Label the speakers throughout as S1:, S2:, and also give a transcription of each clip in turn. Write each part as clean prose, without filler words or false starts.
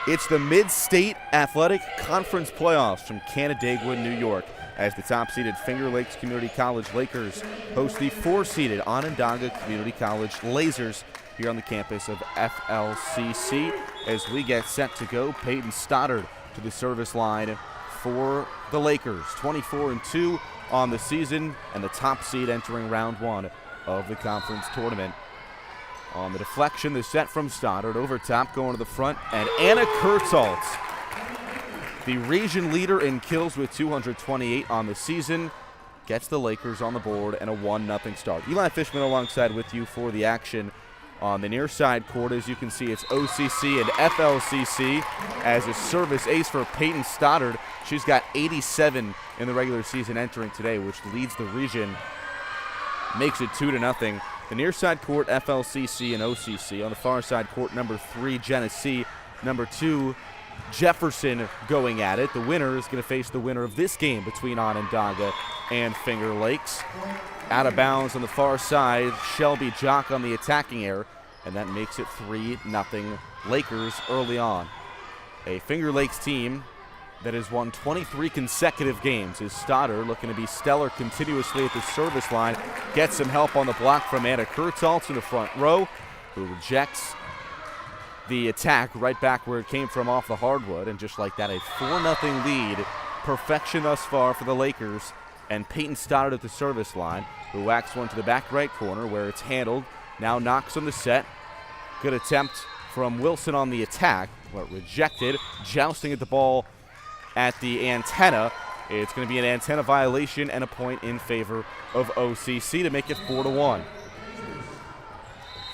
S1: It's the Mid-State Athletic Conference Playoffs from Canandaigua, New York, as the top-seeded Finger Lakes Community College Lakers host the 4-seeded Onondaga Community College Lazers here on the campus of FLCC. As we get set to go, Peyton Stoddard to the service line for the Lakers. 24-2 on the season, and the top seed entering round one of the conference tournament. On the deflection, the set from Stoddard over top, going to the front, and Anna Kurtz, the region leader in kills with 228 on the season, gets the Lakers on the board and a 1-0 start. Eli Fishman alongside with you for the action on the near side court. As you can see, it's OCC and FLCC as a service ace for Peyton Stoddard. She's got 87 in the regular season entering today, which leads the region, makes it 2-0. The near side court, FLCC and OCC. On the far side court, number 3, Genesee. Number 2, Jefferson going at it. The winner is going to face the winner of this game between Onondaga and Finger Lakes. Out of bounds on the far side, Shelby Jock on the attacking error, and that makes it 3-0 Lakers early on. A Finger Lakes team that has won 23 consecutive games. Is Stoddard looking to be stellar continuously at the service line. Gets some help on the block from Anna Kurtz in the front row, who rejects the attack right back where it came from off the hardwood. And just like that, a 4-0 lead. Perfection thus far for the Lakers. And Peyton Stoddard at the service line, who whacks one to the back right corner where it's handled. Now knocks on the set. Good attempt from Wilson on the attack, but rejected. Jousting at the ball at the antenna. It's going to be an antenna violation and a point in favor of OCC to make it 4-1.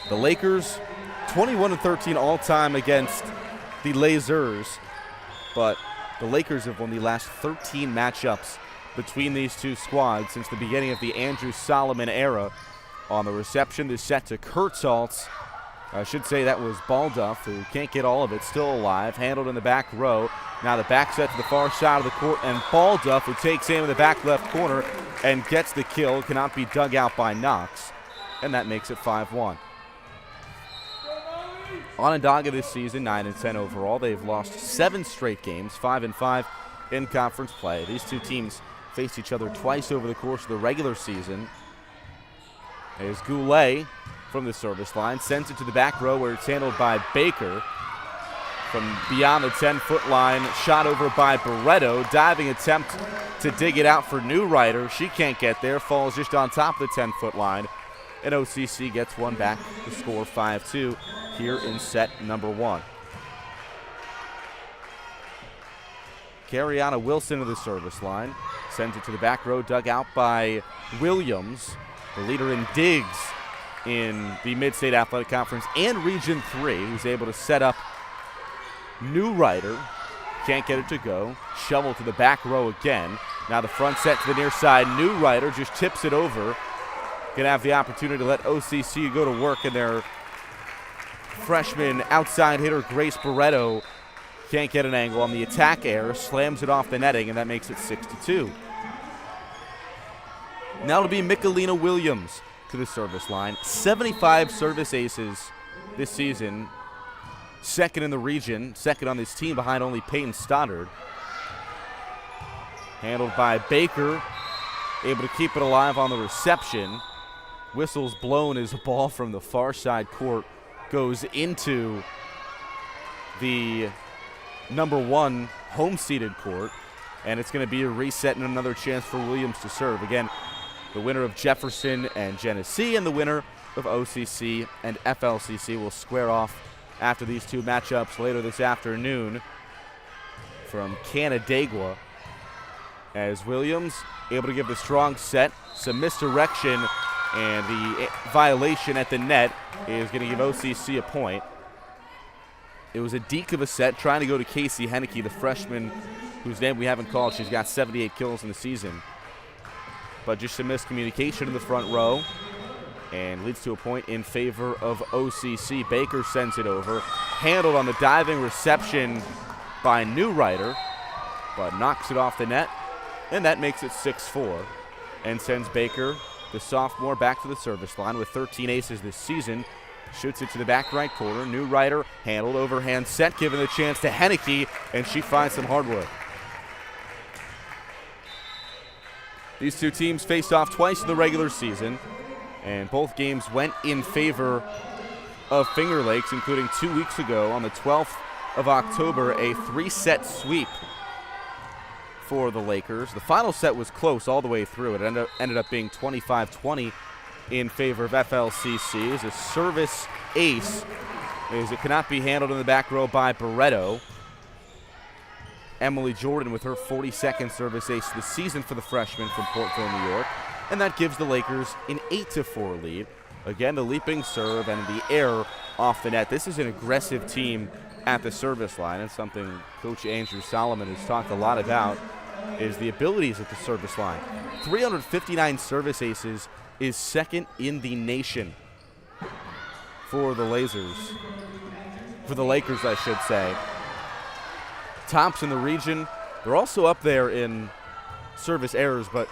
S1: The Lakers 21-13 all-time against the Lazers, but the Lakers have won the last 13 matchups between these two squads since the beginning of the Andrew Solomon era. On the reception, the set to Kurtzaltz. I should say that was Balduff, who can't get all of it, still alive, handled in the back row. Now the back set to the far side of the court, and Balduff, who takes aim in the back left corner and gets the kill, cannot be dug out by Knox, and that makes it 5-1. Onondaga this season, 9-10 overall. They've lost 7 straight games, 5-5 in conference play. These two teams faced each other twice over the course of the regular season. There's Goulet from the service line, sends it to the back row where it's handled by Baker. From beyond the 10-foot line, shot over by Barreto. Diving attempt to dig it out for Newrider. She can't get there, falls just on top of the 10-foot line. And OCC gets one back to score 5-2 here in set number 1. Cariana Wilson to the service line. Sends it to the back row, dug out by Williams, the leader in digs in the Mid-State Athletic Conference and Region 3, who's able to set up Newrider. Can't get it to go. Shovel to the back row again. Now the front set to the near side. Newrider just tips it over. Going to have the opportunity to let OCC go to work, and their freshman outside hitter, Grace Barreto, can't get an angle on the attack error, slams it off the netting, and that makes it 6-2. Now it'll be Michelina Williams to the service line. 75 service aces this season. Second in the region, second on this team behind only Peyton Stoddard. Handled by Baker, able to keep it alive on the reception. Whistle's blown as a ball from the far side court goes into the number 1 home-seeded court, and it's going to be a reset and another chance for Williams to serve. Again, the winner of Jefferson and Genesee and the winner of OCC and FLCC will square off after these two matchups later this afternoon from Canandaigua, as Williams able to give the strong set, some misdirection, and the violation at the net is going to give OCC a point. It was a deke of a set trying to go to Casey Henneke, the freshman whose name we haven't called. She's got 78 kills in the season. But just some miscommunication in the front row, and leads to a point in favor of OCC. Baker sends it over. Handled on the diving reception by Newrider, but knocks it off the net, and that makes it 6-4 and sends Baker, the sophomore, back to the service line with 13 aces this season. Shoots it to the back right corner. New Ryder handled, overhand set, given the chance to Henneke, and she finds some hardwood. These two teams faced off twice in the regular season, and both games went in favor of Finger Lakes, including 2 weeks ago on the 12th of October, a 3-set sweep for the Lakers. The final set was close all the way through. It ended up being 25-20 in favor of FLCC. As a service ace, as it cannot be handled in the back row by Barreto. Emily Jordan with her 42nd service ace of the season for the freshman from Portville, New York. And that gives the Lakers an 8-4 lead. Again, the leaping serve and the error off the net. This is an aggressive team at the service line, and something Coach Andrew Solomon has talked a lot about is the abilities at the service line. 359 service aces is second in the nation for the Lakers, I should say. Tops in the region. They're also up there in service errors, but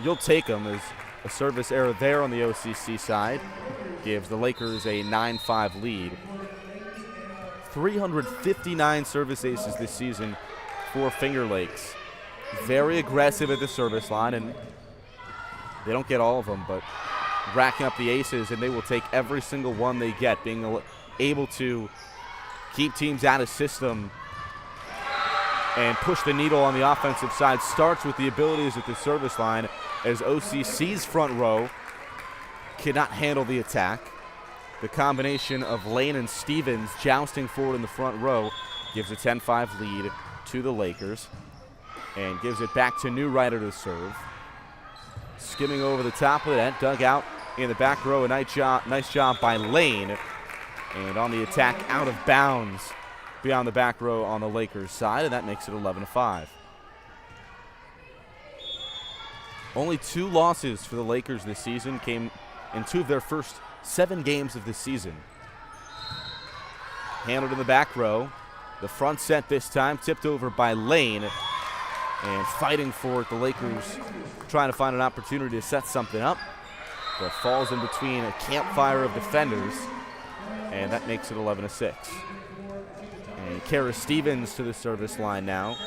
S1: you'll take them as a service error there on the OCC side gives the Lakers a 9-5 lead. 359 service aces this season for Finger Lakes. Very aggressive at the service line, and they don't get all of them, but racking up the aces, and they will take every single one they get. Being able to keep teams out of system and push the needle on the offensive side starts with the abilities at the service line, as OCC's front row cannot handle the attack. The combination of Lane and Stevens jousting forward in the front row gives a 10-5 lead to the Lakers, and gives it back to New Ryder to serve. Skimming over the top of the net, dug out in the back row. A nice job by Lane. And on the attack, out of bounds beyond the back row on the Lakers side, and that makes it 11-5. Only 2 losses for the Lakers this season came in 2 of their first 7 games of the season. Handled in the back row. The front set this time, tipped over by Lane. And fighting for it, the Lakers trying to find an opportunity to set something up, but falls in between a campfire of defenders, and that makes it 11-6. And Kara Stevens to the service line now.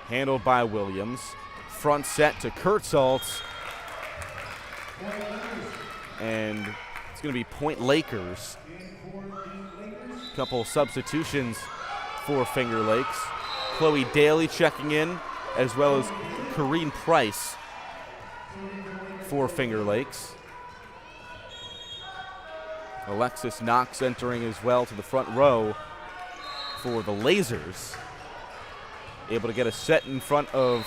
S1: Handled by Williams. Front set to Kurtzholz, and it's going to be point Lakers. Couple substitutions for Finger Lakes. Chloe Daly checking in, as well as Corrine Price for Finger Lakes. Alexis Knox entering as well to the front row for the Lazers. Able to get a set in front of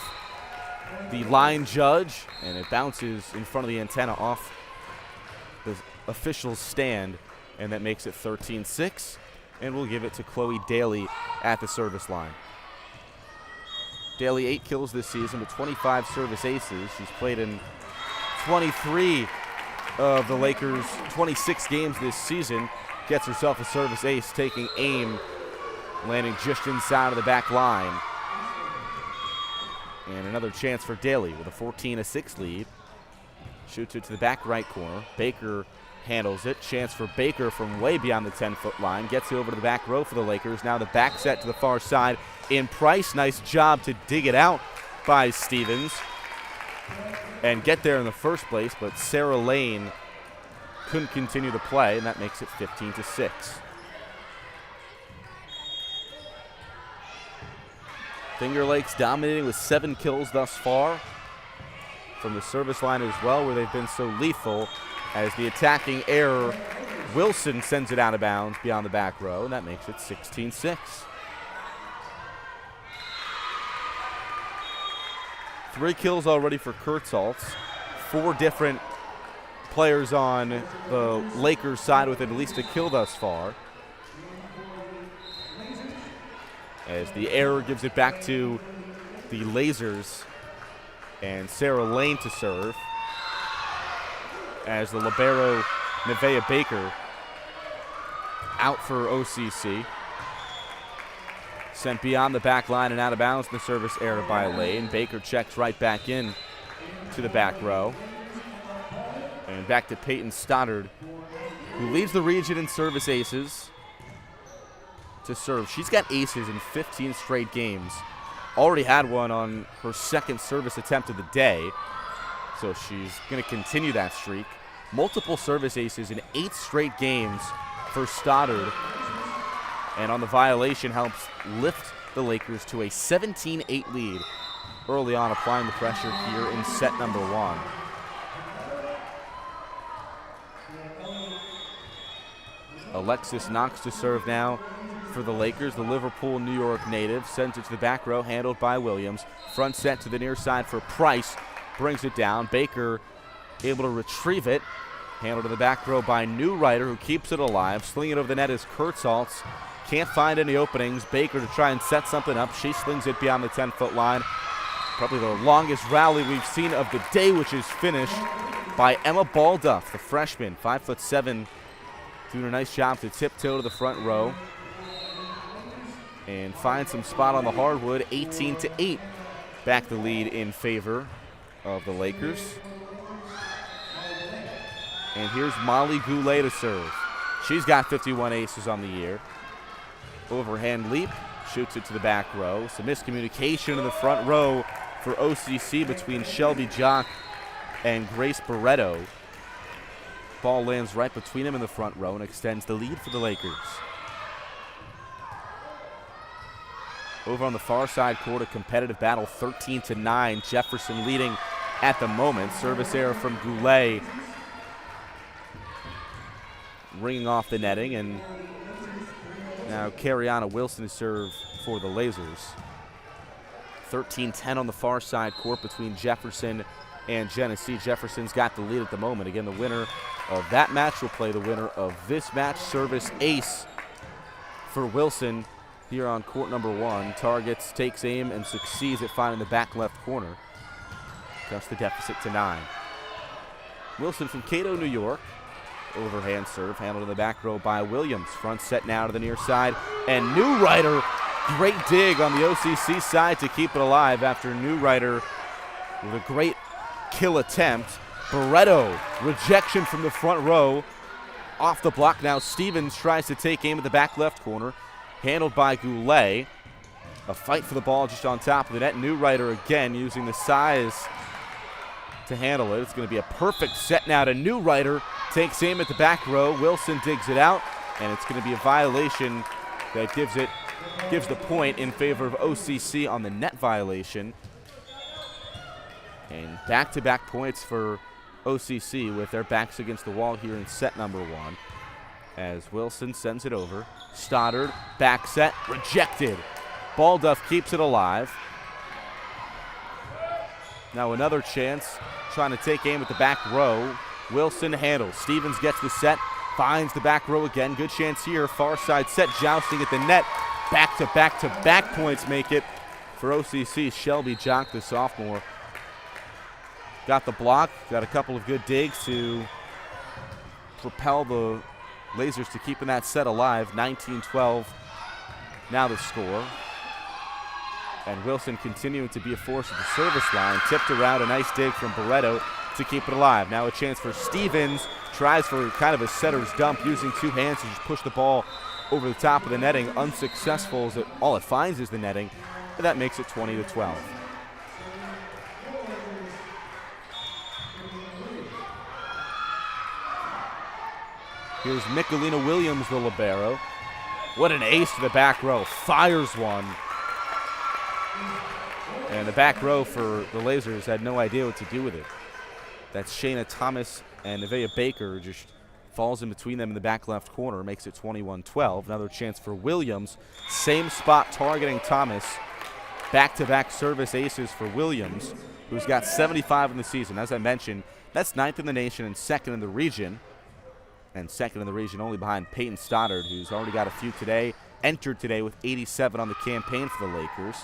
S1: the line judge, and it bounces in front of the antenna off the official's stand, and that makes it 13-6. And we'll give it to Chloe Daly at the service line. Daly 8 kills this season with 25 service aces. She's played in 23 of the Lakers' 26 games this season. Gets herself a service ace, taking aim, landing just inside of the back line. And another chance for Daly with a 14-6 lead. Shoots it to the back right corner. Baker handles it. Chance for Baker from way beyond the 10-foot line. Gets it over to the back row for the Lakers. Now the back set to the far side in Price. Nice job to dig it out by Stevens and get there in the first place, but Sarah Lane couldn't continue to play, and that makes it 15-6. Finger Lakes dominating with 7 kills thus far from the service line as well, where they've been so lethal. As the attacking error, Wilson sends it out of bounds beyond the back row, and that makes it 16-6. 3 kills already for Kurtzholz. 4 different players on the Lakers side with at least a kill thus far. As the error gives it back to the Lazers, and Sarah Lane to serve. As the libero, Nevaeh Baker, out for OCC. Sent beyond the back line and out of bounds. The service error by Lane. Baker checks right back in to the back row. back to Peyton Stoddard, who leads the region in service aces to serve. She's got aces in 15 straight games. Already had one on her second service attempt of the day, so she's going to continue that streak. Multiple service aces in 8 straight games for Stoddard, and on the violation helps lift the Lakers to a 17-8 lead early on, applying the pressure here in set number 1. Alexis Knox to serve now for the Lakers. The Liverpool, New York native sends it to the back row, handled by Williams. Front set to the near side for Price, brings it down. Baker able to retrieve it. Handled to the back row by Newrider, who keeps it alive. Slinging it over the net is Kurtzholz. Can't find any openings. Baker to try and set something up. She slings it beyond the 10-foot line. Probably the longest rally we've seen of the day, which is finished by Emma Balduff, the freshman, 5'7", doing a nice job to tiptoe to the front row and find some spot on the hardwood. 18-8, back the lead in favor of the Lakers. And here's Molly Goulet to serve. She's got 51 aces on the year. Overhand leap, shoots it to the back row. Some miscommunication in the front row for OCC between Shelby Jock and Grace Barreto. Ball lands right between them in the front row and extends the lead for the Lakers. Over on the far side court, a competitive battle, 13-9. Jefferson leading at the moment. Service error from Goulet, ringing off the netting, and now Cariana Wilson to serve for the Lasers. 13-10 on the far side court between Jefferson and Genesee. Jefferson's got the lead at the moment. Again, the winner of that match will play the winner of this match. Service ace for Wilson here on court number 1. Targets, takes aim, and succeeds at finding the back left corner. Cuts the deficit to 9. Wilson from Cato, New York. Overhand serve, handled in the back row by Williams. Front set now to the near side. And Newrider, great dig on the OCC side to keep it alive after Newrider with a great kill attempt. Barreto, rejection from the front row. Off the block now, Stevens tries to take aim at the back left corner. Handled by Goulet. A fight for the ball just on top of the net. Newrider again using the size to handle it. It's going to be a perfect set now to Newrider. Takes aim at the back row. Wilson digs it out, and it's going to be a violation that gives the point in favor of OCC on the net violation. And back-to-back points for OCC with their backs against the wall here in set number 1. As Wilson sends it over. Stoddard, back set, rejected. Balduff keeps it alive. Now another chance, trying to take aim at the back row. Wilson handles. Stevens gets the set, finds the back row again. Good chance here. Far side set, jousting at the net. Back-to-back points make it for OCC. Shelby Jock, the sophomore, got the block, got a couple of good digs to propel the Lasers to keeping that set alive. 19-12 now the score. And Wilson continuing to be a force at the service line. Tipped around, a nice dig from Barreto to keep it alive. Now a chance for Stevens. Tries for kind of a setter's dump, using 2 hands to just push the ball over the top of the netting. Unsuccessful, as all it finds is the netting. And that makes it 20-12. Here's Michelina Williams, the libero. What an ace to the back row. Fires one. And the back row for the Lasers had no idea what to do with it. That's Shayna Thomas and Nevaeh Baker, just falls in between them in the back left corner, makes it 21-12. Another chance for Williams. Same spot targeting Thomas. Back-to-back service aces for Williams, who's got 75 in the season. As I mentioned, that's 9th in the nation and 2nd in the region. And 2nd in the region only behind Peyton Stoddard, who's already got a few today. Entered today with 87 on the campaign for the Lakers.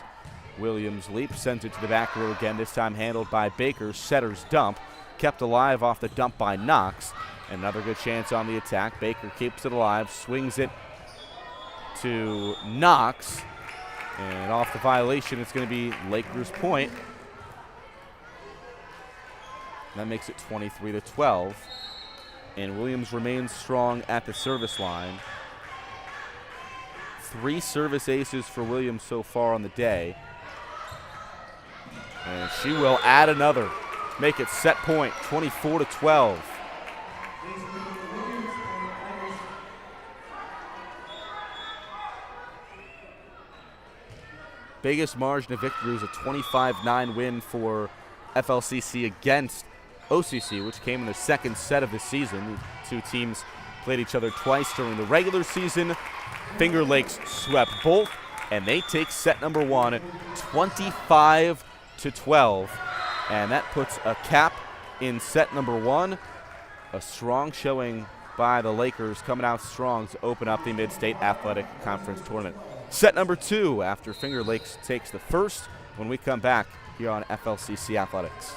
S1: Williams leap, sends it to the back row again, this time handled by Baker. Setter's dump, kept alive off the dump by Knox. Another good chance on the attack. Baker keeps it alive, swings it to Knox. And off the violation, it's going to be Lakers' point. That makes it 23-12. And Williams remains strong at the service line. 3 service aces for Williams so far on the day. And she will add another. Make it set point, 24-12. Biggest margin of victory was a 25-9 win for FLCC against OCC, which came in the second set of the season. The two teams played each other twice during the regular season. Finger Lakes swept both, and they take set number 1, 25-12. And that puts a cap in set number 1. A strong showing by the Lakers, coming out strong to open up the Mid-State Athletic Conference Tournament. Set number 2 after Finger Lakes takes the first when we come back here on FLCC Athletics.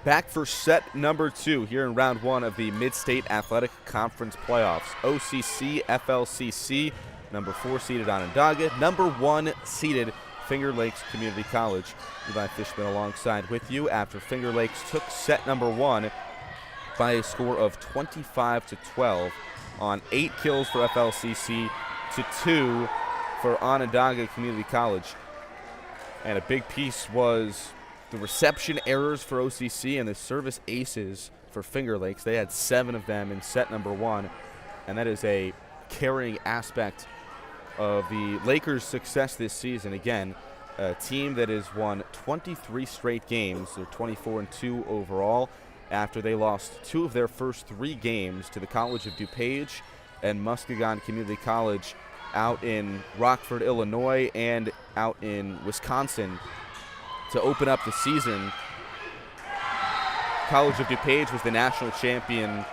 S1: Back for set number 2 here in round 1 of the Mid-State Athletic Conference Playoffs. OCC, FLCC, number 4 seeded Onondaga, number 1 seeded Finger Lakes Community College. Levi Fishman alongside with you after Finger Lakes took set number 1 by a score of 25-12 on 8 kills for FLCC to 2 for Onondaga Community College. And a big piece was the reception errors for OCC and the service aces for Finger Lakes. They had 7 of them in set number 1, and that is a carrying aspect of the Lakers' success this season. Again, a team that has won 23 straight games. They're 24-2 overall after they lost 2 of their first 3 games to the College of DuPage and Muskegon Community College out in Rockford, Illinois, and out in Wisconsin to open up the season. College of DuPage was the national champion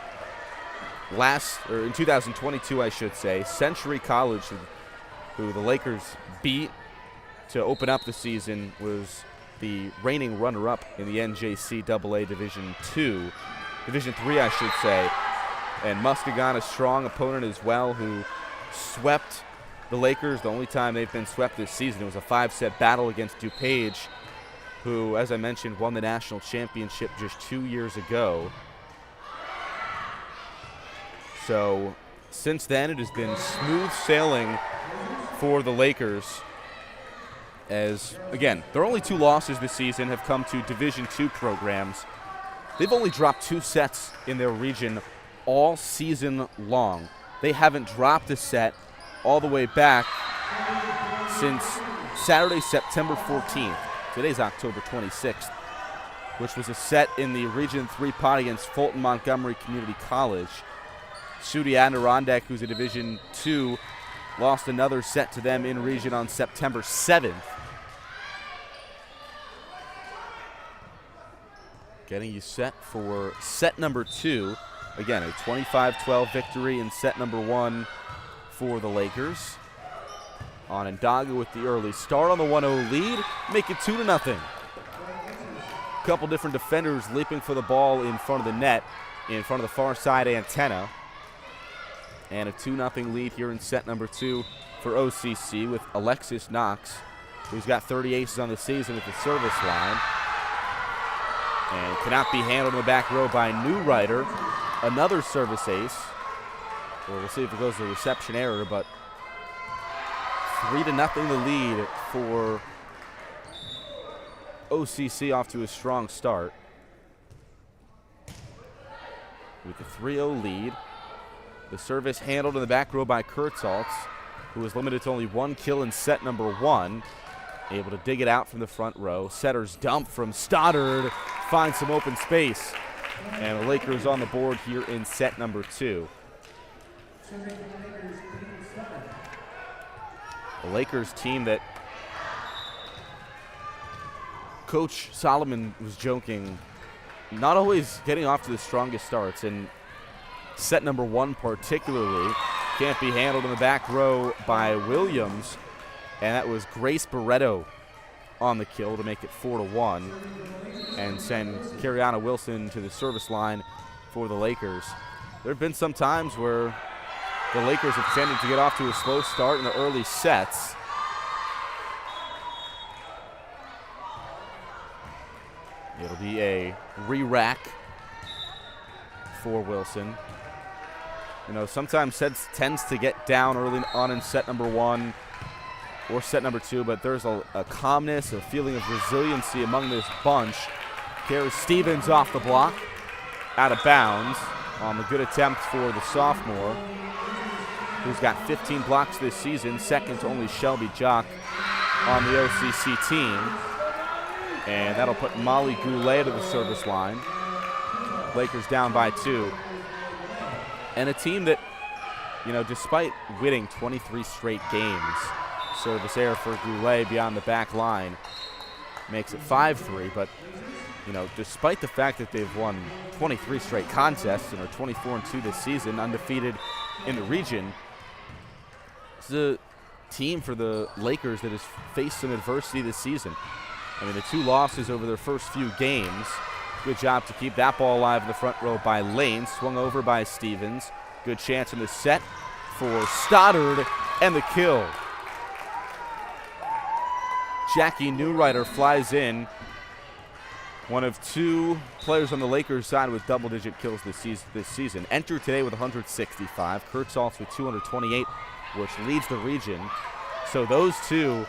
S1: in 2022, I should say. Century College, who the Lakers beat to open up the season, was the reigning runner-up in the NJCAA Division II. Division III, I should say. And Muskegon, a strong opponent as well, who swept the Lakers. The only time they've been swept this season, it was a 5-set battle against DuPage, who, as I mentioned, won the national championship just 2 years ago. So since then, it has been smooth sailing for the Lakers as, again, their only 2 losses this season have come to Division II programs. They've only dropped 2 sets in their region all season long. They haven't dropped a set all the way back since Saturday, September 14th. Today's October 26th, which was a set in the Region 3 pot against Fulton Montgomery Community College. SUNY Adirondack, who's a Division II, lost another set to them in region on September 7th. Getting you set for set number 2. Again, a 25-12 victory in set number 1 for the Lakers. Onondaga with the early start on the 1-0 lead, make it 2-0. A couple different defenders leaping for the ball in front of the net, in front of the far side antenna. And a 2-0 lead here in set number 2 for OCC with Alexis Knox, who's got 30 aces on the season at the service line. And cannot be handled in the back row by Newrider. Another service ace. Well, we'll see if it goes to reception error, but 3-0 the lead for OCC, off to a strong start. With a 3-0 lead. The service handled in the back row by Kurtzholz, who was limited to only 1 kill in set number 1. Able to dig it out from the front row. Setter's dump from Stoddard finds some open space. And the Lakers on the board here in set number 2. The Lakers team that Coach Solomon was joking, not always getting off to the strongest starts. And set number 1 particularly can't be handled in the back row by Williams. And that was Grace Barreto on the kill to make it 4-1 and send Cariana Wilson to the service line for the Lakers. There have been some times where the Lakers have tended to get off to a slow start in the early sets. It'll be a re-rack for Wilson. You know, sometimes sets tends to get down early on in set number 1 or set number 2, but there's a calmness, a feeling of resiliency among this bunch. Kara Stevens off the block, out of bounds on the good attempt for the sophomore, who's got 15 blocks this season, second to only Shelby Jock on the OCC team. And that'll put Molly Goulet to the service line. Lakers down by 2. And a team that, you know, despite winning 23 straight games, service error for Goulet beyond the back line makes it 5-3. But, you know, despite the fact that they've won 23 straight contests and are 24-2 this season, undefeated in the region, this is a team for the Lakers that has faced some adversity this season. I mean, the 2 losses over their first few games. Good job to keep that ball alive in the front row by Lane. Swung over by Stevens. Good chance in the set for Stoddard, and the kill. Jackie Newrider flies in. One of 2 players on the Lakers side with double-digit kills this season. Entered today with 165. Kurtzholz with 228, which leads the region. So those 2,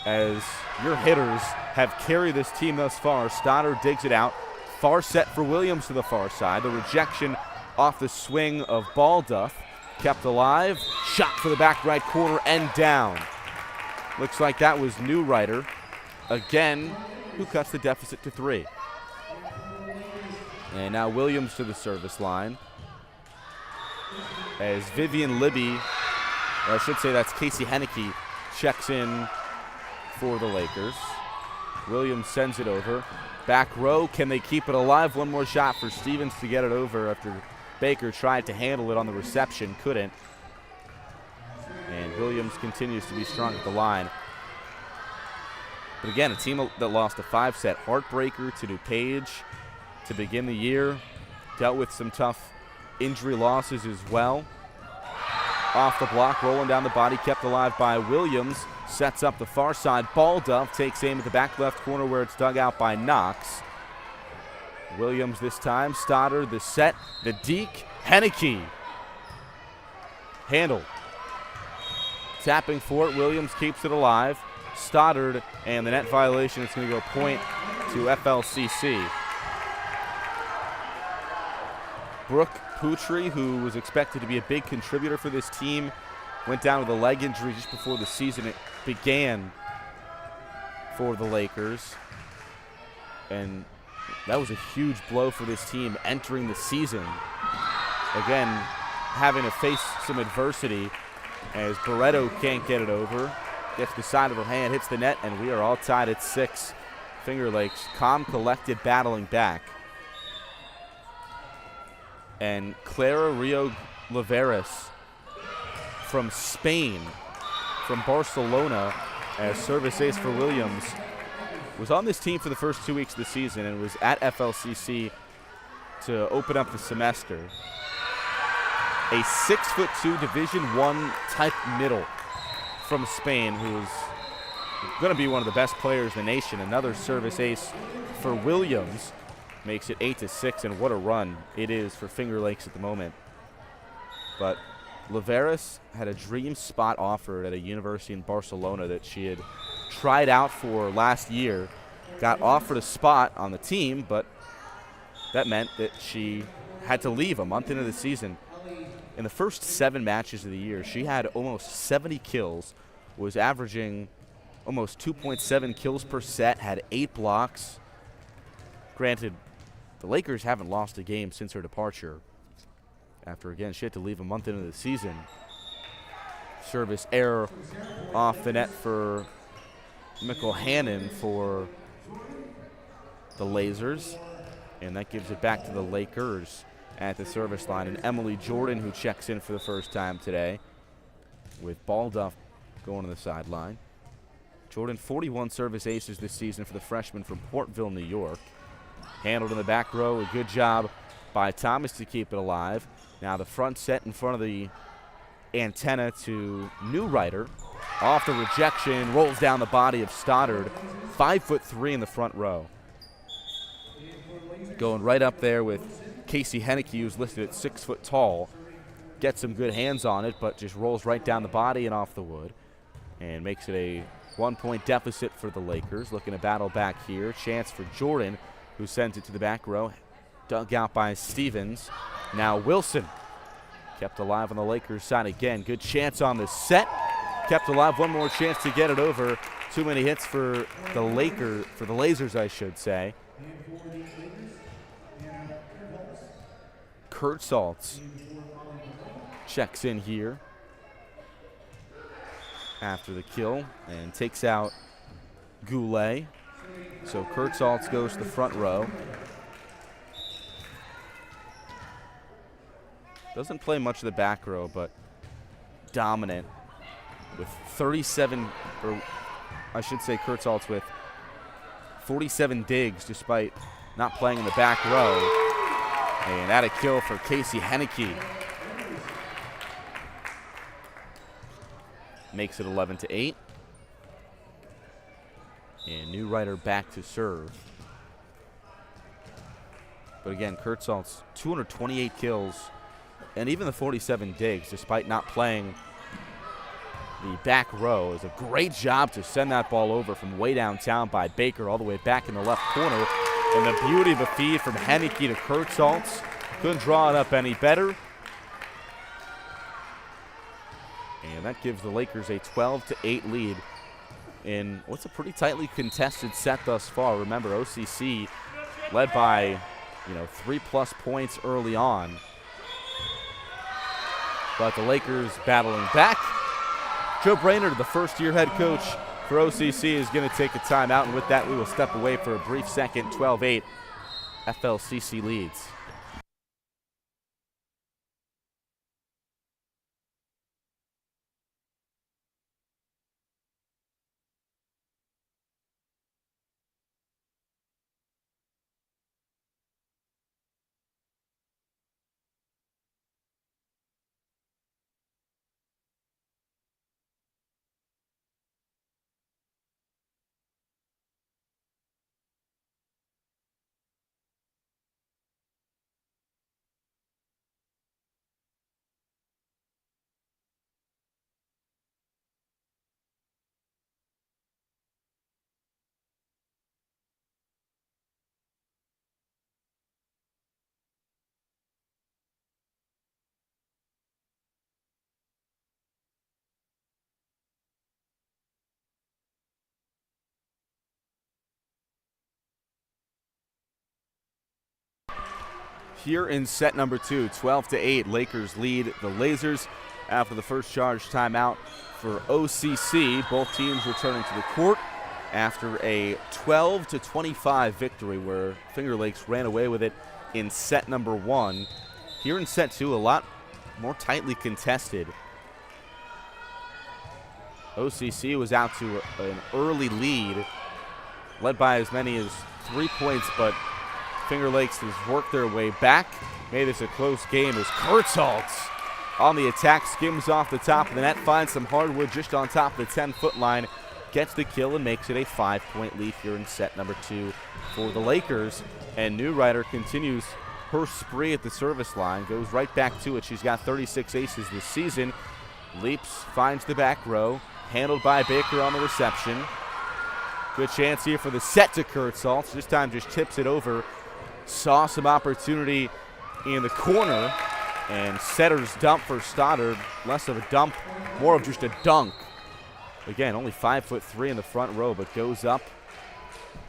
S1: as your hitters, have carried this team thus far. Stoddard digs it out. Far set for Williams to the far side. The rejection off the swing of Balduff. Kept alive. Shot for the back right corner and down. Looks like that was Newrider again, who cuts the deficit to 3. And now Williams to the service line. As Vivian Libby, or I should say that's Casey Henneke, checks in for the Lakers. Williams sends it over. Back row, can they keep it alive? One more shot for Stevens to get it over after Baker tried to handle it on the reception, couldn't. And Williams continues to be strong at the line. But again, a team that lost a 5-set heartbreaker to DuPage to begin the year. Dealt with some tough injury losses as well. Off the block, rolling down the body, kept alive by Williams. Sets up the far side. Balduff takes aim at the back left corner where it's dug out by Knox. Williams this time. Stoddard, the set, the deke. Henneke. Handle. Tapping for it. Williams keeps it alive. Stoddard, and the net violation is going to go point to FLCC. Brooke Putri, who was expected to be a big contributor for this team, went down with a leg injury just before the season began for the Lakers. And that was a huge blow for this team entering the season. Again, having to face some adversity as Barreto can't get it over. Gets the side of her hand, hits the net, and we are all tied at 6. Finger Lakes, calm, collected, battling back. And Clara Rio Laveras from Spain, from Barcelona, as service ace for Williams, was on this team for the first 2 weeks of the season and was at FLCC to open up the semester. A 6'2" Division I type middle from Spain, who's going to be one of the best players in the nation. Another service ace for Williams. Makes it 8-6, and what a run it is for Finger Lakes at the moment. But Laveras had a dream spot offered at a university in Barcelona that she had tried out for last year. Got offered a spot on the team, but that meant that she had to leave a month into the season. In the first 7 matches of the year, she had almost 70 kills, was averaging almost 2.7 kills per set, had 8 blocks. Granted, the Lakers haven't lost a game since her departure. After, again, she had to leave a month into the season. Service error off the net for Mikkel Hannon for the Lazers. And that gives it back to the Lakers at the service line. And Emily Jordan, who checks in for the first time today, with Balduff going to the sideline. Jordan, 41 service aces this season for the freshman from Portville, New York. Handled in the back row, a good job by Thomas to keep it alive. Now the front set in front of the antenna to Newrider. Off the rejection, rolls down the body of Stoddard. 5'3" in the front row. Going right up there with Casey Henneke, who's listed at 6 foot tall. Gets some good hands on it, but just rolls right down the body and off the wood. And makes it a 1-point deficit for the Lakers. Looking to battle back here. Chance for Jordan, who sends it to the back row. Dug out by Stevens. Now Wilson. Kept alive on the Lakers side again. Good chance on the set. Kept alive. One more chance to get it over. Too many hits for the Lazers, I should say. Kurt Saltz checks in here after the kill and takes out Goulet. So Kurt Saltz goes to the front row. Doesn't play much of the back row, but dominant with 37, or I should say Kurt Saltz with 47 digs despite not playing in the back row. And that a kill for Casey Henneke. Makes it 11-8. And Newrider back to serve. But again, Kurt Saltz, 228 kills, and even the 47 digs, despite not playing the back row, is a great job to send that ball over from way downtown by Baker all the way back in the left corner. And the beauty of a feed from Henneke to Kurt Saltz. Couldn't draw it up any better. And that gives the Lakers a 12-8 lead in what's a pretty tightly contested set thus far. Remember, OCC led by, 3+ points early on. But the Lakers battling back. Joe Brainerd, the first-year head coach for OCC, is going to take a timeout, and with that, we will step away for a brief second. 12-8, FLCC leads. Here in set number 2, 12-8, Lakers lead the Lazers after the first charge timeout for OCC. Both teams returning to the court after a 12-25 victory where Finger Lakes ran away with it in set number 1. Here in set 2, a lot more tightly contested. OCC was out to an early lead, led by as many as 3 points, but Finger Lakes has worked their way back, made this a close game as Kurt Saltz on the attack, skims off the top of the net, finds some hardwood just on top of the 10-foot line, gets the kill and makes it a 5-point lead here in set number 2 for the Lakers. And Newrider continues her spree at the service line, goes right back to it. She's got 36 aces this season. Leaps, finds the back row, handled by Baker on the reception. Good chance here for the set to Kurtzholz. This time just tips it over. Saw some opportunity in the corner, and setter's dump for Stoddard. Less of a dump, more of just a dunk. Again, only 5'3" in the front row, but goes up,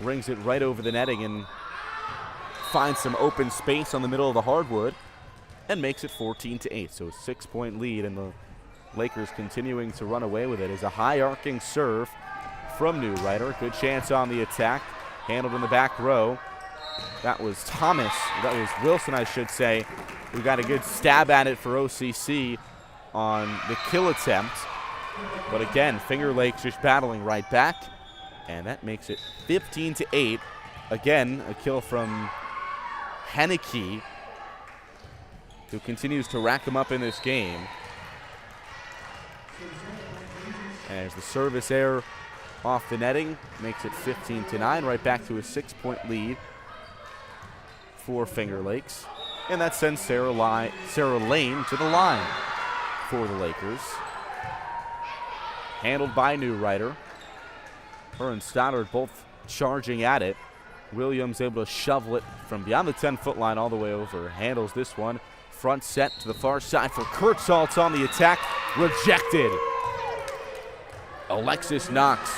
S1: brings it right over the netting, and finds some open space on the middle of the hardwood, and makes it 14-8. So a 6-point lead, and the Lakers continuing to run away with it. Is a high arcing serve from Newrider. Good chance on the attack, handled in the back row. That was Thomas, that was Wilson, I should say. We got a good stab at it for OCC on the kill attempt. But again, Finger Lakes just battling right back, and that makes it 15-8. Again, a kill from Henneke, who continues to rack them up in this game. And as the service error off the netting, makes it 15-9, right back to a 6-point lead for Finger Lakes. And that sends Sarah Lane to the line for the Lakers. Handled by Newrider. Her and Stoddard both charging at it. Williams able to shovel it from beyond the 10-foot line all the way over. Handles this one. Front set to the far side for Kurtzholz on the attack. Rejected. Alexis Knox.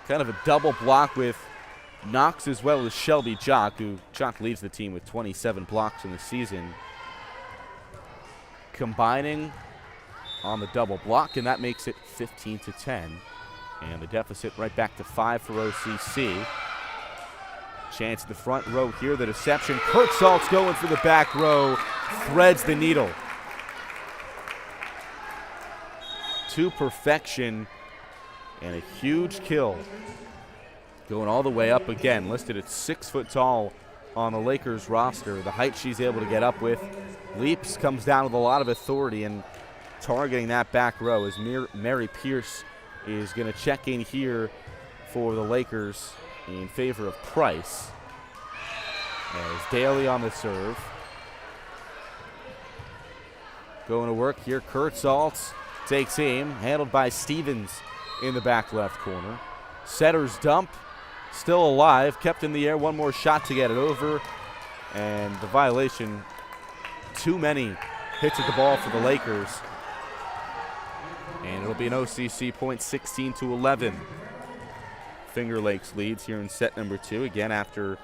S1: Kind of a double block with Knox as well as Shelby Jock, who Jock leads the team with 27 blocks in the season. Combining on the double block, and that makes it 15-10. And the deficit right back to 5 for OCC. Chance at the front row here, the deception. Kurtzholz going for the back row, threads the needle. To perfection, and a huge kill. Going all the way up again, listed at 6 foot tall on the Lakers roster. The height she's able to get up with. Leaps, comes down with a lot of authority, and targeting that back row as Mary Pierce is going to check in here for the Lakers in favor of Price. As Daly on the serve. Going to work here, Kurtzholz takes aim, handled by Stevens in the back left corner. Setter's dump, still alive, kept in the air, one more shot to get it over, and the violation, too many hits at the ball for the Lakers. And it'll be an OCC point, 16-11. Finger Lakes leads here in set number 2. Again, after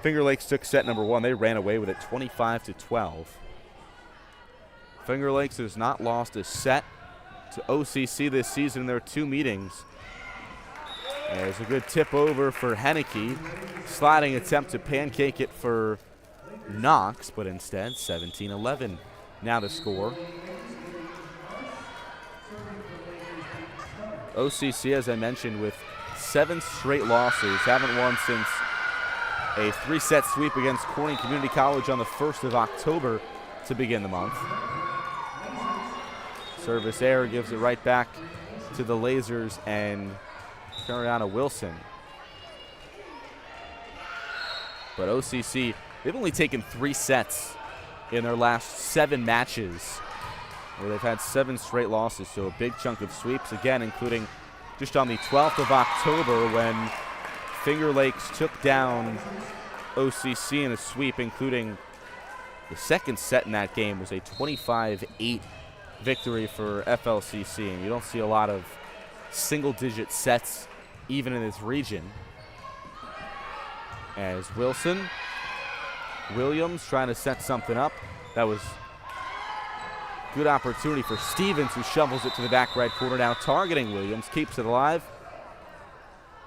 S1: Finger Lakes took set number 1, they ran away with it 25-12. Finger Lakes has not lost a set to OCC this season in their 2 meetings. There's a good tip over for Henneke. Sliding attempt to pancake it for Knox, but instead 17-11. Now the score. OCC, as I mentioned, with 7 straight losses, haven't won since a 3-set sweep against Corning Community College on the 1st of October to begin the month. Service error gives it right back to the Lazers and Kariana Wilson. But OCC, they've only taken 3 sets in their last 7 matches, where they've had 7 straight losses, so a big chunk of sweeps, again, including just on the 12th of October when Finger Lakes took down OCC in a sweep, including the second set in that game was a 25-8 victory for FLCC, and you don't see a lot of single-digit sets even in this region. As Williams trying to set something up. That was good opportunity for Stevens, who shovels it to the back right corner, now targeting Williams, keeps it alive.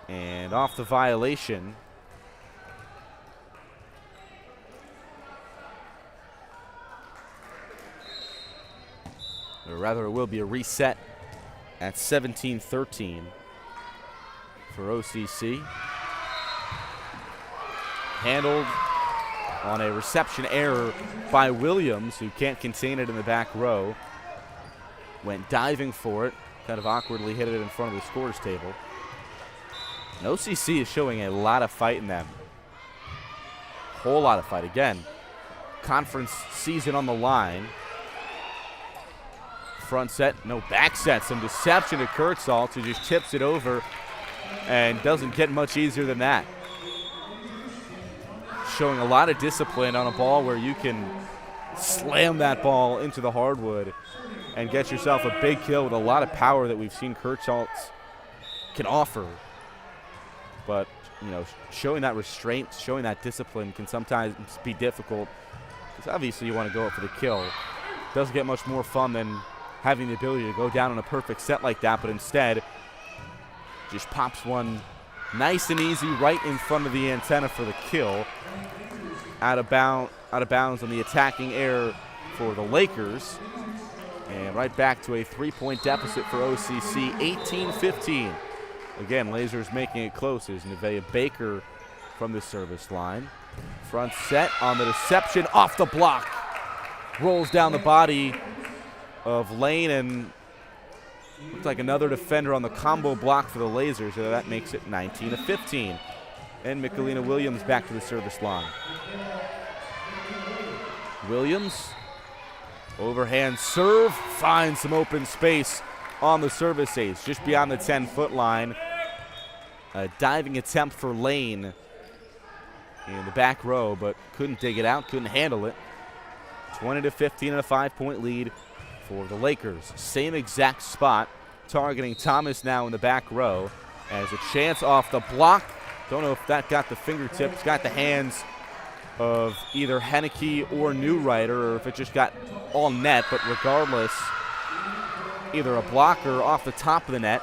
S1: And off the violation. Or rather, it will be a reset at 17-13 for OCC. Handled on a reception error by Williams, who can't contain it in the back row. Went diving for it, kind of awkwardly hit it in front of the scorer's table. And OCC is showing a lot of fight in them. Whole lot of fight. Again, conference season on the line. Front set, no back set. Some deception to Kurtzalt, who just tips it over and doesn't get much easier than that. Showing a lot of discipline on a ball where you can slam that ball into the hardwood and get yourself a big kill with a lot of power that we've seen Kurtzalt can offer. But, you know, showing that restraint, showing that discipline can sometimes be difficult, because obviously you want to go up for the kill. Doesn't get much more fun than having the ability to go down on a perfect set like that, but instead just pops one nice and easy right in front of the antenna for the kill. Out of bounds on the attacking error for the Lakers. And right back to a 3-point deficit for OCC, 18-15. Again, Lazers making it close as Nevaeh Baker from the service line. Front set on the deception, off the block. Rolls down the body of Lane, and looks like another defender on the combo block for the Lazers, so that makes it 19-15. And Michelina Williams back to the service line. Williams, overhand serve, finds some open space on the service ace, just beyond the 10-foot line. A diving attempt for Lane in the back row, but couldn't dig it out, couldn't handle it. 20-15 and a 5-point lead for the Lakers. Same exact spot, targeting Thomas now in the back row. As a chance off the block. Don't know if that got the fingertips, got the hands of either Henneke or Newrider, or if it just got all net, but regardless, either a blocker off the top of the net,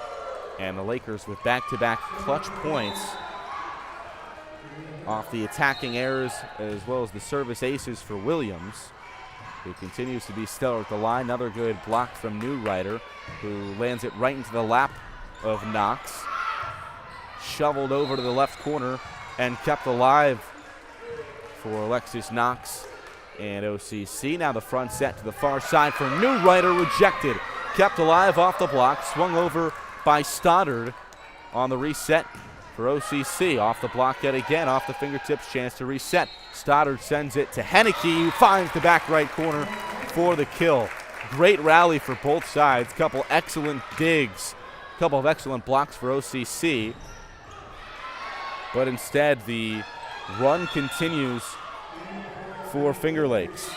S1: and the Lakers with back-to-back clutch points off the attacking errors as well as the service aces for Williams, who continues to be stellar at the line. Another good block from Newrider, who lands it right into the lap of Knox. Shoveled over to the left corner and kept alive for Alexis Knox and OCC. Now the front set to the far side for Newrider, rejected. Kept alive off the block, swung over by Stoddard on the reset for OCC. Off the block yet again, off the fingertips, chance to reset. Stoddard sends it to Henneke, who finds the back right corner for the kill. Great rally for both sides. Couple excellent digs, couple of excellent blocks for OCC. But instead, the run continues for Finger Lakes,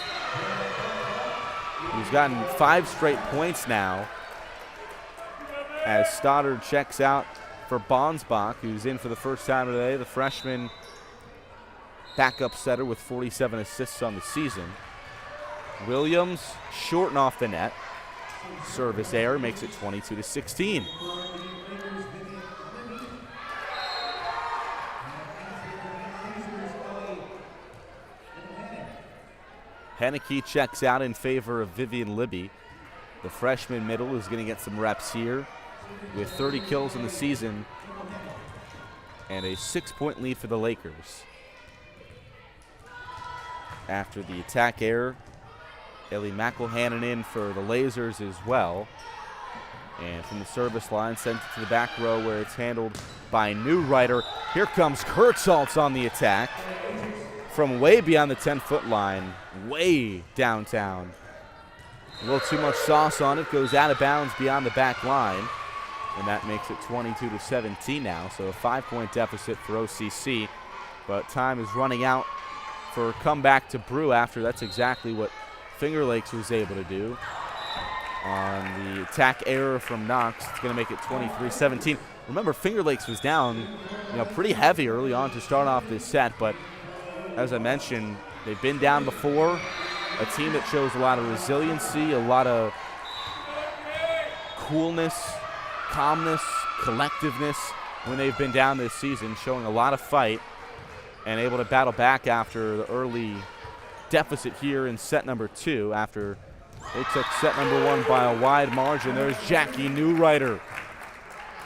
S1: who's gotten 5 straight points now, as Stoddard checks out for Bonsbach, who's in for the first time today, the freshman backup setter with 47 assists on the season. Williams short off the net. Service error makes it 22-16. Henneke checks out in favor of Vivian Libby. The freshman middle is going to get some reps here with 30 kills in the season and a 6-point lead for the Lakers. After the attack error, Ellie McElhannon in for the Lazers as well. And from the service line, sent it to the back row where it's handled by Newrider. Here comes Kurtzalt on the attack from way beyond the 10-foot line, way downtown. A little too much sauce on it, goes out of bounds beyond the back line, and that makes it 22-17 now, so a 5-point deficit for OCC, but time is running out for a comeback to brew after. That's exactly what Finger Lakes was able to do. On the attack error from Knox, it's going to make it 23-17. Remember, Finger Lakes was down, pretty heavy early on to start off this set, but as I mentioned, they've been down before. A team that shows a lot of resiliency, a lot of coolness, calmness, collectiveness when they've been down this season, showing a lot of fight and able to battle back after the early deficit here in set number 2 after they took set number 1 by a wide margin. There's Jackie Newrider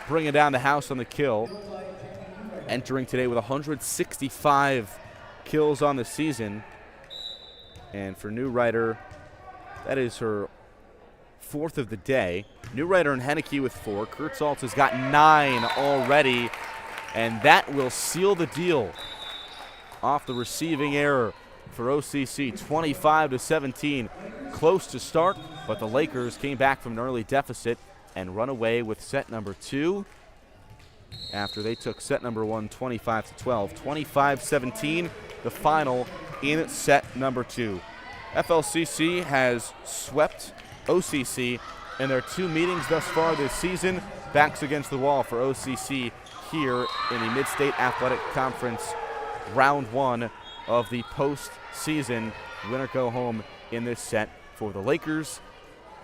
S1: bringing down the house on the kill, entering today with 165 kills on the season. And for Newrider, that is her 4th of the day. Newrider and Henneke with 4. Kurtzaltz has got 9 already, and that will seal the deal off the receiving error for OCC, 25-17. Close to start, but the Lakers came back from an early deficit and run away with set number 2 after they took set number 1 25-12. 25-17, the final in set number 2. FLCC has swept OCC in their 2 meetings thus far this season. Backs against the wall for OCC here in the Mid-State Athletic Conference round 1 of the postseason. Winner go home in this set for the Lakers.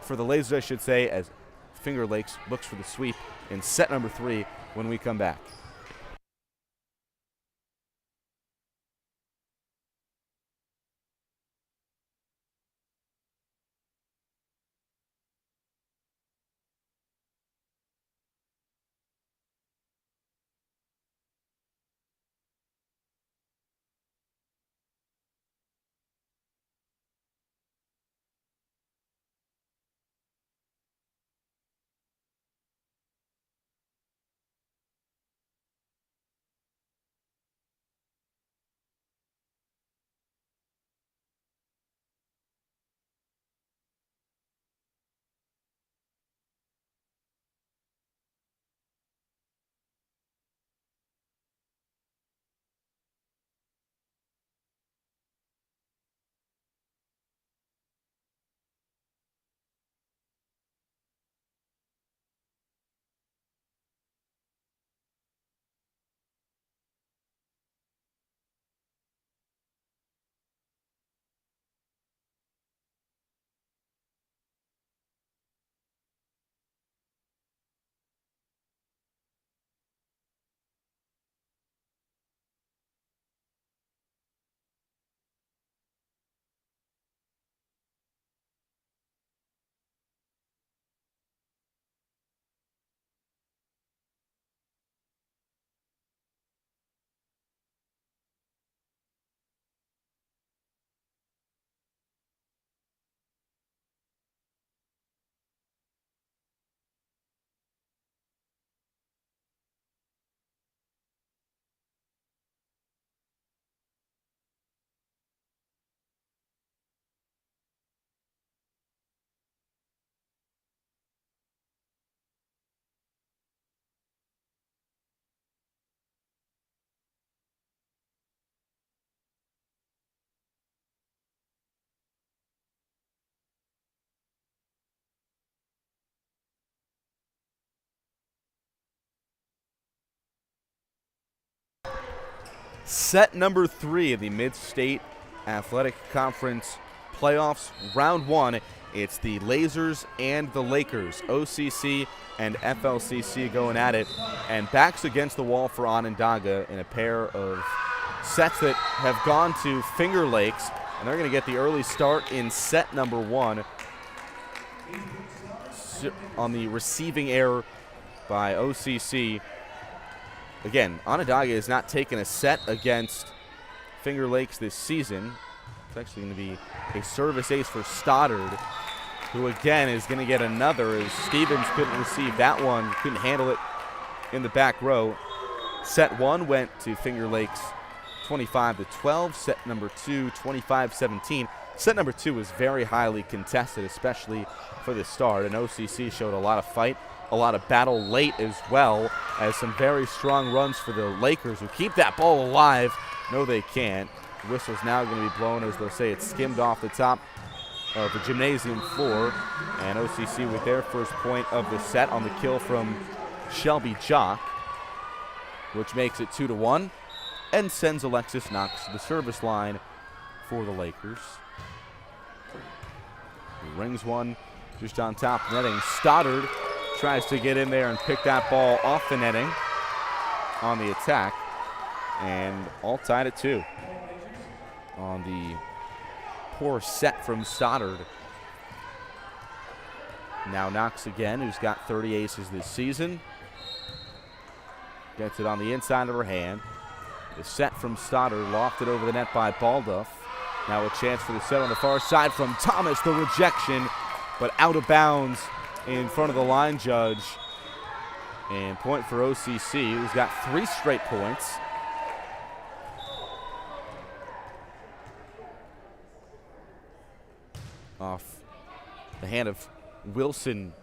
S1: For the Lazers, I should say, as Finger Lakes looks for the sweep in set number 3 when we come back. Set number 3 of the Mid-State Athletic Conference playoffs, round 1. It's the Lazers and the Lakers, OCC and FLCC going at it, and backs against the wall for Onondaga in a pair of sets that have gone to Finger Lakes, and they're going to get the early start in set number 1 on the receiving error by OCC. Again, Onondaga has not taken a set against Finger Lakes this season. It's actually going to be a service ace for Stoddard, who again is going to get another as Stevens couldn't receive that one, couldn't handle it in the back row. Set 1 went to Finger Lakes 25-12. Set number 2, 25-17. Set number 2 was very highly contested, especially for the start, and OCC showed a lot of fight, a lot of battle late as well, as some very strong runs for the Lakers, who keep that ball alive. No, they can't. The whistle's now going to be blown as they'll say it skimmed off the top of the gymnasium floor, and OCC with their first point of the set on the kill from Shelby Jock, which makes it 2-1 and sends Alexis Knox to the service line for the Lakers. He rings one just on top of the netting. Stoddard tries to get in there and pick that ball off the netting on the attack, and all tied at 2 on the poor set from Stoddard. Now Knox again, who's got 30 aces this season. Gets it on the inside of her hand. The set from Stoddard, lofted over the net by Balduff. Now a chance for the set on the far side from Thomas, the rejection, but out of bounds in front of the line judge. And point for OCC, who's got 3 straight points. Off the hand of Wilson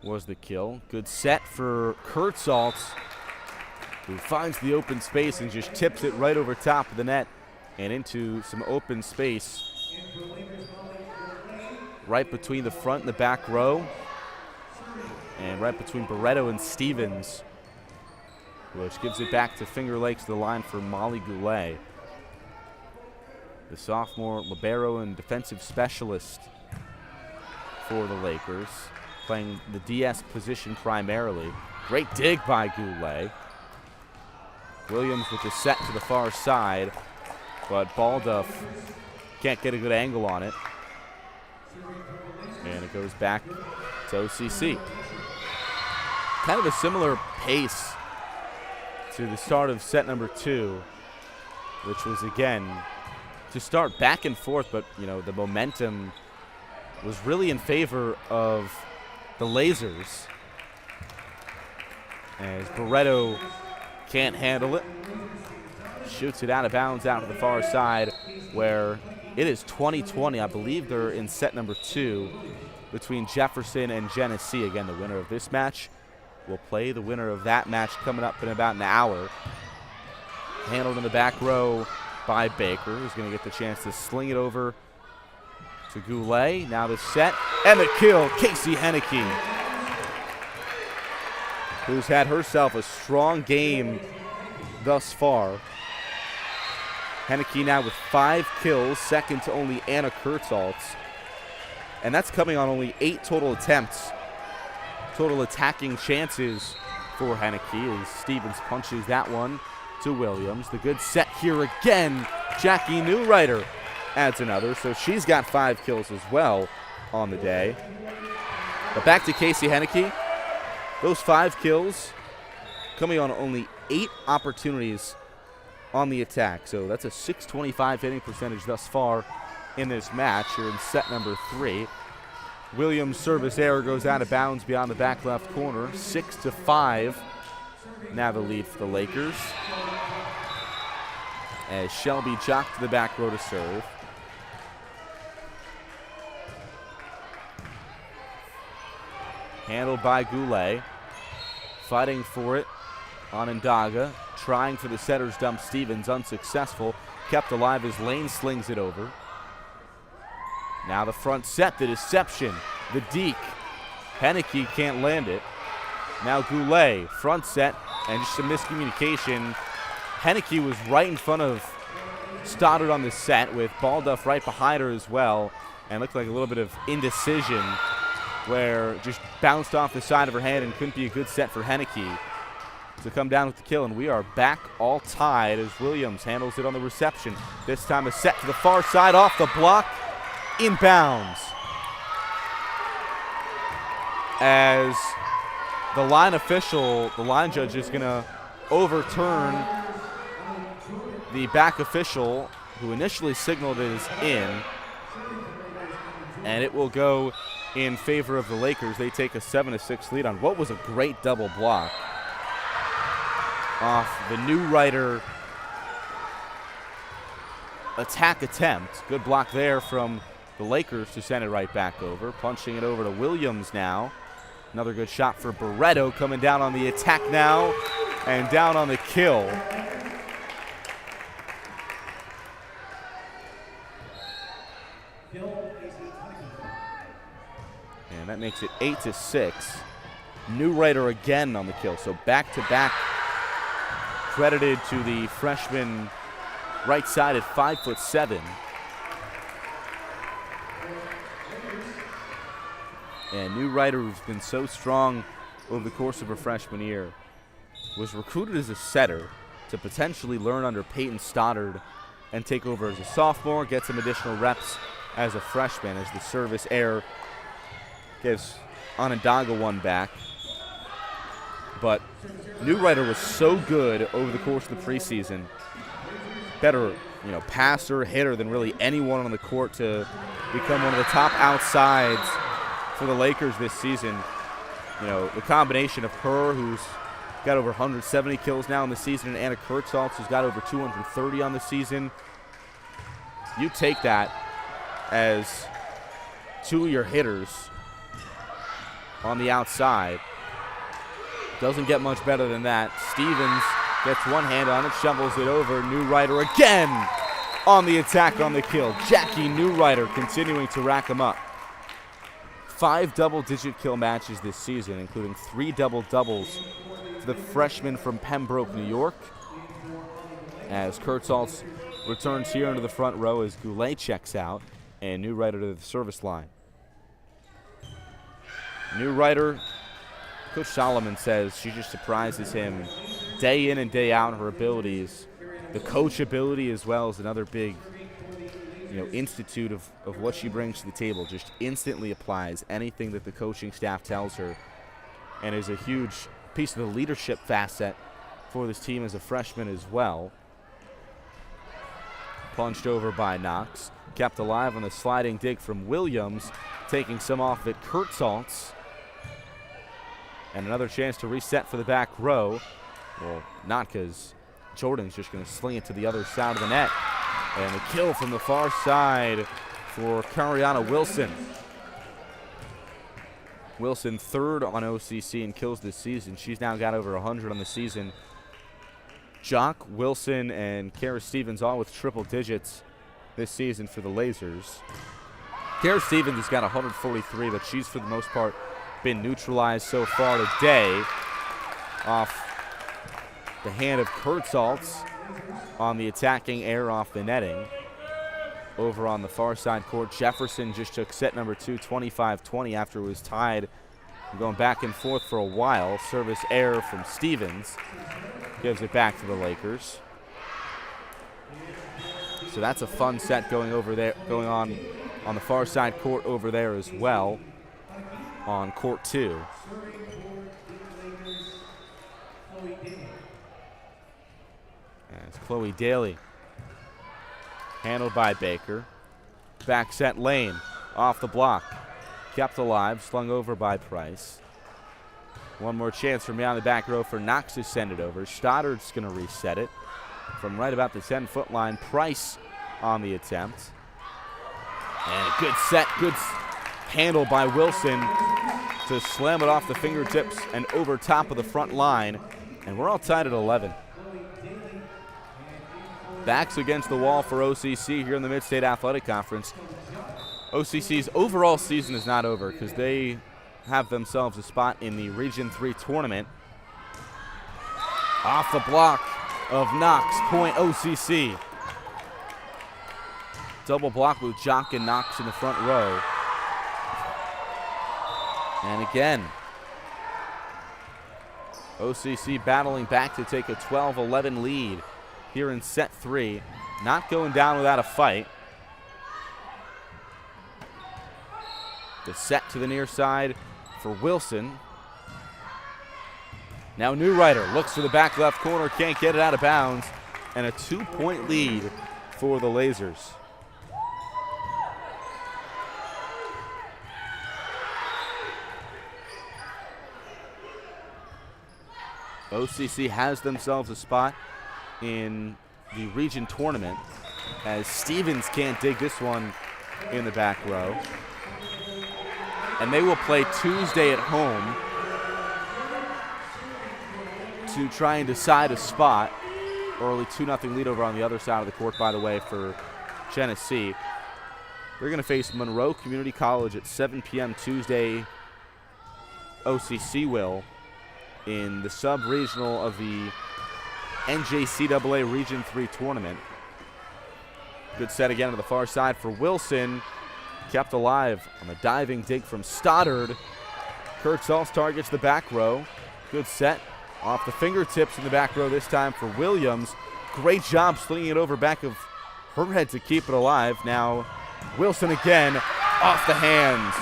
S1: was the kill. Good set for Kurtzaltz, who finds the open space and just tips it right over top of the net and into some open space right between the front and the back row, and right between Barreto and Stevens, which gives it back to Finger Lakes, the line for Molly Goulet. The sophomore libero and defensive specialist for the Lakers, playing the DS position primarily. Great dig by Goulet. Williams with the set to the far side, but Balduff can't get a good angle on it. And it goes back to OCC. Kind of a similar pace to the start of set number 2, which was, again, to start back and forth, but, you know, the momentum was really in favor of the Lazers, as Barreto can't handle it. Shoots it out of bounds out to the far side, where it is 20-20. I believe they're in set number 2 between Jefferson and Genesee. Again, the winner of this match will play the winner of that match coming up in about an hour. Handled in the back row by Baker, who's going to get the chance to sling it over to Goulet. Now the set and the kill, Casey Henneke, who's had herself a strong game thus far. Henneke now with 5 kills, second to only Anna Kurtzaltz. And that's coming on only 8 total attempts. Total attacking chances for Henneke as Stevens punches that one to Williams. The good set here again. Jackie Newrider adds another, so she's got 5 kills as well on the day. But back to Casey Henneke. Those 5 kills coming on only 8 opportunities on the attack. So that's a .625 hitting percentage thus far in this match here in set number 3. Williams' service error goes out of bounds beyond the back left corner. 6-5. Now the lead for the Lakers, as Shelby jocked to the back row to serve. Handled by Goulet. Fighting for it, Onondaga. Trying for the setter's dump, Stevens unsuccessful. Kept alive as Lane slings it over. Now the front set, the deception, the deke. Henneke can't land it. Now Goulet, front set, and just a miscommunication. Henneke was right in front of Stoddard on the set, with Balduff right behind her as well, and looked like a little bit of indecision where just bounced off the side of her hand and couldn't be a good set for Henneke to come down with the kill. And we are back all tied as Williams handles it on the reception. This time a set to the far side, off the block, inbounds. As the line official, the line judge, is going to overturn the back official who initially signaled it as in, and it will go in favor of the Lakers. They take a 7-6 lead on what was a great double block off the Newrider attack attempt. Good block there from the Lakers to send it right back over. Punching it over to Williams now. Another good shot for Barreto, coming down on the attack now and down on the kill. And that makes it 8-6. Newrider again on the kill. So back-to-back credited to the freshman right side at 5'7". And Newrider, who's been so strong over the course of her freshman year, was recruited as a setter to potentially learn under Peyton Stoddard and take over as a sophomore, get some additional reps as a freshman, as the service error gives Onondaga one back. But Newrider was so good over the course of the preseason. Better, passer, hitter than really anyone on the court to become one of the top outsides for the Lakers this season. The combination of her, who's got over 170 kills now in the season, and Anna Kurtzholz, who's got over 230 on the season. You take that as two of your hitters on the outside. Doesn't get much better than that. Stevens gets one hand on it, shovels it over. Newrider again on the attack on the kill. Jackie Newrider continuing to rack them up. 5 double-digit kill matches this season, including 3 double-doubles for the freshman from Pembroke, New York. As Kurtzholz returns here into the front row as Goulet checks out, and Newrider to the service line. Newrider, Coach Solomon says she just surprises him day in and day out in her abilities. The coach ability as well as another big institute of what she brings to the table. Just instantly applies anything that the coaching staff tells her, and is a huge piece of the leadership facet for this team as a freshman as well. Punched over by Knox. Kept alive on the sliding dig from Williams. Taking some off at Kurtzholz. And another chance to reset for the back row. Well, not, because Jordan's just going to sling it to the other side of the net. And a kill from the far side for Kariana Wilson. Wilson third on OCC in kills this season. She's now got over 100 on the season. Jock, Wilson, and Kara Stevens all with triple digits this season for the Lazers. Kara Stevens has got 143, but she's for the most part been neutralized so far today off the hand of Kurtzholz on the attacking air off the netting. Over on the far side court, Jefferson just took set number 2, 25-20, after it was tied, going back and forth for a while. Service error from Stevens gives it back to the Lakers. So that's a fun set going on the far side court over there as well on court 2. As Chloe Daly handled by Baker. Back set lane off the block. Kept alive, slung over by Price. One more chance from beyond the back row for Knox to send it over. Stoddard's going to reset it from right about the 10-foot line. Price on the attempt. And a good set, good handle by Wilson to slam it off the fingertips and over top of the front line. And we're all tied at 11. Backs against the wall for OCC here in the Mid-State Athletic Conference. OCC's overall season is not over because they have themselves a spot in the Region 3 tournament. Off the block of Knox, point OCC. Double block with Jock and Knox in the front row. And again, OCC battling back to take a 12-11 lead here in set 3. Not going down without a fight. The set to the near side for Wilson. Now Newrider looks for the back left corner, can't get it out of bounds, and a 2-point lead for the Lazers. OCC has themselves a spot in the region tournament as Stevens can't dig this one in the back row. And they will play Tuesday at home to try and decide a spot. Early 2-0 lead over on the other side of the court, by the way, for Genesee. They're going to face Monroe Community College at 7 p.m. Tuesday. OCC will in the sub-regional of the NJCAA Region 3 tournament. Good set again to the far side for Wilson. Kept alive on the diving dig from Stoddard. Kurtzholz targets the back row. Good set off the fingertips in the back row this time for Williams. Great job slinging it over back of her head to keep it alive. Now Wilson again off the hands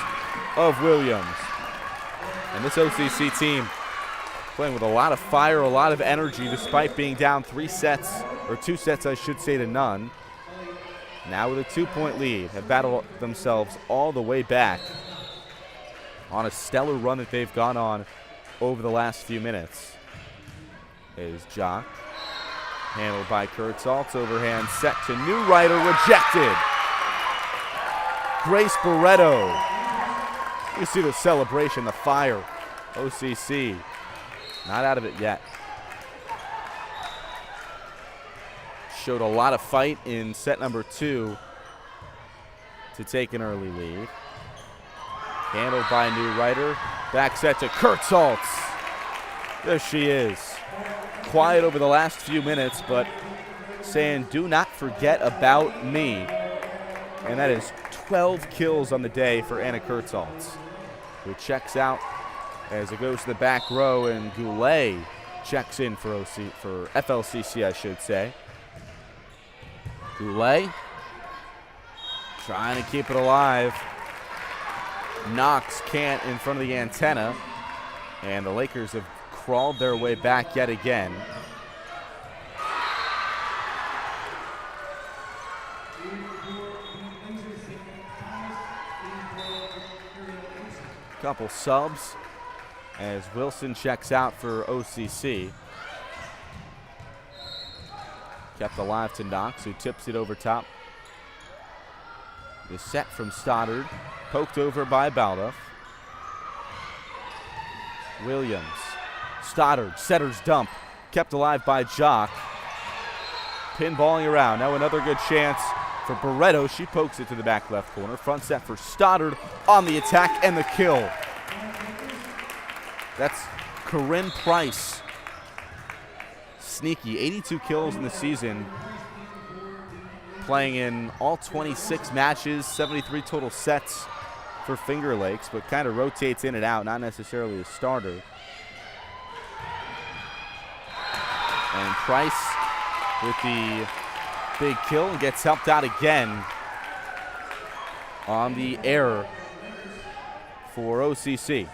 S1: of Williams. And this OCC team playing with a lot of fire, a lot of energy, despite being down 2 sets, I should say, to none. Now with a 2-point lead, have battled themselves all the way back on a stellar run that they've gone on over the last few minutes. Is Jock, handled by Kurtzaltz, overhand set to Newrider, rejected. Grace Barreto. You see the celebration, the fire. OCC, not out of it yet. Showed a lot of fight in set number 2 to take an early lead. Handled by Newrider. Back set to Kurtzaltz. There she is. Quiet over the last few minutes, but saying, do not forget about me. And that is 12 kills on the day for Anna Kurtzaltz, who checks out as it goes to the back row, and Goulet checks in for FLCC, I should say. Goulet trying to keep it alive. Knox can't in front of the antenna, and the Lakers have crawled their way back yet again. Couple subs as Wilson checks out for OCC. Kept alive to Knox, who tips it over top. The set from Stoddard, poked over by Baldoff. Williams, Stoddard, setter's dump, kept alive by Jock. Pinballing around, now another good chance for Barreto. She pokes it to the back left corner. Front set for Stoddard on the attack and the kill. That's Corinne Price. Sneaky, 82 kills in the season, playing in all 26 matches, 73 total sets for Finger Lakes, but kind of rotates in and out, not necessarily a starter. And Price with the big kill and gets helped out again on the error for OCC.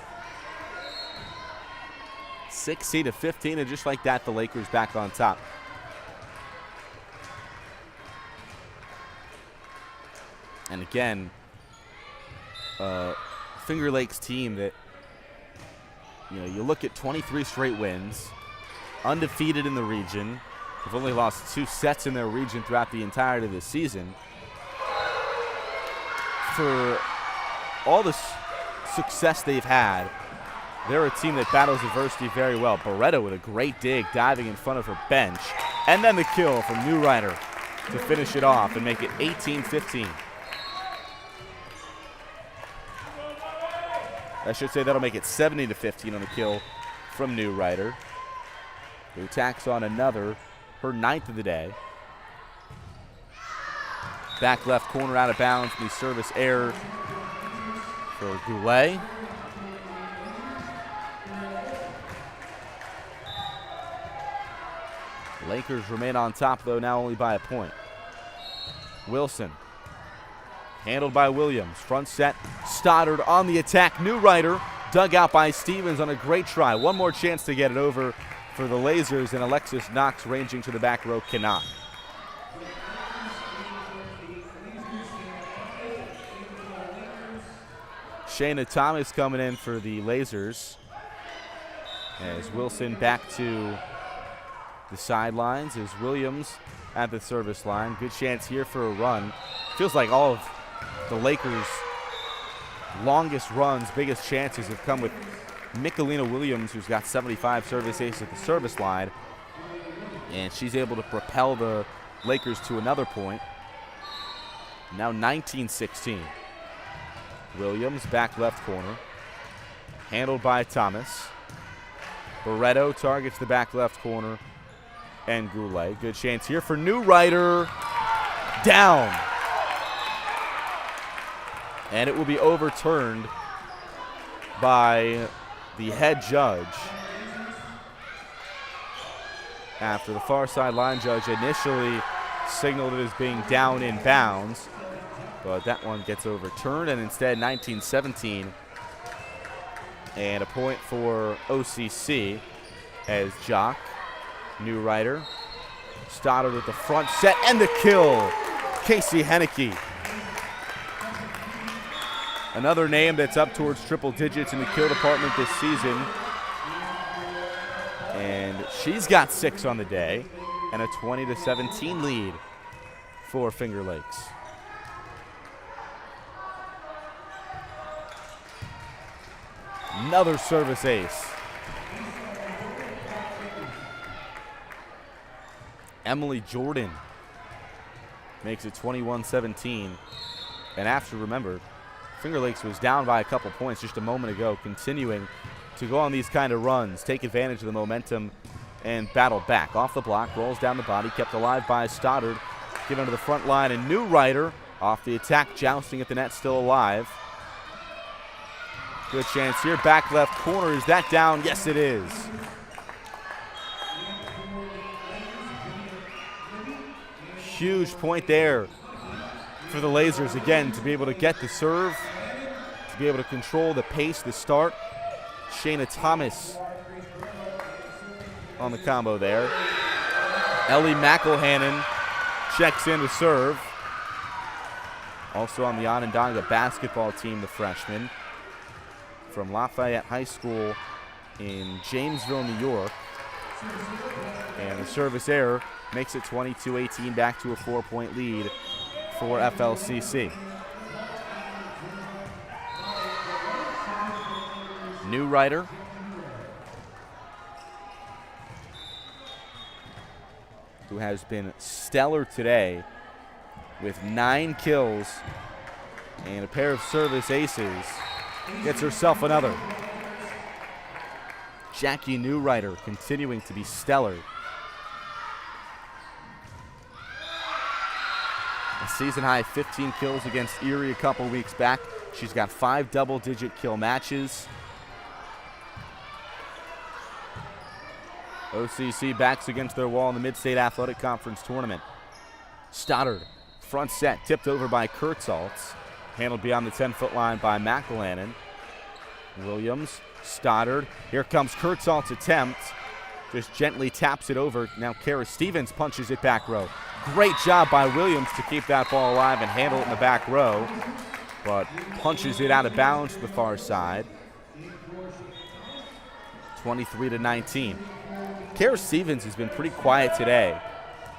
S1: 60-15, and just like that, the Lakers back on top. And again, Finger Lakes team that, you look at 23 straight wins, undefeated in the region. They've only lost 2 sets in their region throughout the entirety of the season. For all the success they've had, they're a team that battles adversity very well. Barreto with a great dig, diving in front of her bench. And then the kill from Newrider to finish it off and make it 18-15. I should say that'll make it 70-15 on the kill from Newrider, who tacks on another, her 9th of the day. Back left corner out of bounds, the service error for Goulet. Lakers remain on top, though, now only by a point. Wilson, handled by Williams. Front set, Stoddard on the attack. Newrider dug out by Stevens on a great try. One more chance to get it over for the Lasers, and Alexis Knox ranging to the back row cannot. Shayna Thomas coming in for the Lasers as Wilson back to the sidelines as Williams at the service line. Good chance here for a run. Feels like all of the Lakers' longest runs, biggest chances have come with Michelina Williams, who's got 75 service aces at the service line. And she's able to propel the Lakers to another point. Now 19-16. Williams, back left corner. Handled by Thomas. Barreto targets the back left corner. And Goulet. Good chance here for Newrider. Down. And it will be overturned by the head judge after the far sideline judge initially signaled it as being down in bounds. But that one gets overturned, and instead 19-17. And a point for OCC. as Jock, New Rider, Stoddard with the front set and the kill. Casey Henneke. Another name that's up towards triple digits in the kill department this season. And she's got 6 on the day and a 20-17 lead for Finger Lakes. Another service ace. Emily Jordan makes it 21-17. And after, remember, Finger Lakes was down by a couple points just a moment ago, continuing to go on these kind of runs, take advantage of the momentum, and battle back. Off the block, rolls down the body, kept alive by Stoddard. Get under the front line, and New Rider off the attack, jousting at the net, still alive. Good chance here, back left corner. Is that down? Yes, it is. Huge point there for the Lasers, again, to be able to get the serve, to be able to control the pace, the start. Shayna Thomas on the combo there. Ellie McElhannon checks in to serve. Also on the Onondaga basketball team, the freshman from Lafayette High School in Janesville, New York. And the service error makes it 22-18, back to a 4-point lead for FLCC. New Rider. Who has been stellar today with 9 kills and a pair of service aces, gets herself another. Jackie New Rider continuing to be stellar. A season high 15 kills against Erie a couple weeks back. She's got 5 double-digit kill matches. OCC backs against their wall in the Mid-State Athletic Conference tournament. Stoddard, front set, tipped over by Kurtzaltz. Handled beyond the 10-foot line by McElhannon. Williams, Stoddard. Here comes Kurtzalt's attempt. Just gently taps it over. Now Kara Stevens punches it back row. Great job by Williams to keep that ball alive and handle it in the back row. But punches it out of bounds to the far side. 23-19. Kara Stevens has been pretty quiet today.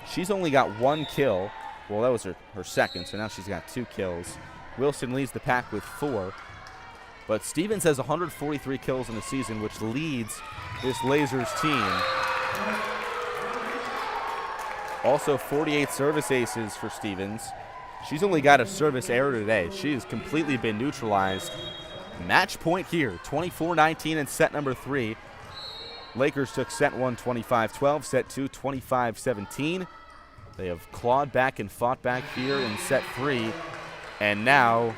S1: She's only got 1 kill. Well, that was her second, so now she's got 2 kills. Wilson leads the pack with 4. But Stevens has 143 kills in the season, which leads this Lasers team. Also 48 service aces for Stevens. She's only got a service error today. She has completely been neutralized. Match point here, 24-19 in set number 3. Lakers took set 1 25-12, set 2 25-17. They have clawed back and fought back here in set 3. And now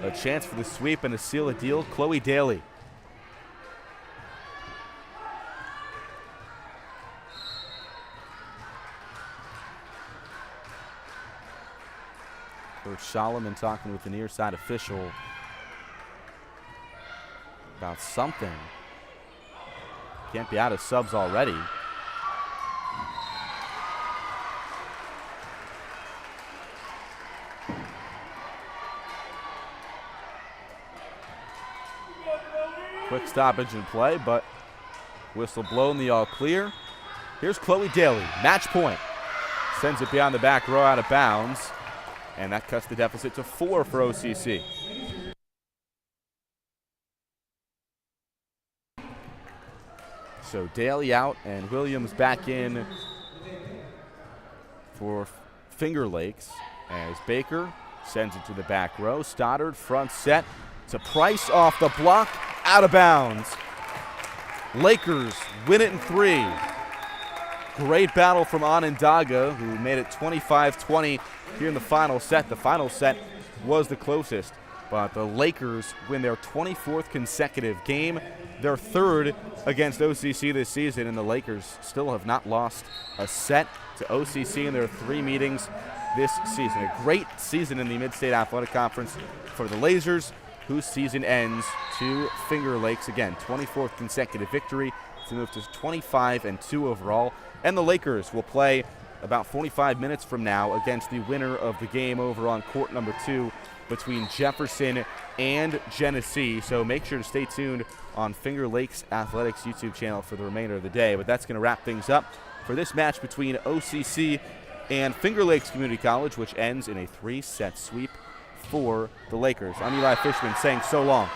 S1: a chance for the sweep and to seal a deal, Chloe Daly. Coach Solomon talking with the near side official about something. Can't be out of subs already. Quick stoppage in play, but whistle blown, the all clear. Here's Chloe Daly, match point. Sends it beyond the back row out of bounds, and that cuts the deficit to 4 for OCC. So Daly out and Williams back in for Finger Lakes as Baker sends it to the back row. Stoddard front set to Price off the block, out of bounds. Lakers win it in 3. Great battle from Onondaga, who made it 25-20 here in the final set. The final set was the closest, but the Lakers win their 24th consecutive game, their 3rd against OCC this season, and the Lakers still have not lost a set to OCC in their 3 meetings this season. A great season in the Mid-State Athletic Conference for the Lasers, whose season ends to Finger Lakes. Again, 24th consecutive victory to move to 25-2 overall. And the Lakers will play about 45 minutes from now against the winner of the game over on court number 2 between Jefferson and Genesee. So make sure to stay tuned on Finger Lakes Athletics YouTube channel for the remainder of the day. But that's going to wrap things up for this match between OCC and Finger Lakes Community College, which ends in a 3-set sweep for the Lakers. I'm Eli Fishman saying so long.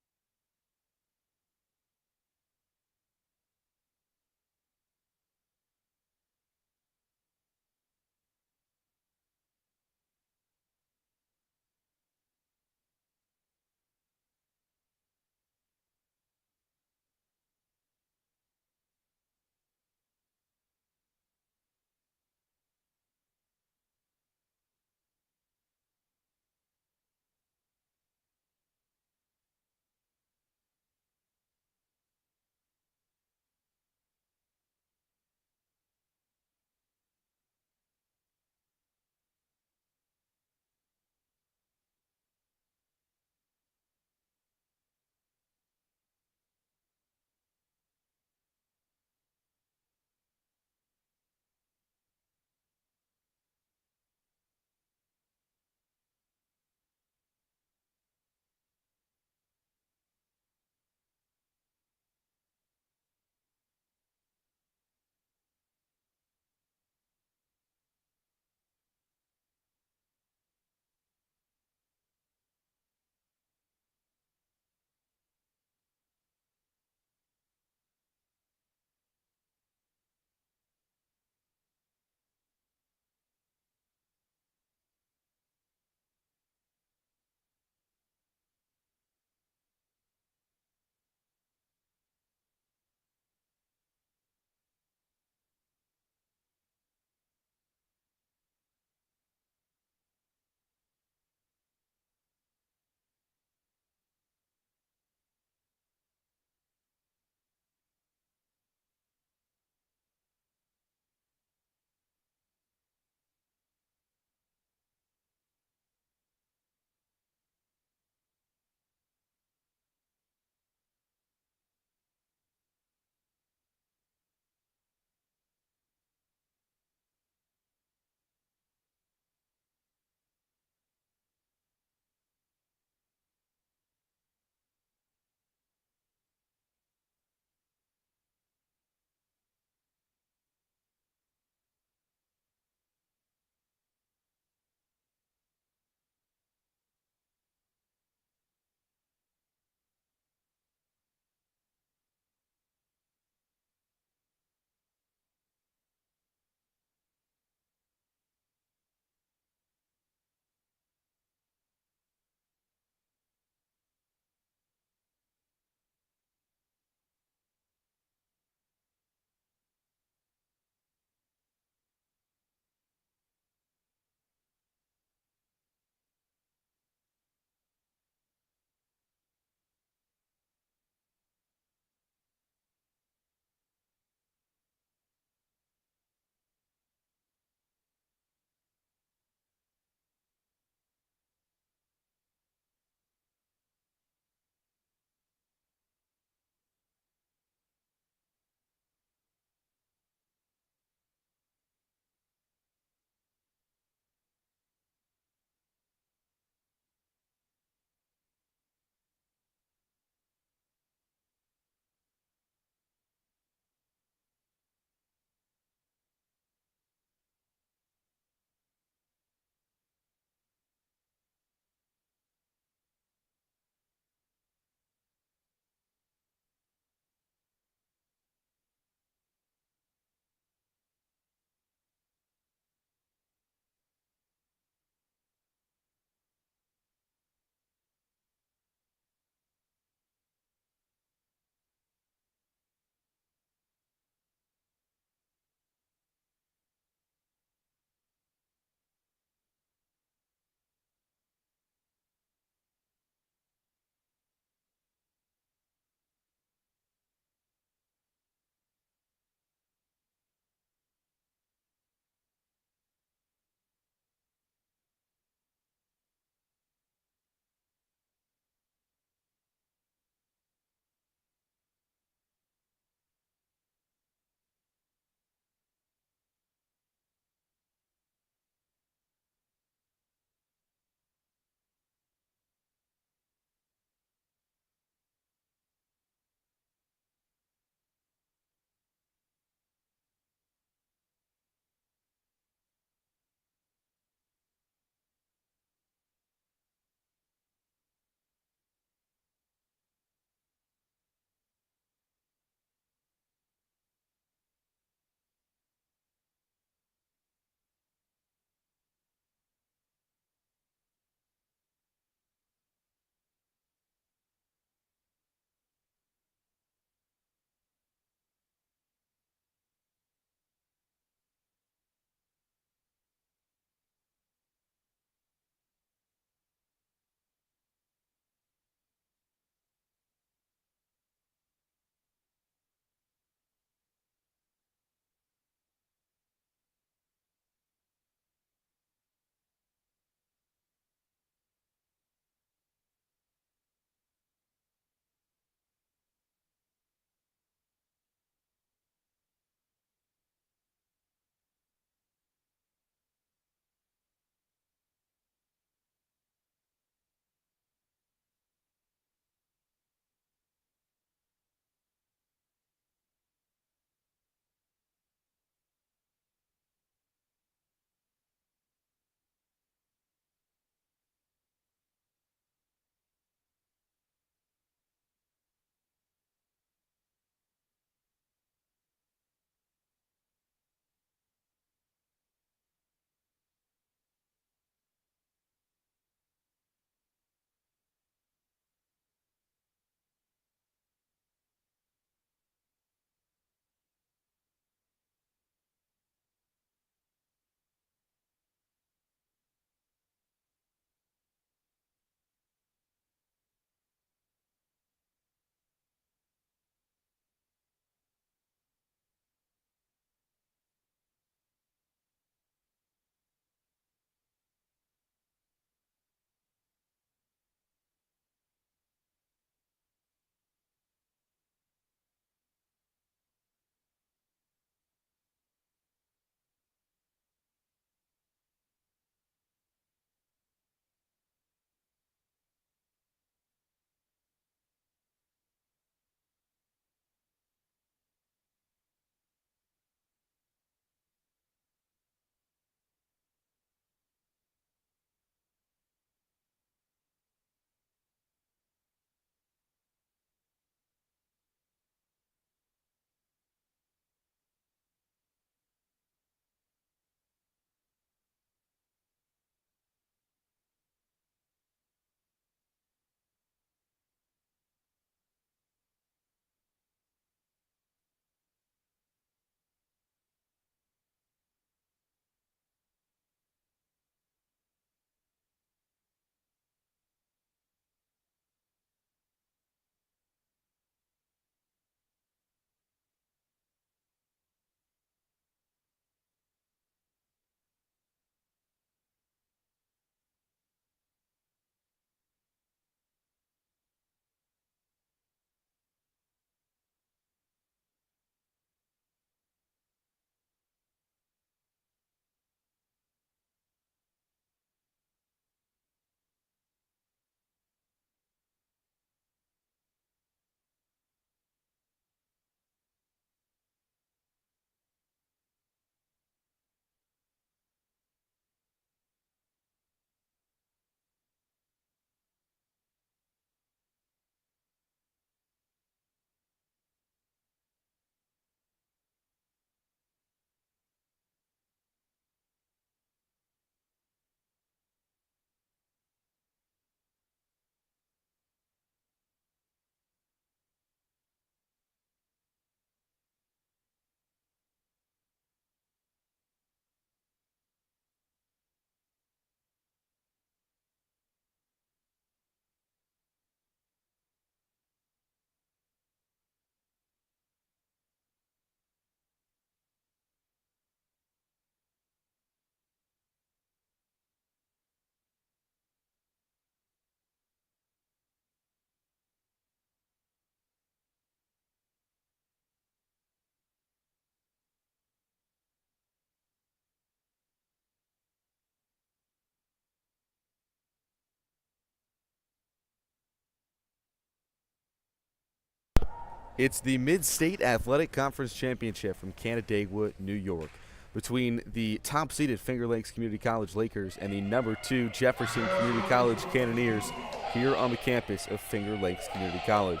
S1: It's the Mid-State Athletic Conference Championship from Canandaigua, New York, between the top-seeded Finger Lakes Community College Lakers and the number 2 Jefferson Community College Cannoneers here on the campus of Finger Lakes Community College.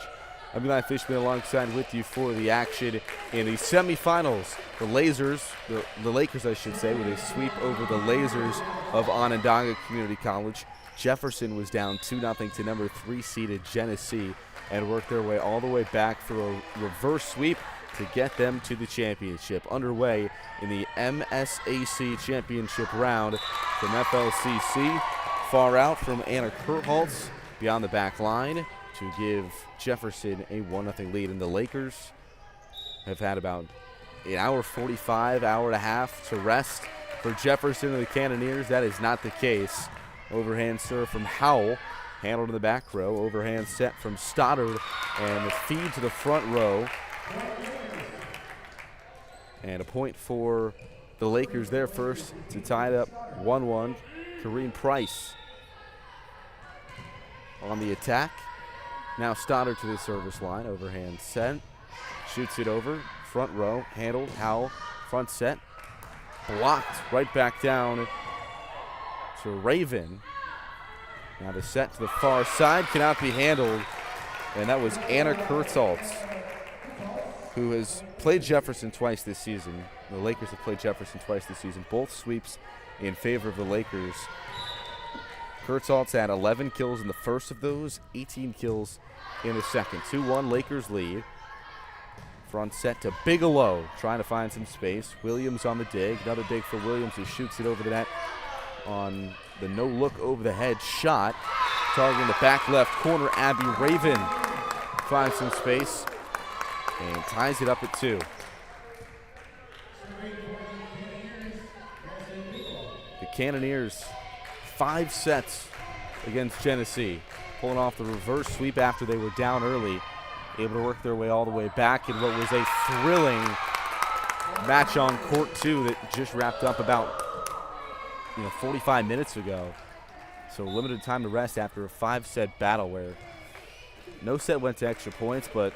S1: I'm Eli Fishman alongside with you for the action in the semifinals. The Lakers, I should say, with a sweep over the Lazers of Onondaga Community College. Jefferson was down 2-0 to number 3-seeded Genesee and worked their way all the way back for a reverse sweep to get them to the championship. Underway in the MSAC championship round from FLCC. Far out from Anna Kurtholz beyond the back line to give Jefferson a 1-0 lead. And the Lakers have had about an hour 45, hour and a half to rest. For Jefferson and the Cannoneers, that is not the case. Overhand serve from Howell, handled in the back row. Overhand set from Stoddard, and the feed to the front row. And a point for the Lakers there first to tie it up 1-1. Kareem Price on the attack. Now Stoddard to the service line. Overhand set. Shoots it over. Front row. Handled. Howell. Front set. Blocked. Right back down to Raven. Now the set to the far side. Cannot be handled. And that was Anna Kurtholz, who has played Jefferson twice this season. The Lakers have played Jefferson twice this season. Both sweeps in favor of the Lakers. Kurtholz had 11 kills in the first of those, 18 kills in the second. 2-1 Lakers lead. Front set to Bigelow, trying to find some space. Williams on the dig. Another dig for Williams, who shoots it over the net on the no-look over-the-head shot. Targeting the back left corner, Abby Raven finds some space and ties it up at 2. The Cannoneers, 5 sets against Genesee, pulling off the reverse sweep after they were down early, able to work their way all the way back in what was a thrilling match on court 2 that just wrapped up about 45 minutes ago. So limited time to rest after a 5-set battle where no set went to extra points, but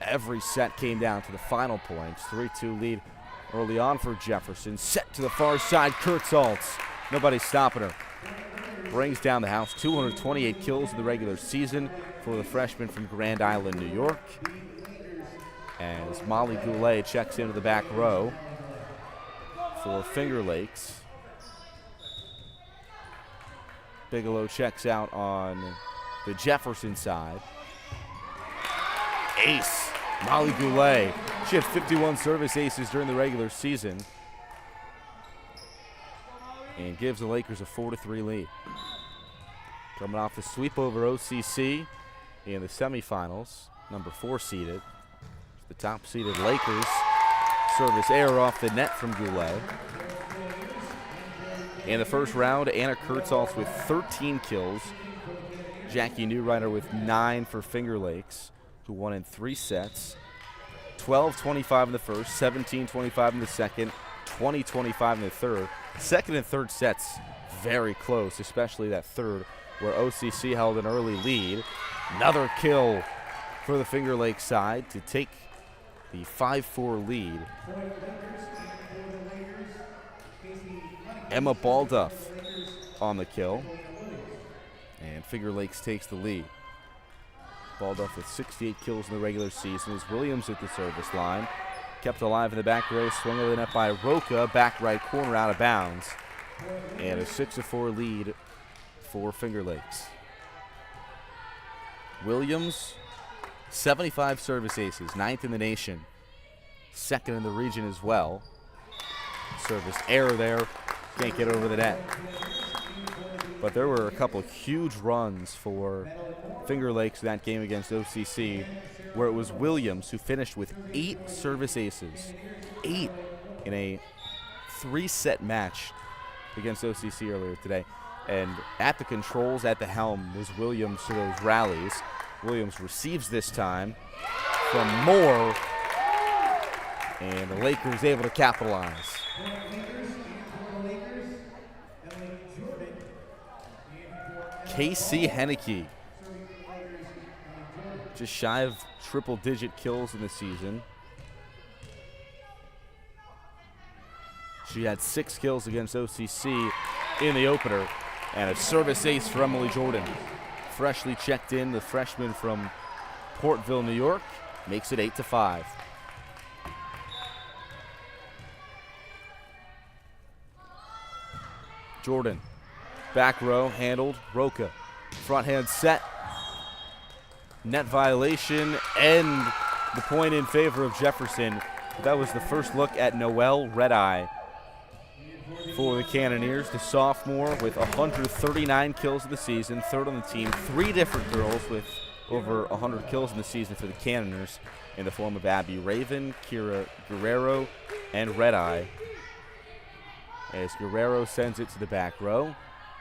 S1: every set came down to the final points. 3-2 lead early on for Jefferson. Set to the far side, Kurtholz. Nobody stopping her. Brings down the house. 228 kills in the regular season for the freshman from Grand Island, New York. As Molly Goulet checks into the back row for Finger Lakes. Bigelow checks out on the Jefferson side. Ace, Molly Goulet. She had 51 service aces during the regular season and gives the Lakers a 4-3 lead. Coming off the sweep over OCC in the semifinals, number 4 seeded. The top seeded Lakers. Service error off the net from Goulet. In the first round, Anna Kurtholz with 13 kills. Jackie Newrider with 9 for Finger Lakes, who won in 3 sets. 12-25 in the first, 17-25 in the second, 20-25 in the third. Second and third sets very close, especially that third where OCC held an early lead. Another kill for the Finger Lakes side to take the 5-4 lead. Emma Balduff on the kill, and Finger Lakes takes the lead. Balduff with 68 kills in the regular season. As Williams at the service line, kept alive in the back row, swung over the net by Roca, back right corner out of bounds, and a 6-4 lead for Finger Lakes. Williams, 75 service aces, 9th in the nation, 2nd in the region as well. Service error there. Can't get over the net. But there were a couple of huge runs for Finger Lakes in that game against OCC, where it was Williams who finished with 8 service aces. 8 in a 3-set match against OCC earlier today. And at the controls, at the helm, was Williams to those rallies. Williams receives this time from Moore, and the Lakers able to capitalize. Casey Henneke, just shy of triple-digit kills in the season. She had 6 kills against OCC in the opener, and a service ace for Emily Jordan. Freshly checked in, the freshman from Portville, New York, makes it 8-5. Jordan, back row, handled, Roca. Front hand set, net violation, and the point in favor of Jefferson. That was the first look at Noelle Red-Eye for the Cannoneers, the sophomore with 139 kills in the season, third on the team. 3 different girls with over 100 kills in the season for the Cannoneers in the form of Abby Raven, Kira Guerrero, and Red-Eye. As Guerrero sends it to the back row,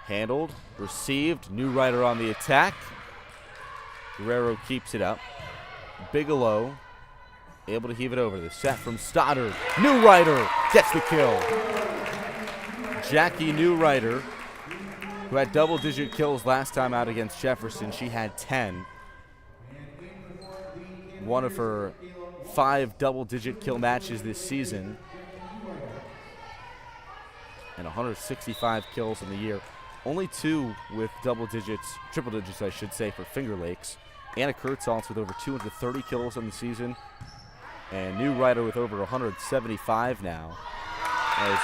S1: handled, received, New Rider on the attack. Guerrero keeps it up. Bigelow able to heave it over. The set from Stoddard. New Rider gets the kill. Jackie New Rider, who had double-digit kills last time out against Jefferson, she had 10. One of her 5 double-digit kill matches this season. And 165 kills in the year. Only 2 with double digits, triple digits I should say, for Finger Lakes. Anna Kurtzholz with over 230 kills on the season. And New Rider with over 175 now. As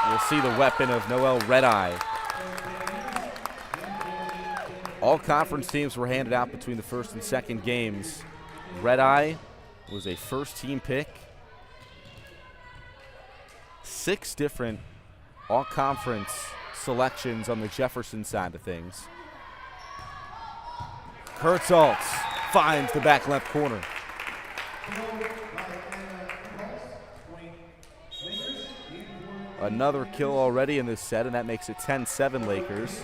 S1: we'll see the weapon of Noelle Red-Eye. All conference teams were handed out between the first and second games. Red-Eye was a first-team pick. 6 different all-conference selections on the Jefferson side of things. Kurtzholz finds the back left corner. Another kill already in this set, and that makes it 10-7 Lakers.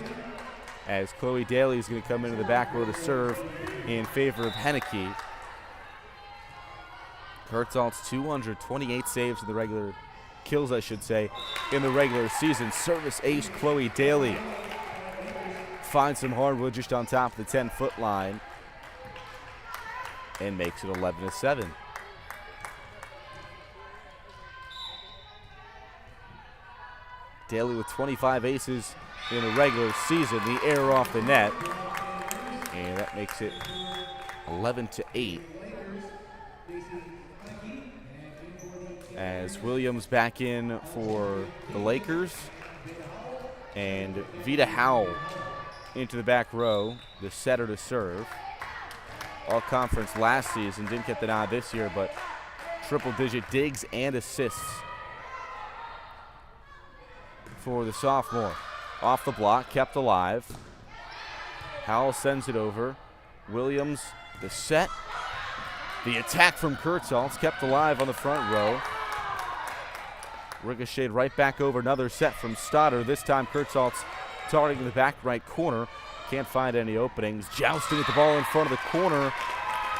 S1: As Chloe Daly is going to come into the back row to serve in favor of Henneke. Kurtzholz 228 saves in the regular kills, I should say, in the regular season. Service ace Chloe Daly finds some hardwood just on top of the 10-foot line and makes it 11-7. Daly with 25 aces in the regular season. The error off the net, and that makes it 11-8. As Williams back in for the Lakers, and Vita Howell into the back row, the setter to serve. All conference last season, didn't get the nod this year, but triple-digit digs and assists for the sophomore. Off the block, kept alive. Howell sends it over. Williams, the set. The attack from Kurtzholz, kept alive on the front row. Ricocheted right back over. Another set from Stoddard. This time Kurtzholz targeting the back right corner. Can't find any openings. Jousting at the ball in front of the corner,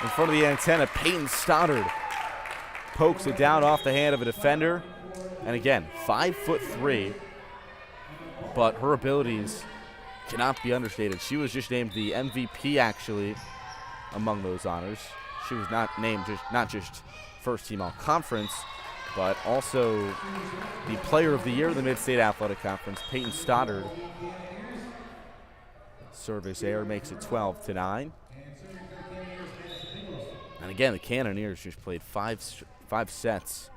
S1: in front of the antenna. Peyton Stoddard pokes it down off the hand of a defender. And again, 5'3", but her abilities cannot be understated. She was just named the MVP actually among those honors. She was not named not just first team all conference, but also the player of the year of the Mid-State Athletic Conference, Peyton Stoddard. Service error makes it 12-9. And again, the Cannoneers just played five sets,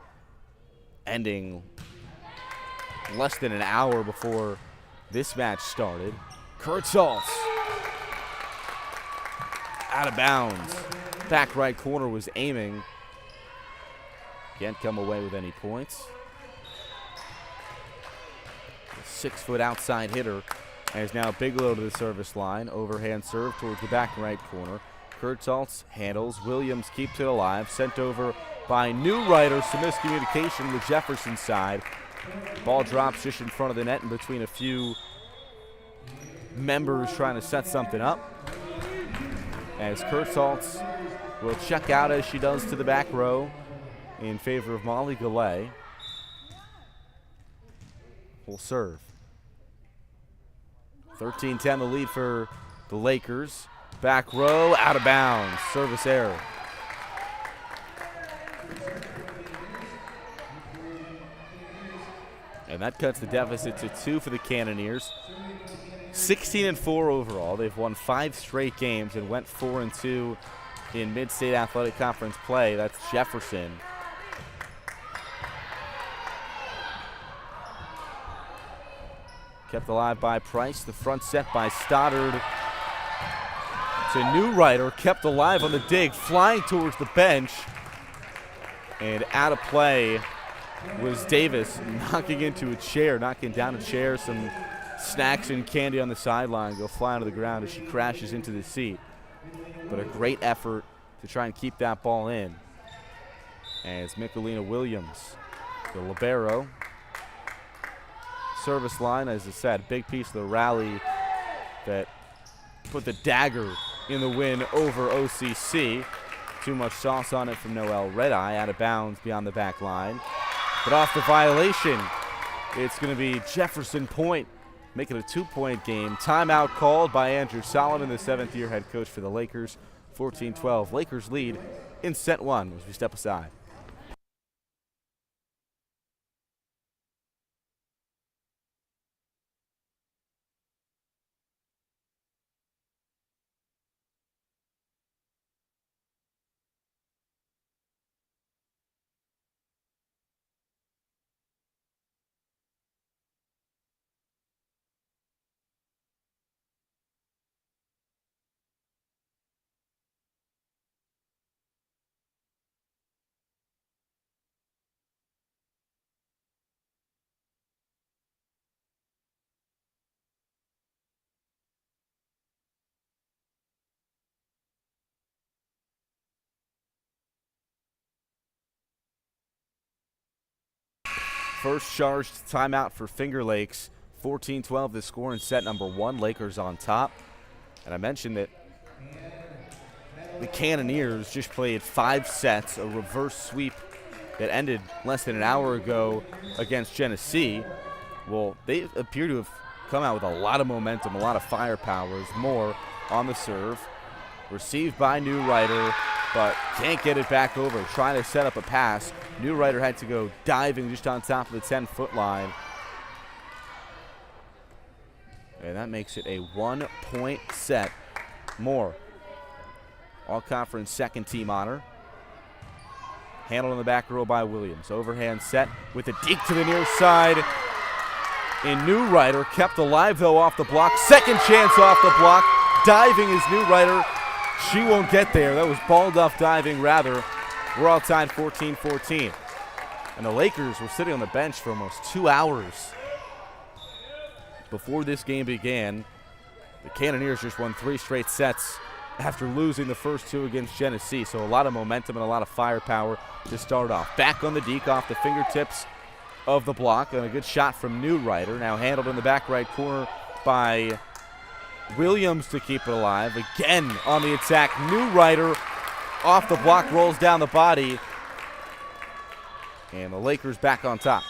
S1: ending less than an hour before this match started. Kurtzholz out of bounds. Back right corner was aiming. Can't come away with any points. A 6-foot outside hitter. And is now Bigelow to the service line. Overhand serve towards the back right corner. Kurtzholz handles. Williams keeps it alive. Sent over by New Rider. Some miscommunication on the Jefferson side. Ball drops just in front of the net and between a few members trying to set something up. As Kurtzholz will check out as she does to the back row in favor of Molly Galley. Will serve. 13-10 the lead for the Lakers. Back row, out of bounds. Service error. And that cuts the deficit to 2 for the Cannoneers. 16-4 overall. They've won 5 straight games and went 4-2 in Mid-State Athletic Conference play. That's Jefferson. Kept alive by Price. The front set by Stoddard to Newrider. Kept alive on the dig, flying towards the bench. And out of play was Davis, knocking into a chair, knocking down a chair. Some snacks and candy on the sideline go flying to the ground as she crashes into the seat. But a great effort to try and keep that ball in. And it's Michelina Williams, the libero. Service line, as I said, big piece of the rally that put the dagger in the win over OCC. Too much sauce on it from Noelle Redeye, out of bounds beyond the back line. But off the violation, it's going to be Jefferson Point, making it a 2-point game. Timeout called by Andrew Solomon, the 7th-year head coach for the Lakers. 14-12, Lakers lead in set 1 as we step aside. First charged timeout for Finger Lakes. 14-12 the score in set number 1. Lakers on top. And I mentioned that the Cannoneers just played 5 sets, a reverse sweep that ended less than an hour ago against Genesee. Well, they appear to have come out with a lot of momentum, a lot of firepower. More on the serve. Received by Newrider, but can't get it back over. Trying to set up a pass. Newrider had to go diving just on top of the 10-foot line. And that makes it a 1-point set. More. All-conference second-team honor. Handled on the back row by Williams. Overhand set with a deke to the near side. And Newrider kept alive, though, off the block. Second chance off the block. Diving is Newrider. She won't get there. That was Balduff diving, rather. We're all tied 14-14. And the Lakers were sitting on the bench for almost 2 hours before this game began. The Cannoneers just won 3 straight sets after losing the first 2 against Genesee. So a lot of momentum and a lot of firepower to start off. Back on the deke off the fingertips of the block. And a good shot from Newrider. Now handled in the back right corner by Williams to keep it alive. Again on the attack. Newrider off the block, rolls down the body. And the Lakers back on top.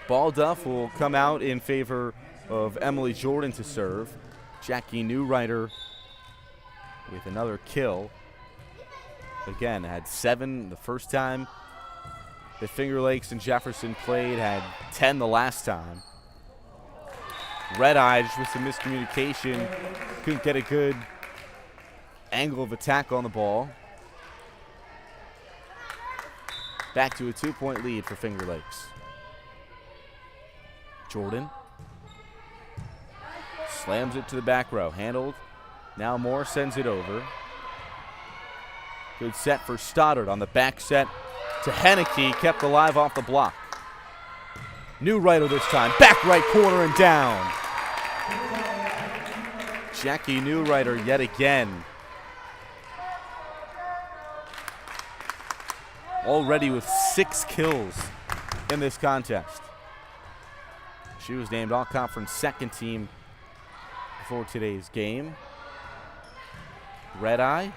S1: Balduff will come out in favor of Emily Jordan to serve. Jackie Newrider with another kill. Again, had 7 the first time that Finger Lakes and Jefferson played, had 10 the last time. Redeye just with some miscommunication, couldn't get a good angle of attack on the ball. Back to a 2-point lead for Finger Lakes. Jordan slams it to the back row. Handled. Now Moore sends it over. Good set for Stoddard on the back set to Henneke. Kept alive off the block. Newrider this time. Back right corner and down. Jackie Newrider yet again. Already with 6 kills in this contest. She was named all-conference second team for today's game. Redeye.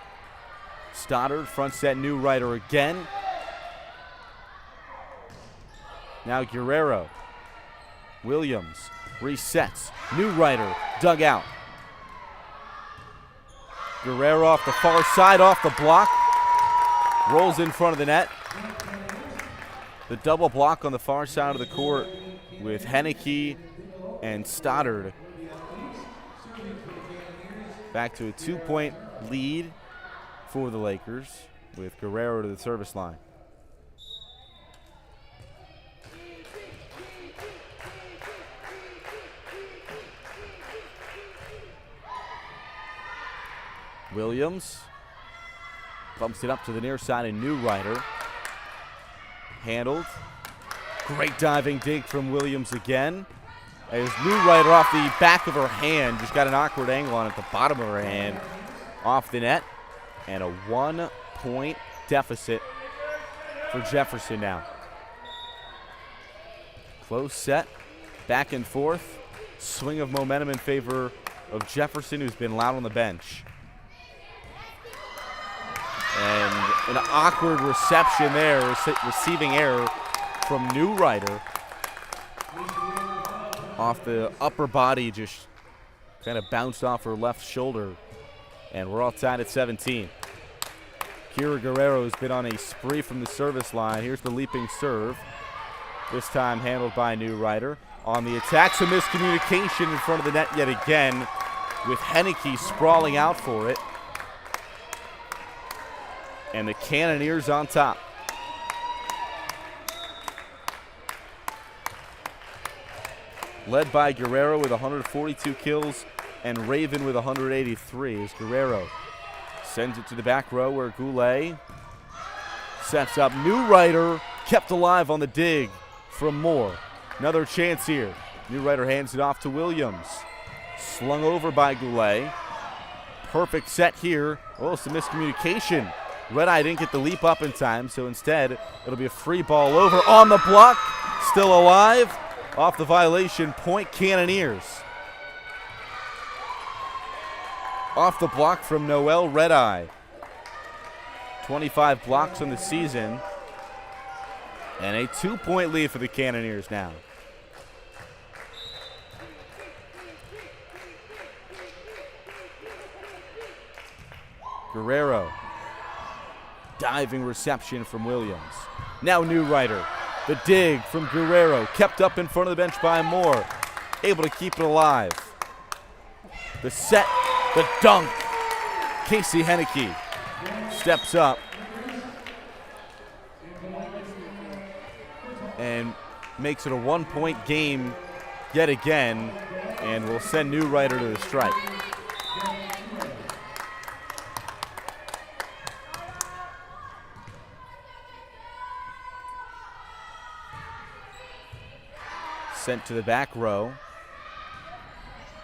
S1: Stoddard, front set, Newrider again. Now Guerrero. Williams resets. Newrider dug out. Guerrero off the far side, off the block. Rolls in front of the net. The double block on the far side of the court with Henneke and Stoddard. Back to a 2-point lead for the Lakers with Guerrero to the service line. Williams bumps it up to the near side, and Newrider handled. Great diving dig from Williams again. As Newrider off the back of her hand, just got an awkward angle on it, the bottom of her hand, off the net. And a 1-point deficit for Jefferson now. Close set, back and forth. Swing of momentum in favor of Jefferson, who's been loud on the bench. And an awkward reception there, receiving error from Newrider. Off the upper body, just kind of bounced off her left shoulder. And we're all tied at 17. Kira Guerrero has been on a spree from the service line. Here's the leaping serve. This time handled by Newrider. On the attack, some miscommunication in front of the net yet again, with Henneke sprawling out for it. And the Cannoneers on top. Led by Guerrero with 142 kills and Raven with 183 as Guerrero sends it to the back row where Goulet sets up. Newrider kept alive on the dig from Moore. Another chance here. Newrider hands it off to Williams. Slung over by Goulet. Perfect set here. Oh, some miscommunication. Red Eye didn't get the leap up in time, so instead it'll be a free ball over on the block. Still alive. Off the violation, point Cannoneers. Off the block from Noel Red Eye. 25 blocks on the season. And a 2-point lead for the Cannoneers now. Guerrero. Diving reception from Williams. Now Newrider. The dig from Guerrero. Kept up in front of the bench by Moore. Able to keep it alive. The set. The dunk. Casey Henneke steps up. And makes it a 1-point game yet again. And will send Newrider to the strike. Sent to the back row.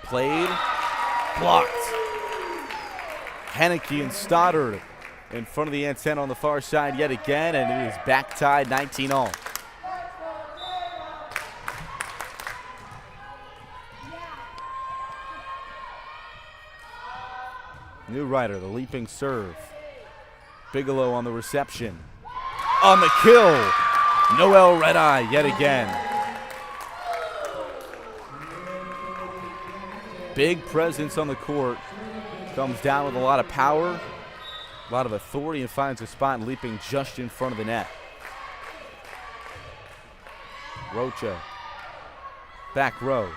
S1: Played. Blocked. Henneke and Stoddard in front of the antenna on the far side yet again, and it is back tied 19-all. Newrider, the leaping serve. Bigelow on the reception. On the kill, Noel Red Eye yet again. Big presence on the court. Comes down with a lot of power, a lot of authority, and finds a spot leaping just in front of the net. Rocha. Back row.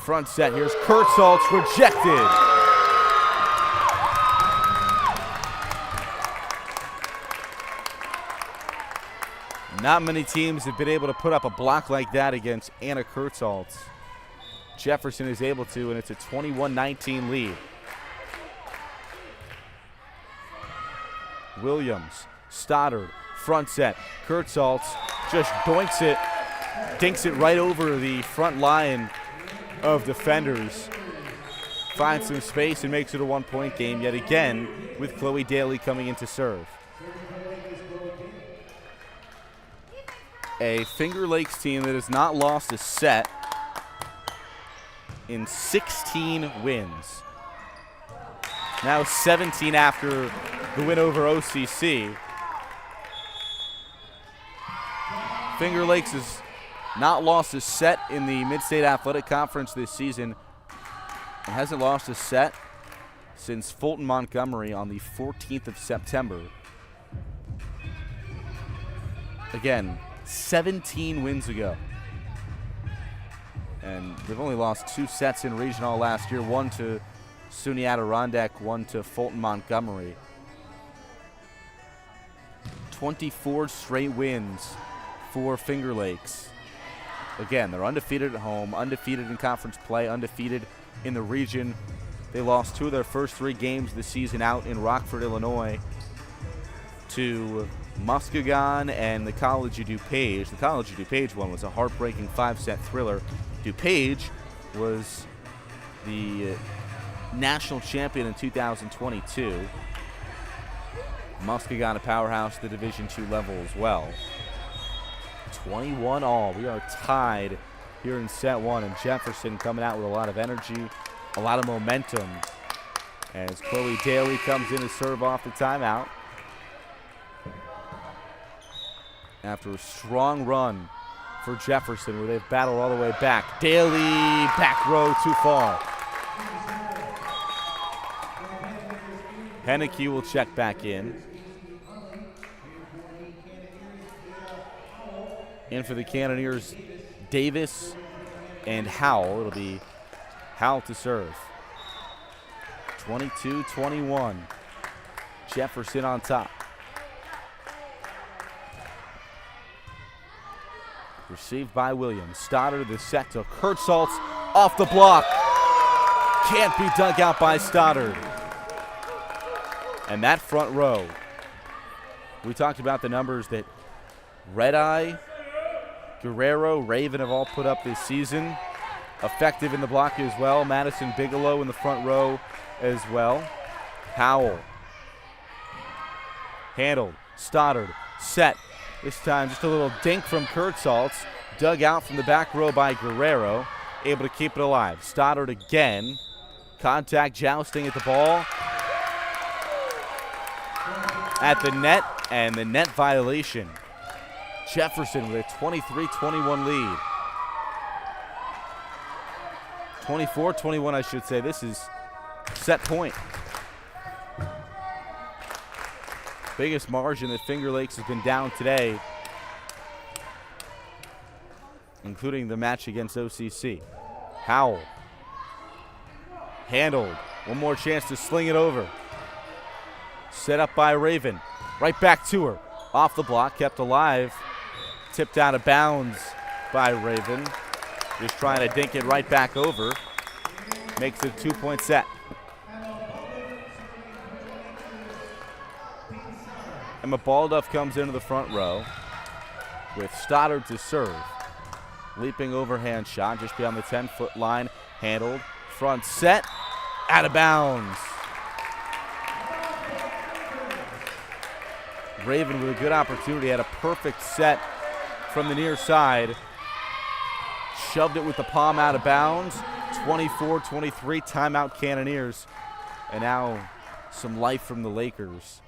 S1: Front set. Here's Kurtzholz, rejected. Not many teams have been able to put up a block like that against Anna Kurtzholz. Jefferson is able to, and it's a 21-19 lead. Williams, Stoddard, front set. Kurtzholz just dinks it right over the front line of defenders. Finds some space and makes it a 1-point game yet again with Chloe Daly coming in to serve. A Finger Lakes team that has not lost a set in 16 wins. Now 17 after the win over OCC. Finger Lakes has not lost a set in the Mid-State Athletic Conference this season. It hasn't lost a set since Fulton Montgomery on the 14th of September. Again, 17 wins ago. And they've only lost 2 sets in regional last year, one to SUNY Adirondack, one to Fulton Montgomery. 24 straight wins for Finger Lakes. Again, they're undefeated at home, undefeated in conference play, undefeated in the region. They lost 2 of their first 3 games of the season out in Rockford, Illinois, to Muskegon and the College of DuPage. The College of DuPage one was a heartbreaking 5-set thriller. DuPage was the national champion in 2022. Muskegon, a powerhouse at the Division II level as well. 21 all. We are tied here in set 1, and Jefferson coming out with a lot of energy, a lot of momentum, as Chloe Daly comes in to serve off the timeout. After a strong run for Jefferson, where they've battled all the way back. Daly, back row, too far. Henneke will check back in. In for the Cannoneers, Davis and Howell. It'll be Howell to serve. 22-21. Jefferson on top. Received by Williams. Stoddard the set to Kurtzholz off the block. Can't be dug out by Stoddard. And that front row. We talked about the numbers that Red Eye, Guerrero, Raven have all put up this season. Effective in the block as well. Madison Bigelow in the front row as well. Howell. Handled. Stoddard. Set. This time just a little dink from Kurtzholz. Dug out from the back row by Guerrero. Able to keep it alive. Stoddard again. Contact jousting at the ball. At the net, and the net violation. Jefferson with a 23-21 lead. 24-21, I should say. This is set point. Biggest margin that Finger Lakes has been down today, including the match against OCC. Howell. Handled. One more chance to sling it over. Set up by Raven. Right back to her. Off the block, kept alive. Tipped out of bounds by Raven. Just trying to dink it right back over. Makes it a 2-point set. Emma Balduff comes into the front row with Stoddard to serve. Leaping overhand shot just beyond the 10-foot line. Handled. Front set. Out of bounds. Raven with a good opportunity. Had a perfect set from the near side. Shoved it with the palm out of bounds. 24-23, timeout Cannoneers. And now some life from the Lakers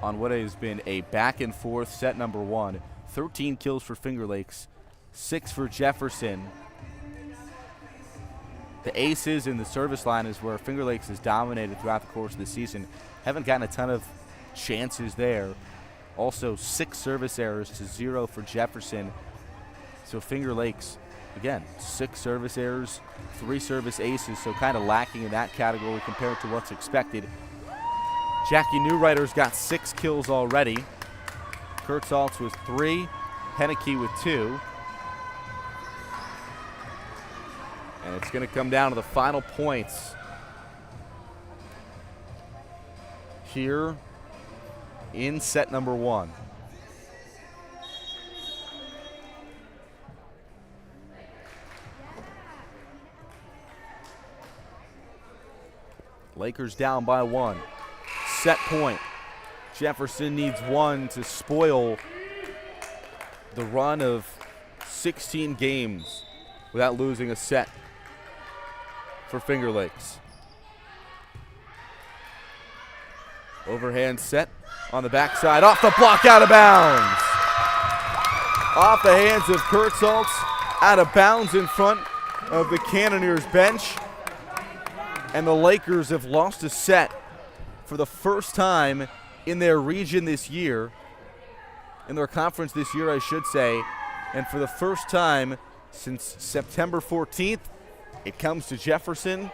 S1: on what has been a back and forth set number 1. 13 kills for Finger Lakes, 6 for Jefferson. The aces in the service line is where Finger Lakes has dominated throughout the course of the season. Haven't gotten a ton of chances there. Also 6 service errors to 0 for Jefferson. So Finger Lakes, again, 6 service errors, 3 service aces, so kind of lacking in that category compared to what's expected. Jackie Newrider's got 6 kills already. Kurtzholz with 3, Henneke with 2. And it's going to come down to the final points here in set number 1. Lakers down by 1. Set point. Jefferson needs 1 to spoil the run of 16 games without losing a set for Finger Lakes. Overhand set on the backside, off the block, out of bounds. Off the hands of Kurtzholz, out of bounds in front of the Cannoneers bench. And the Lakers have lost a set for the first time in their region this year. in their conference this year, I should say. And for the first time since September 14th, it comes to Jefferson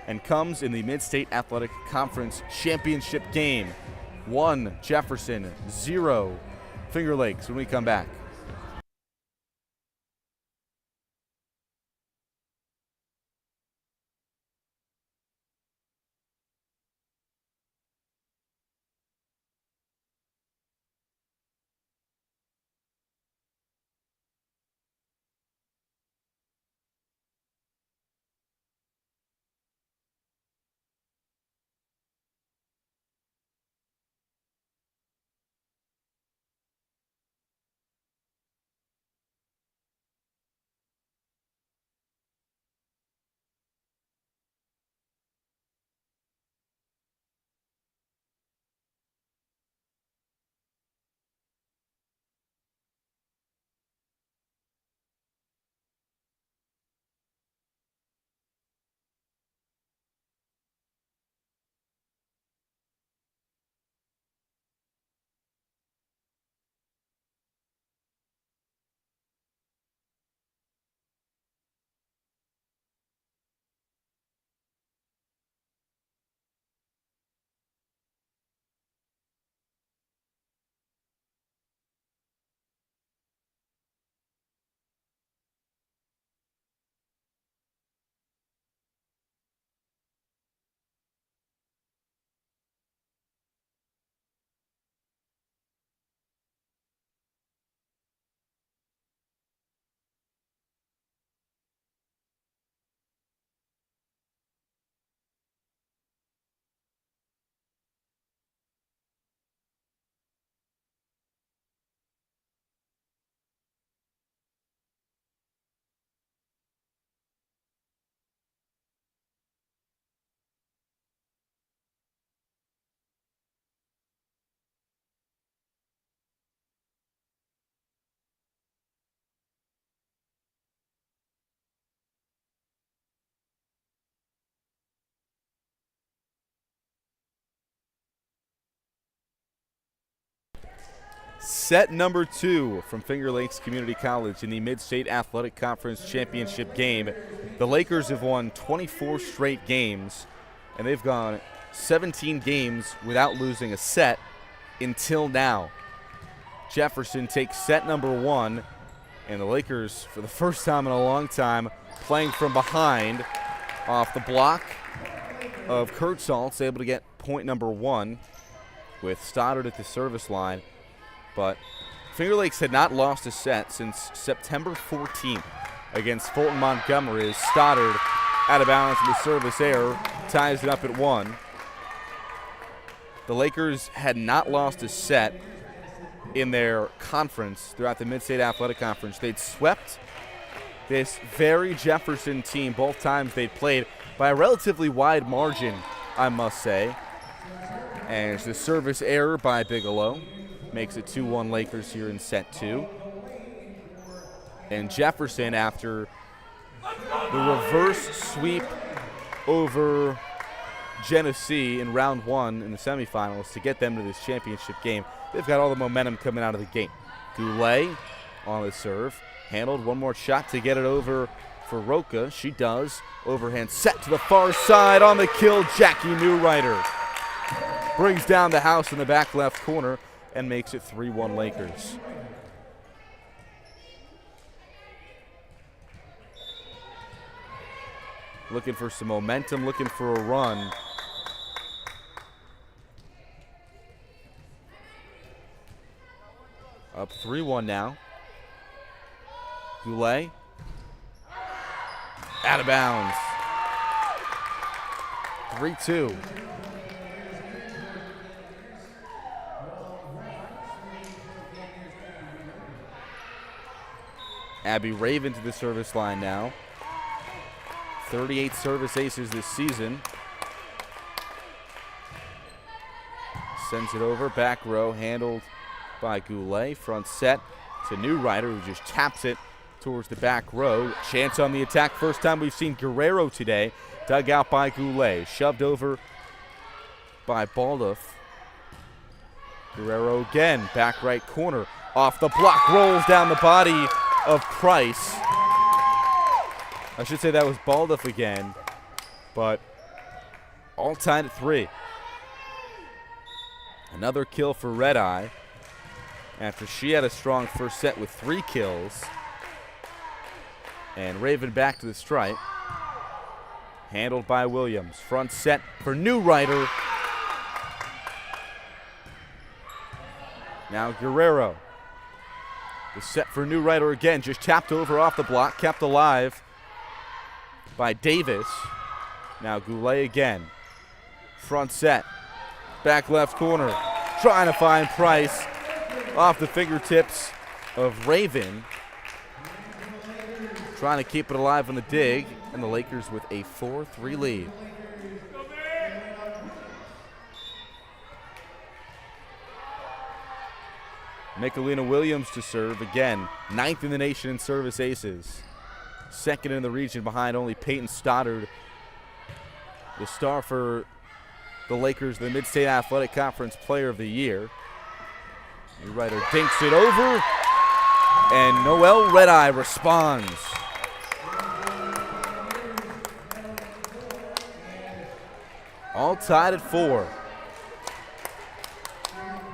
S1: and comes in the Mid-State Athletic Conference Championship game. 1 Jefferson, 0 Finger Lakes when we come back. Set number 2 from Finger Lakes Community College in the Mid-State Athletic Conference Championship game. The Lakers have won 24 straight games, and they've gone 17 games without losing a set until now. Jefferson takes set number 1, and the Lakers, for the first time in a long time, playing from behind off the block of Kurt Saltz, able to get point number 1 with Stoddard at the service line. But Finger Lakes had not lost a set since September 14th against Fulton Montgomery as Stoddard out of bounds with the service error ties it up at 1. The Lakers had not lost a set in their conference throughout the Mid-State Athletic Conference. They'd swept this very Jefferson team both times they'd played by a relatively wide margin, I must say. And the service error by Bigelow makes it 2-1 Lakers here in set 2. And Jefferson, after the reverse sweep over Genesee in round 1 in the semifinals to get them to this championship game, they've got all the momentum coming out of the gate. Goulet on the serve, handled one more shot to get it over for Roca. She does. Overhand set to the far side on the kill. Jackie Newrider brings down the house in the back left corner and makes it 3-1 Lakers. Looking for some momentum, looking for a run. Up 3-1 now. Goulet. Out of bounds. 3-2. Abby Raven to the service line now. 38 service aces this season. Sends it over, back row, handled by Goulet. Front set to Newrider, who just taps it towards the back row. Chance on the attack. First time we've seen Guerrero today. Dug out by Goulet. Shoved over by Baldoff. Guerrero again, back right corner. Off the block, rolls down the body of Price. I should say that was Baldoff again, but all tied at 3. Another kill for Red Eye after she had a strong first set with 3 kills. And Raven back to the stripe. Handled by Williams. Front set for New Rider. Now Guerrero. The set for New Rider again. Just tapped over off the block. Kept alive by Davis. Now Goulet again. Front set. Back left corner. Trying to find Price. Off the fingertips of Raven. Trying to keep it alive on the dig. And the Lakers with a 4-3 lead. Michelina Williams to serve again. 9th in the nation in service aces. 2nd in the region behind only Peyton Stoddard. The star for the Lakers, the Mid-State Athletic Conference Player of the Year. New Rider dinks it over. And Noel Red Eye responds. All tied at 4.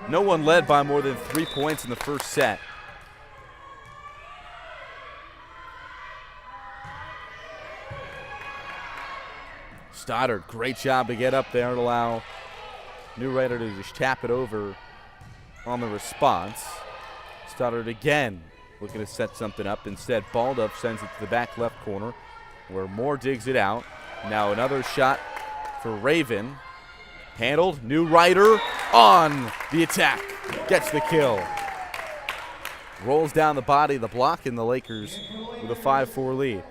S1: No one led by more than 3 points in the first set. Stoddard, great job to get up there and allow New Rider to just tap it over on the response. Stoddard again looking to set something up. Instead, Baldoff sends it to the back left corner where Moore digs it out. Now another shot for Raven. Handled. New Rider on the attack. Gets the kill. Rolls down the body of the block, and the Lakers with a 5-4 lead.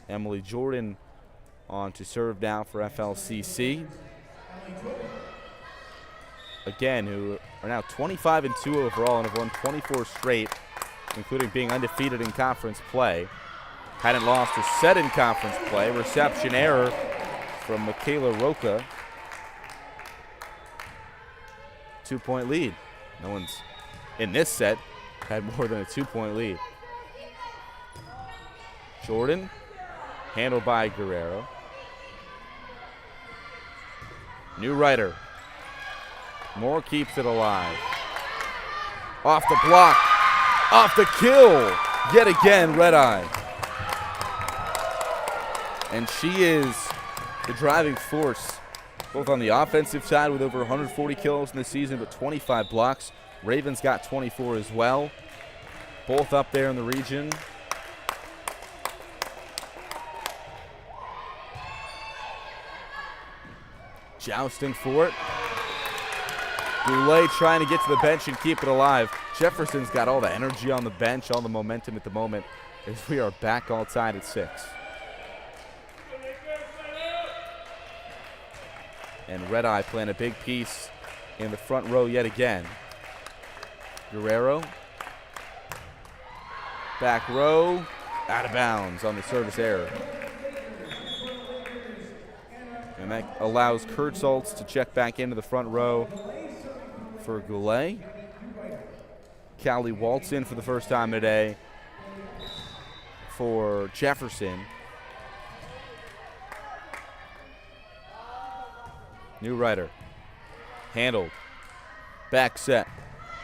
S1: Emily Jordan on to serve now for FLCC. Again, who are now 25-2 overall and have won 24 straight, including being undefeated in conference play. Hadn't lost a set in conference play. Reception error from Michaela Roca. 2-point lead. No one's in this set had more than a 2-point lead. Jordan, handled by Guerrero. New Rider. Moore keeps it alive. Off the block. Off the kill. Yet again, Red Eye. And she is the driving force, both on the offensive side with over 140 kills in the season, but 25 blocks. Ravens got 24 as well. Both up there in the region. Jousting for it. Goulet trying to get to the bench and keep it alive. Jefferson's got all the energy on the bench, all the momentum at the moment, as we are back all tied at 6. And Red Eye playing a big piece in the front row yet again. Guerrero. Back row. Out of bounds on the service error. And that allows Kurtzholz to check back into the front row for Goulet. Callie Waltz in for the first time today for Jefferson. New Rider. Handled. Back set.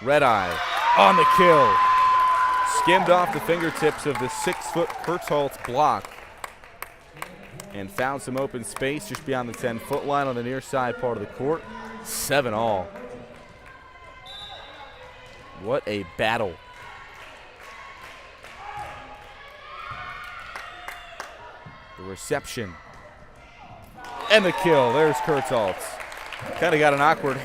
S1: Red Eye on the kill. Skimmed off the fingertips of the 6-foot Kurtzholz block. And found some open space just beyond the 10-foot line on the near side part of the court. 7-all. What a battle. The reception. And the kill. There's Kurtzholz. Kind of got an awkward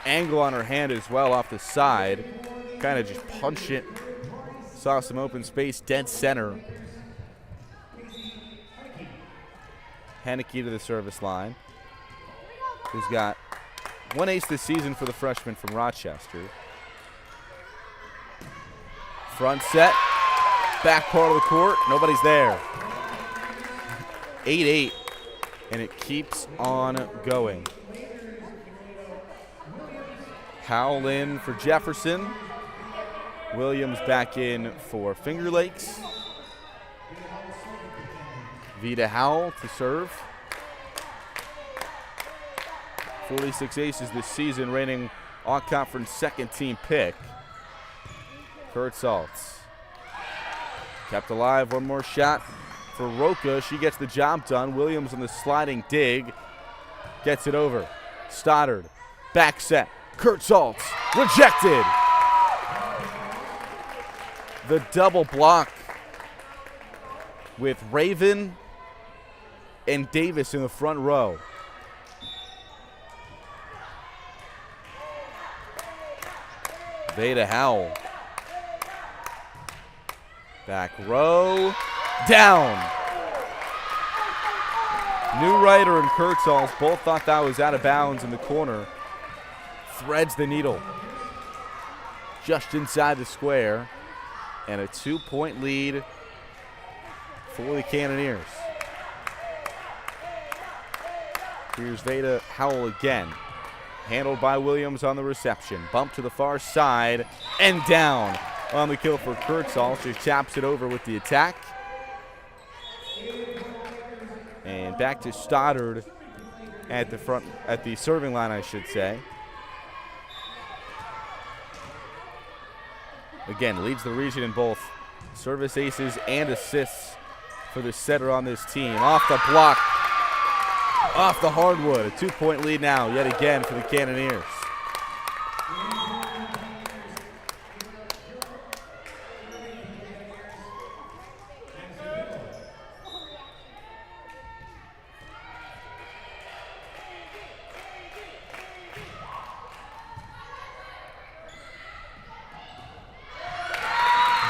S1: angle on her hand as well off the side. Kind of just punched it. Saw some open space dead center. Haneke to the service line, who's got 1 ace this season for the freshman from Rochester. Front set, back part of the court, nobody's there. 8-8, and it keeps on going. Howell in for Jefferson. Williams back in for Finger Lakes. Vita Howell to serve. 46 aces this season, reigning all-conference second-team pick. Kurt Saltz. Kept alive, one more shot for Roca. She gets the job done. Williams on the sliding dig. Gets it over. Stoddard, back set. Kurt Saltz, rejected. The double block with Raven and Davis in the front row. Veda Howell. Back row, down. New Ryder and Kurtzals both thought that was out of bounds in the corner. Threads the needle just inside the square, and a 2-point lead for the Cannoneers. Here's Veda Howell again. Handled by Williams on the reception. Bump to the far side and down on the kill for Kurtzals. She taps it over with the attack. And back to Stoddard at the front, at the serving line, I should say. Again, leads the region in both service aces and assists for the setter on this team. Off the block, off the hardwood. A 2-point lead now, yet again, for the Cannoneers.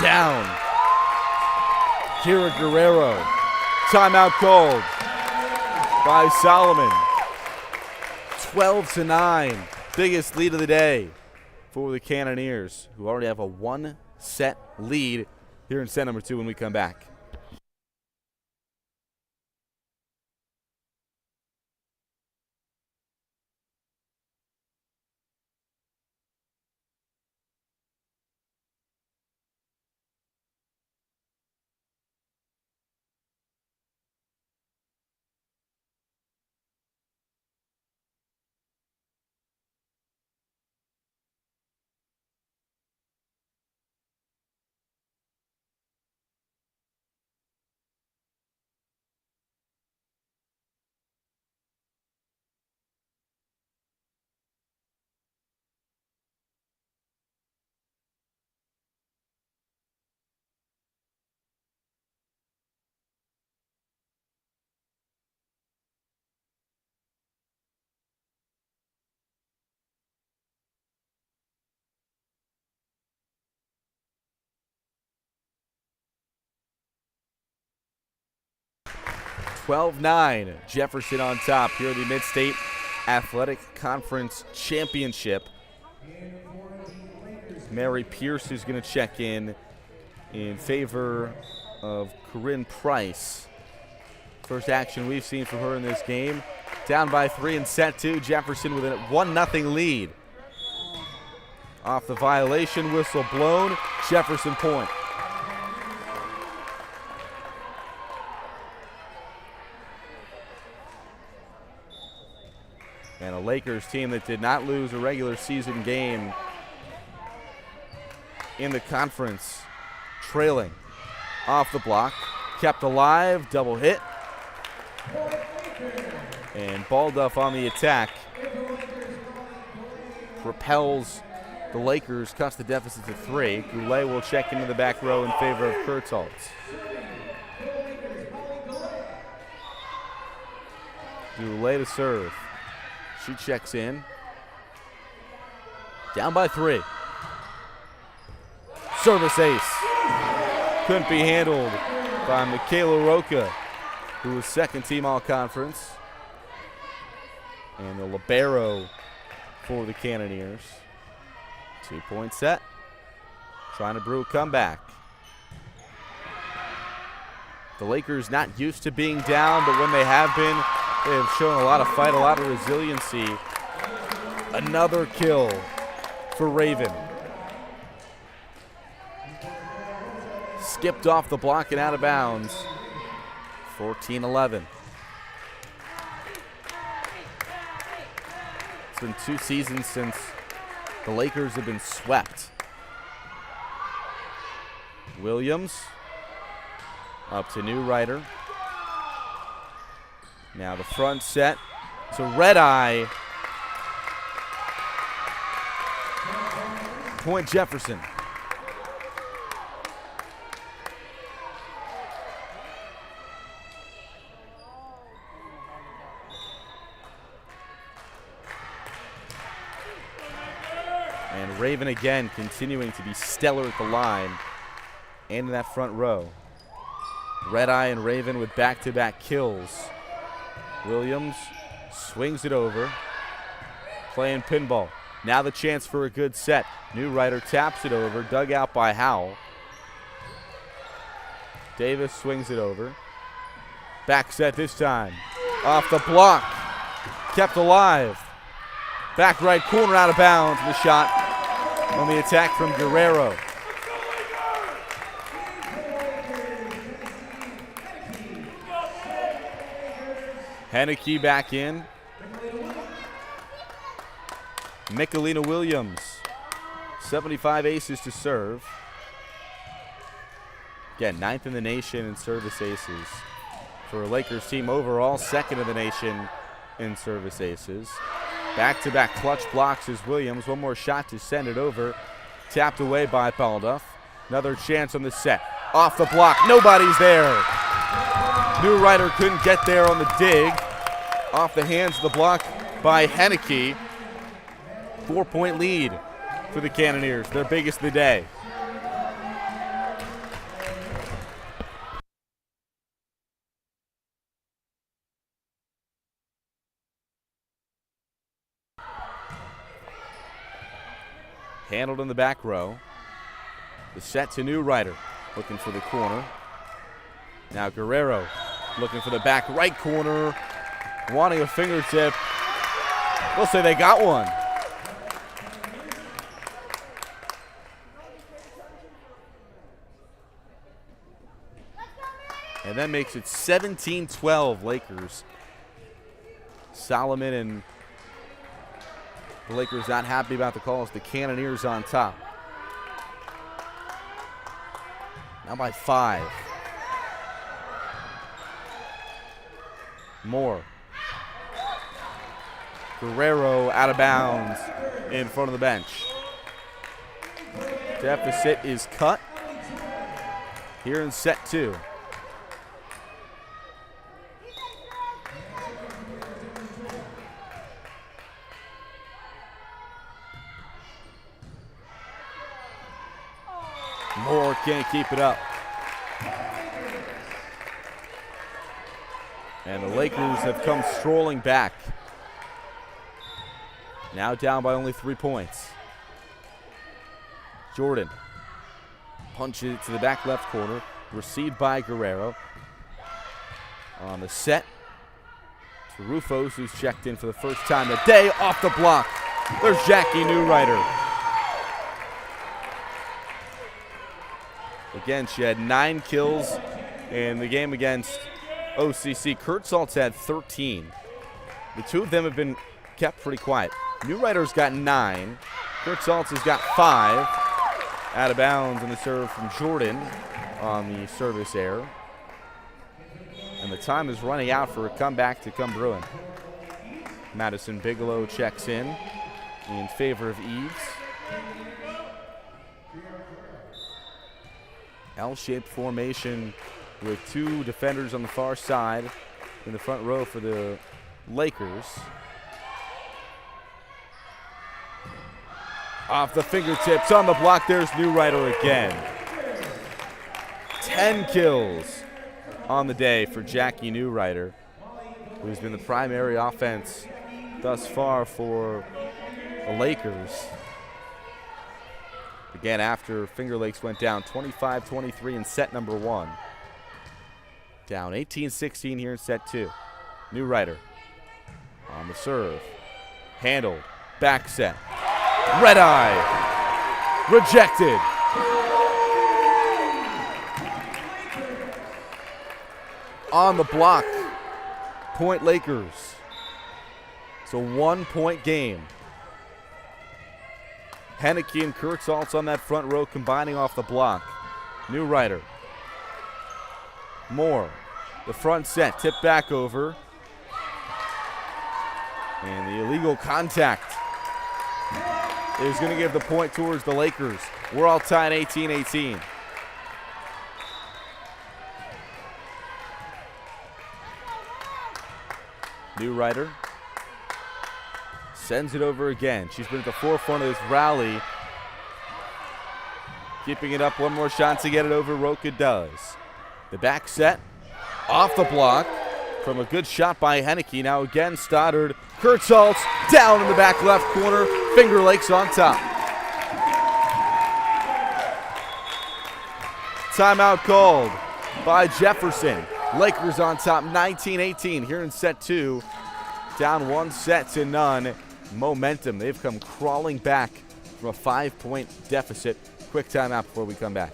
S1: Down. Kira Guerrero. Timeout called by Solomon. 12-9. Biggest lead of the day for the Cannoneers, who already have a 1-set lead here in set number 2 when we come back. (12-9). Jefferson on top here in the Mid-State Athletic Conference Championship. Mary Pierce is going to check in favor of Corinne Price. First action we've seen from her in this game. Down by 3 in set 2. Jefferson with a 1-0 lead. Off the violation, whistle blown. Jefferson point. And a Lakers team that did not lose a regular season game in the conference, trailing. Off the block, kept alive, double hit. And Balduff on the attack propels the Lakers, cuts the deficit to 3. Goulet will check into the back row in favor of Kurtzals. Goulet to serve. She checks in. Down by 3. Service ace. Couldn't be handled by Michaela Roca, who was second team all-conference. And the libero for the Cannoneers. 2-point set. Trying to brew a comeback. The Lakers not used to being down, but when they have been, they have shown a lot of fight, a lot of resiliency. Another kill for Raven. Skipped off the block and out of bounds. 14-11. It's been 2 seasons since the Lakers have been swept. Williams up to New Ryder. Now the front set to Red Eye. Point Jefferson. And Raven again continuing to be stellar at the line and in that front row. Red Eye and Raven with back-to-back kills. Williams swings it over. Playing pinball. Now the chance for a good set. New Ryder taps it over. Dug out by Howell. Davis swings it over. Back set this time. Off the block. Kept alive. Back right corner out of bounds. The shot on the attack from Guerrero. Henneke back in. Michelina Williams, 75 aces to serve. Again, 9th in the nation in service aces. For a Lakers team overall, 2nd in the nation in service aces. Back-to-back clutch blocks is Williams. One more shot to send it over. Tapped away by Balduff. Another chance on the set. Off the block, nobody's there. New Ryder couldn't get there on the dig. Off the hands of the block by Henneke. 4-point lead for the Cannoneers, their biggest of the day. Handled in the back row. The set to New Ryder, looking for the corner. Now Guerrero looking for the back right corner, wanting a fingertip. We'll say they got one. And that makes it 17-12 Lakers. Solomon and the Lakers not happy about the calls. The Cannoneers on top. Now by 5. Moore. Guerrero out of bounds in front of the bench. Deficit is cut here in set 2. Moore can't keep it up. And the Lakers have come strolling back. Now down by only 3 points. Jordan punches it to the back left corner. Received by Guerrero. On the set to Rufos, who's checked in for the first time today. Off the block. There's Jackie New Ryder. Again, she had 9 kills in the game against OCC. Kurtzalt's had 13. The two of them have been kept pretty quiet. New Ryder's got 9. Kurtzalt's has got 5. Out of bounds on the serve from Jordan on the service error. And the time is running out for a comeback to come brewing. Madison Bigelow checks in favor of Eves. L-shaped formation with 2 defenders on the far side in the front row for the Lakers. Off the fingertips on the block, there's New Ryder again. 10 kills on the day for Jackie New Ryder, who's been the primary offense thus far for the Lakers. Again, after Finger Lakes went down 25-23 in set number 1. Down 18-16 here in set 2. New Ryder on the serve. Handled. Back set. Red eye. Rejected. On the block. Point Lakers. It's a 1-point game. Henneke and Kurtzholz on that front row combining off the block. New Ryder. Moore. The front set. Tip back over. And the illegal contact is going to give the point towards the Lakers. We're all tied 18-18. New Ryder sends it over again. She's been at the forefront of this rally. Keeping it up, one more shot to get it over. Roca does. The back set off the block from a good shot by Henneke. Now again, Stoddard. Kurtzholz down in the back left corner. Finger Lakes on top. Timeout called by Jefferson. Lakers on top 19-18 here in set 2. Down 1-0. Momentum. They've come crawling back from a 5-point deficit. Quick timeout before we come back.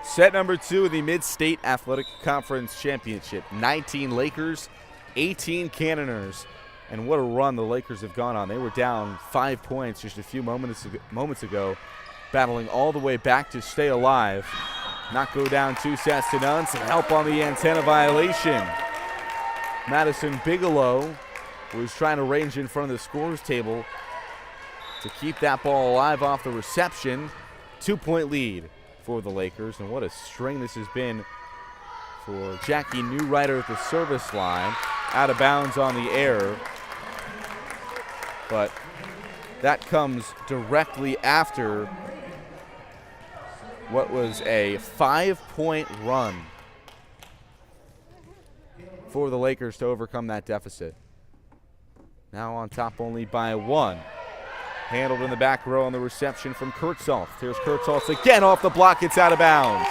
S1: Set number 2 of the Mid-State Athletic Conference Championship. 19 Lakers, 18 Cannoneers. And what a run the Lakers have gone on. They were down 5 points just a few moments ago, battling all the way back to stay alive. Not go down 2-0. Some help on the antenna violation. Madison Bigelow was trying to range in front of the scorer's table to keep that ball alive off the reception. 2-point lead for the Lakers, and what a string this has been for Jackie New Ryder at the service line. Out of bounds on the air, but that comes directly after what was a 5-point run for the Lakers to overcome that deficit. Now on top only by 1. Handled in the back row on the reception from Kurtzholz. Here's Kurtzholz again off the block. It's out of bounds.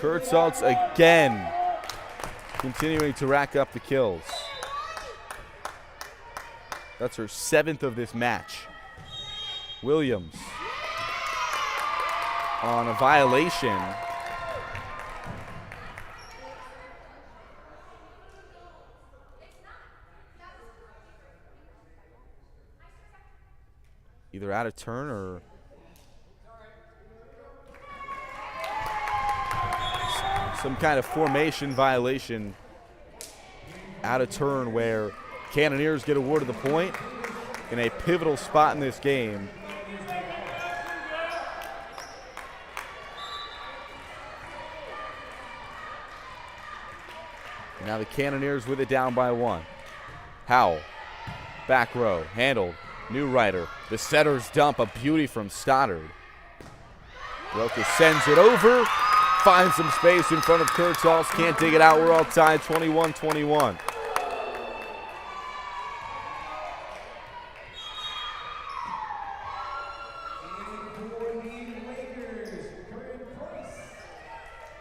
S1: Kurtzholz again continuing to rack up the kills. That's her 7th of this match. Williams on a violation. Either out of turn or some kind of formation violation. Out of turn where Cannoneers get awarded the point in a pivotal spot in this game. And now the Cannoneers with it down by 1. Howell, back row, handled. New Ryder, the setter's dump, a beauty from Stoddard. Roca sends it over, finds some space in front of Kurtzholz, can't dig it out. We're all tied 21-21.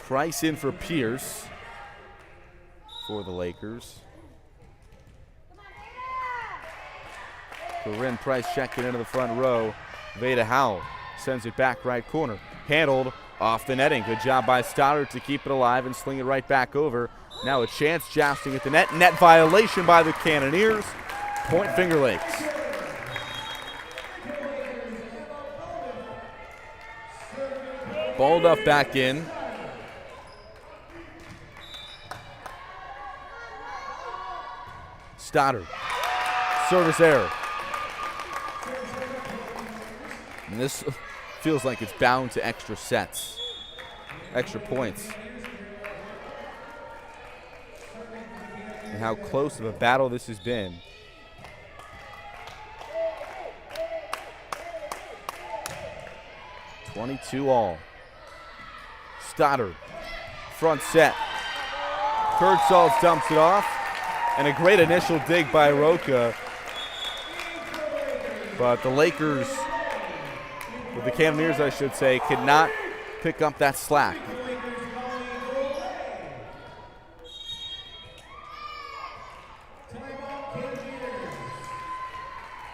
S1: Price in for Pierce for the Lakers. Corinne Price checking into the front row. Veda Howell sends it back right corner. Handled off the netting. Good job by Stoddard to keep it alive and sling it right back over. Now a chance jousting at the net. Net violation by the Cannoneers. Point Finger Lakes. Balled up back in. Stoddard. Service error. And this feels like it's bound to extra sets, extra points. And how close of a battle this has been. $22-all. Stoddard, front set. Kurtzals dumps it off. And a great initial dig by Roca. But the Lakers, or the Cannoneers I should say, could not pick up that slack.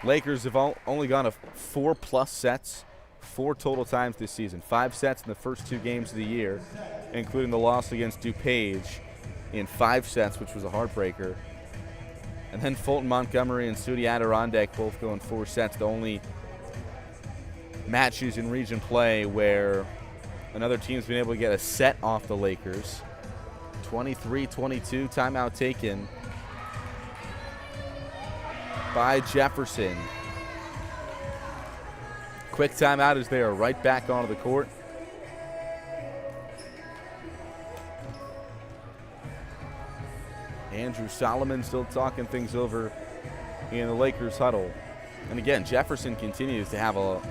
S1: Lakers have only gone to 4+ sets, 4 total times this season. 5 sets in the first 2 games of the year, including the loss against DuPage in 5 sets, which was a heartbreaker. And then Fulton Montgomery and SUNY Adirondack both going 4 sets. The only matches in region play where another team's been able to get a set off the Lakers. 23-22, timeout taken by Jefferson. Quick timeout as they are right back onto the court. Andrew Solomon still talking things over in the Lakers huddle. And again, Jefferson continues to have a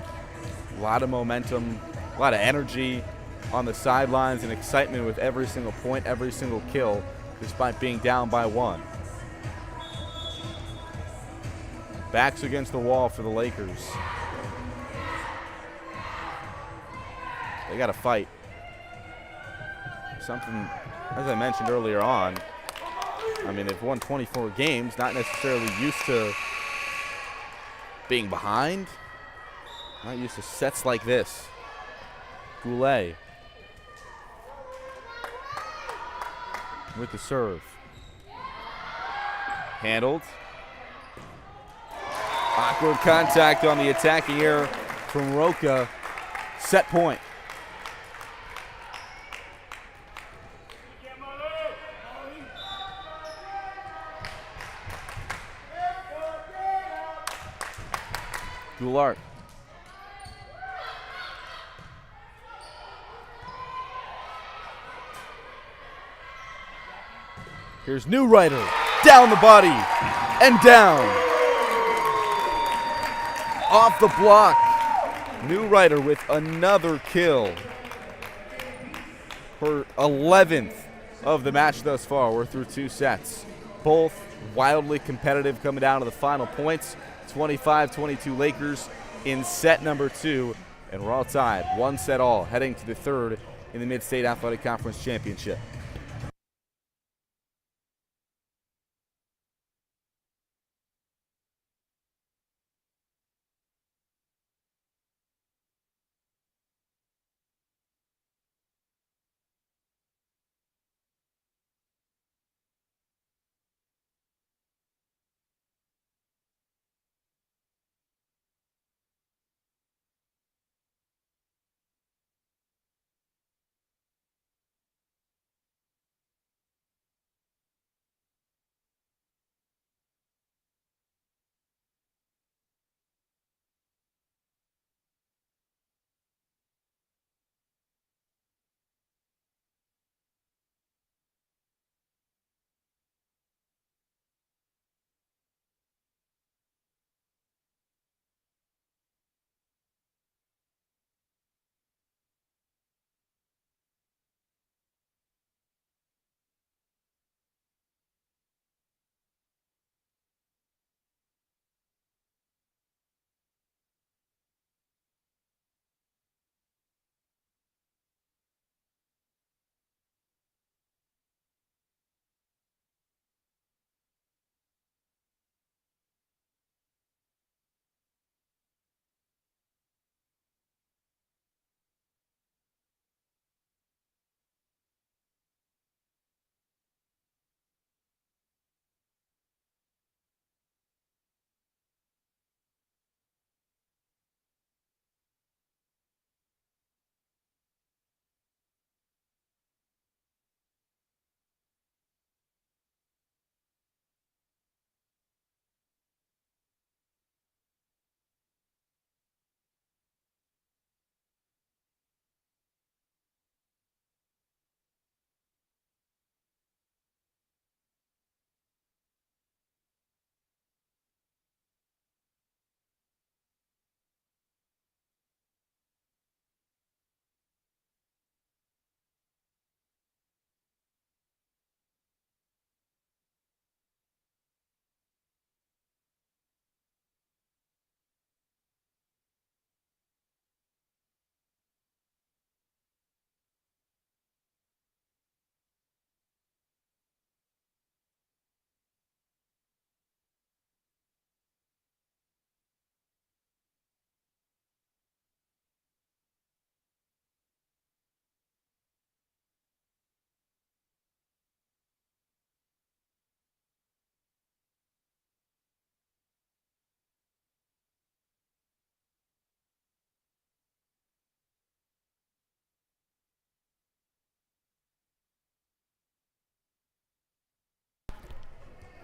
S1: lot of momentum, a lot of energy on the sidelines and excitement with every single point, every single kill, despite being down by 1. Backs against the wall for the Lakers. They got to fight. Something, as I mentioned earlier on, I mean, they've won 24 games, not necessarily used to being behind. Not used to sets like this. Goulet with the serve. Handled. Awkward contact on the attacking error from Roca. Set point. Goulart. Here's Newrider. Down the body and down. Off the block. Newrider with another kill. Her 11th of the match thus far. We're through 2 sets. Both wildly competitive coming down to the final points. 25-22 Lakers in set number 2. And we're all tied. 1 set all heading to the 3rd in the Mid-State Athletic Conference Championship.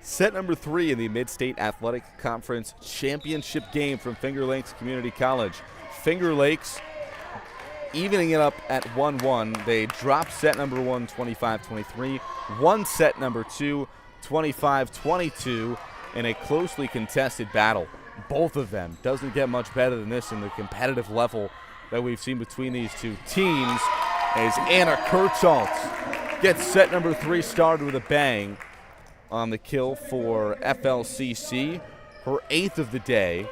S1: Set number 3 in the Mid-State Athletic Conference Championship game from Finger Lakes Community College. Finger Lakes evening it up at 1-1. They dropped set number 1, 25-23. Won set number 2, 25-22 in a closely contested battle. Both of them. Doesn't get much better than this in the competitive level that we've seen between these two teams, as Anna Kurtzholz gets set number 3 started with a bang on the kill for FLCC, her 8th of the day.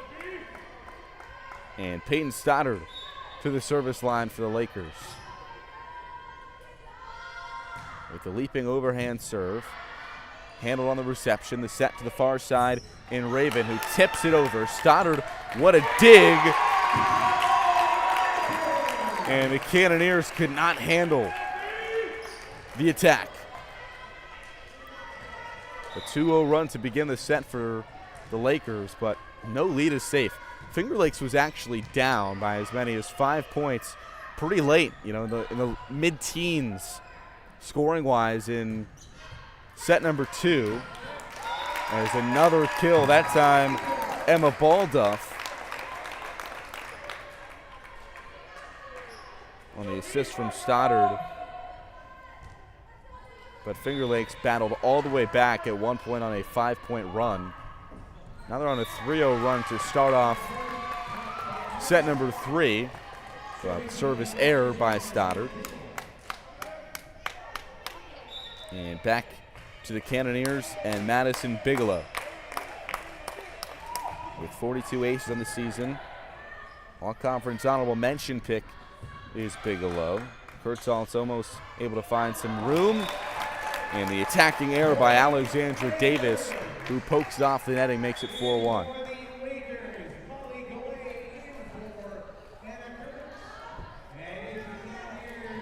S1: And Peyton Stoddard to the service line for the Lakers. With the leaping overhand serve. Handled on the reception. The set to the far side in Raven, who tips it over. Stoddard, what a dig. And the Cannoneers could not handle the attack. A 2-0 run to begin the set for the Lakers, but no lead is safe. Finger Lakes was actually down by as many as 5 points pretty late, in the mid-teens scoring-wise in set number 2. There's another kill, that time Emma Balduff on the assist from Stoddard. But Finger Lakes battled all the way back at one point on a 5-point run. Now they're on a 3-0 run to start off set number 3. Service error by Stoddard. And back to the Cannoneers and Madison Bigelow. With 42 aces on the season. All-conference honorable mention pick is Bigelow. Kurtzholz almost able to find some room. And the attacking error by Alexandra Davis, who pokes it off the netting, makes it 4-1.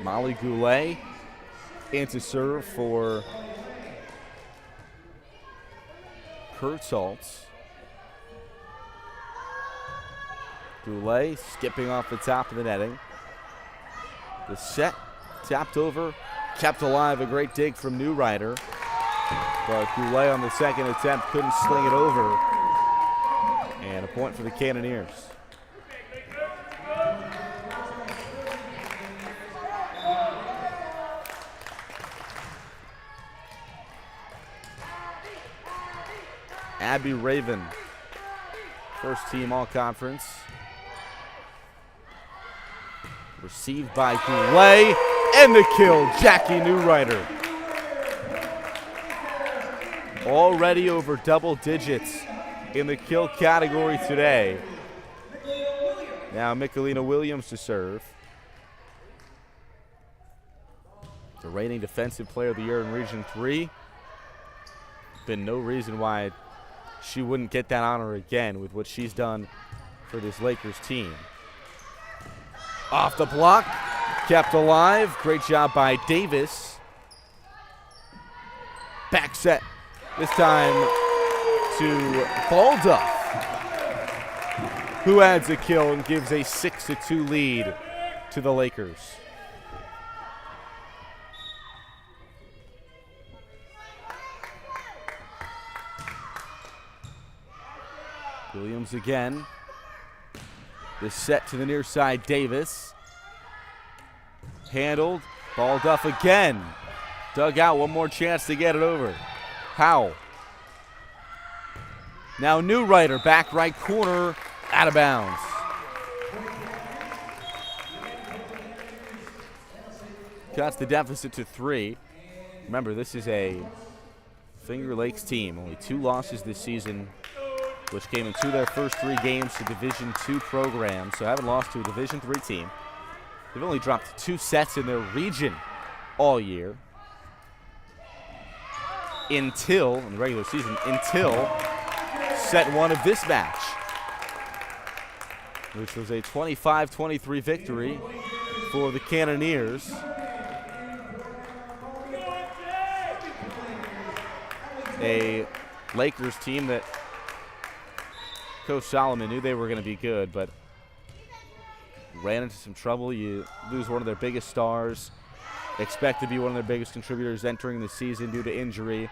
S1: Molly Goulet in to serve for Kurtzholz. Goulet skipping off the top of the netting. The set tapped over, kept alive, a great dig from Newrider. But Goulet on the second attempt couldn't sling it over. And a point for the Cannoneers. Abby Raven, first team all-conference. Received by Goulet, and the kill, Jackie Newrider. Already over double digits in the kill category today. Now Michelina Williams to serve. The reigning defensive player of the year in Region 3. Been no reason why she wouldn't get that honor again with what she's done for this Lakers team. Off the block, kept alive. Great job by Davis. Back set, this time to Balduff, who adds a kill and gives a 6-2 lead to the Lakers. Williams again. The set to the near side, Davis. Handled. Balduff again. Dug out, one more chance to get it over. Howell. Now Newrider, back right corner, out of bounds. Cuts the deficit to 3. Remember, this is a Finger Lakes team. Only 2 losses this season, which came in 2 of their first 3 games to Division II programs, so haven't lost to a Division III team. They've only dropped 2 sets in their region all year. Until, in the regular season, until set 1 of this match, which was a 25-23 victory for the Cannoneers. A Lakers team that Coach Solomon knew they were going to be good, but ran into some trouble. You lose one of their biggest stars, expect to be one of their biggest contributors entering the season due to injury.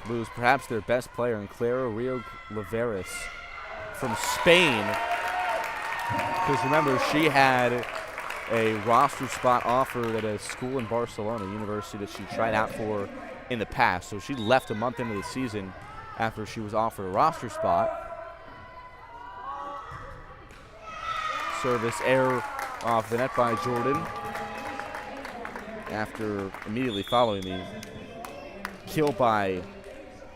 S1: lose perhaps their best player in Clara Rio Laveras from Spain. Because remember, she had a roster spot offered at a school in Barcelona, a university that she tried out for in the past. So she left a month into the season after she was offered a roster spot. Service error off the net by Jordan after immediately following the kill by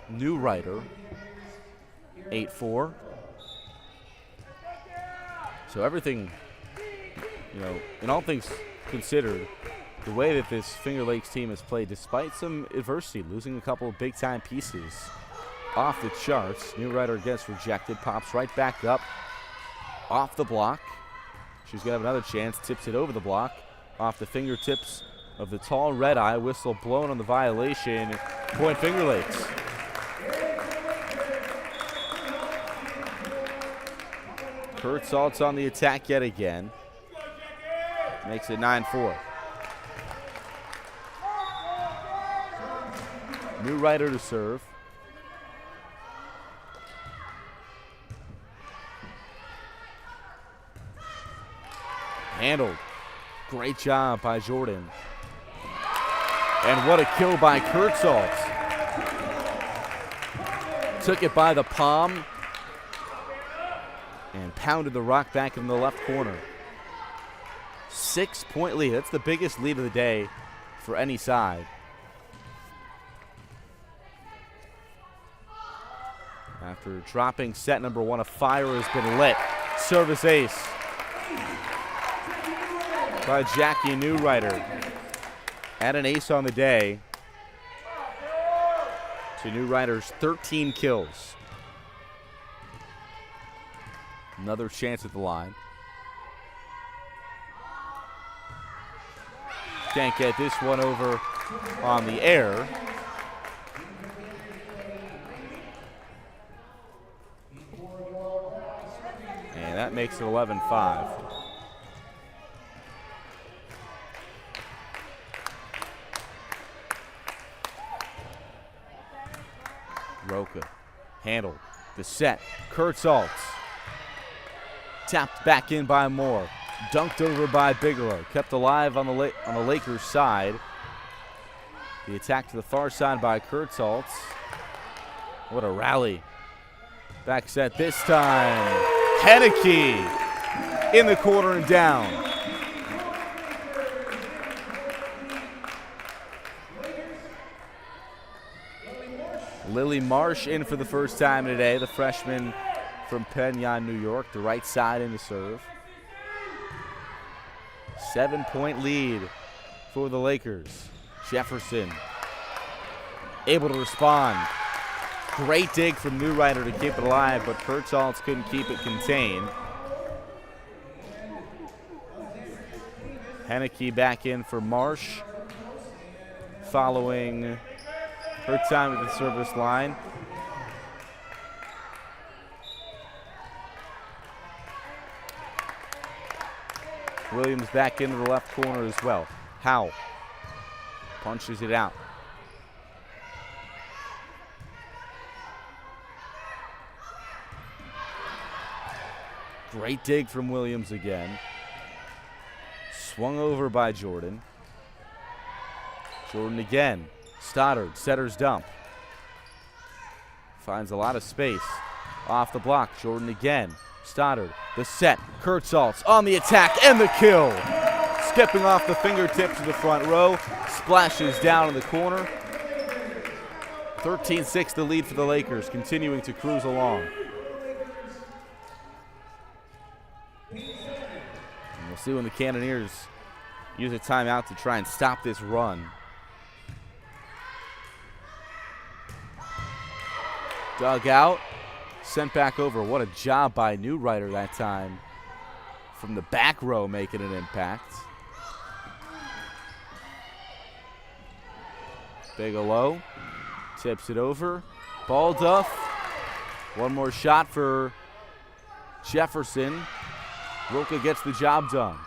S1: New Ryder. 8-4. So everything, in all things considered, the way that this Finger Lakes team has played, despite some adversity, losing a couple of big-time pieces off the charts. New Ryder gets rejected, pops right back up off the block. She's going to have another chance, tips it over the block, off the fingertips of the tall Red Eye. Whistle blown on the violation. Point Finger Lakes. Kurt Salt's on the attack yet again. Makes it 9-4. New Ryder to serve. Handled. Great job by Jordan. And what a kill by Kurt Salt. Took it by the palm and pounded the rock back in the left corner. 6-point lead. That's the biggest lead of the day for any side. After dropping set number one, a fire has been lit. Service ace by Jackie New Ryder. Add an ace on the day to New Ryder's 13 kills. Another chance at the line. Can't get this one over on the air. And that makes it 11-5. Roca handled the set. Kurt Saltz tapped back in by Moore. Dunked over by Bigelow. Kept alive on the Lakers side. The attack to the far side by Kurt Saltz. What a rally. Back set this time. Henneke in the corner and down. Lily Marsh in for the first time today, the freshman from Penn, New York, the right side in the serve. 7-point lead for the Lakers. Jefferson able to respond. Great dig from New Ryder to keep it alive, but Kurt Saltz couldn't keep it contained. Henneke back in for Marsh following her time at the service line. Williams back into the left corner as well. Howe punches it out. Great dig from Williams again. Swung over by Jordan. Jordan again. Stoddard, setter's dump. Finds a lot of space. Off the block, Jordan again. Stoddard, the set. Kurt Saltz on the attack and the kill. Skipping off the fingertips of the front row. Splashes down in the corner. 13-6 the lead for the Lakers, continuing to cruise along. And we'll see when the Cannoneers use a timeout to try and stop this run. Dug out, sent back over. What a job by New Ryder that time. From the back row making an impact. Bigelow tips it over. Ball duff. One more shot for Jefferson. Roca gets the job done.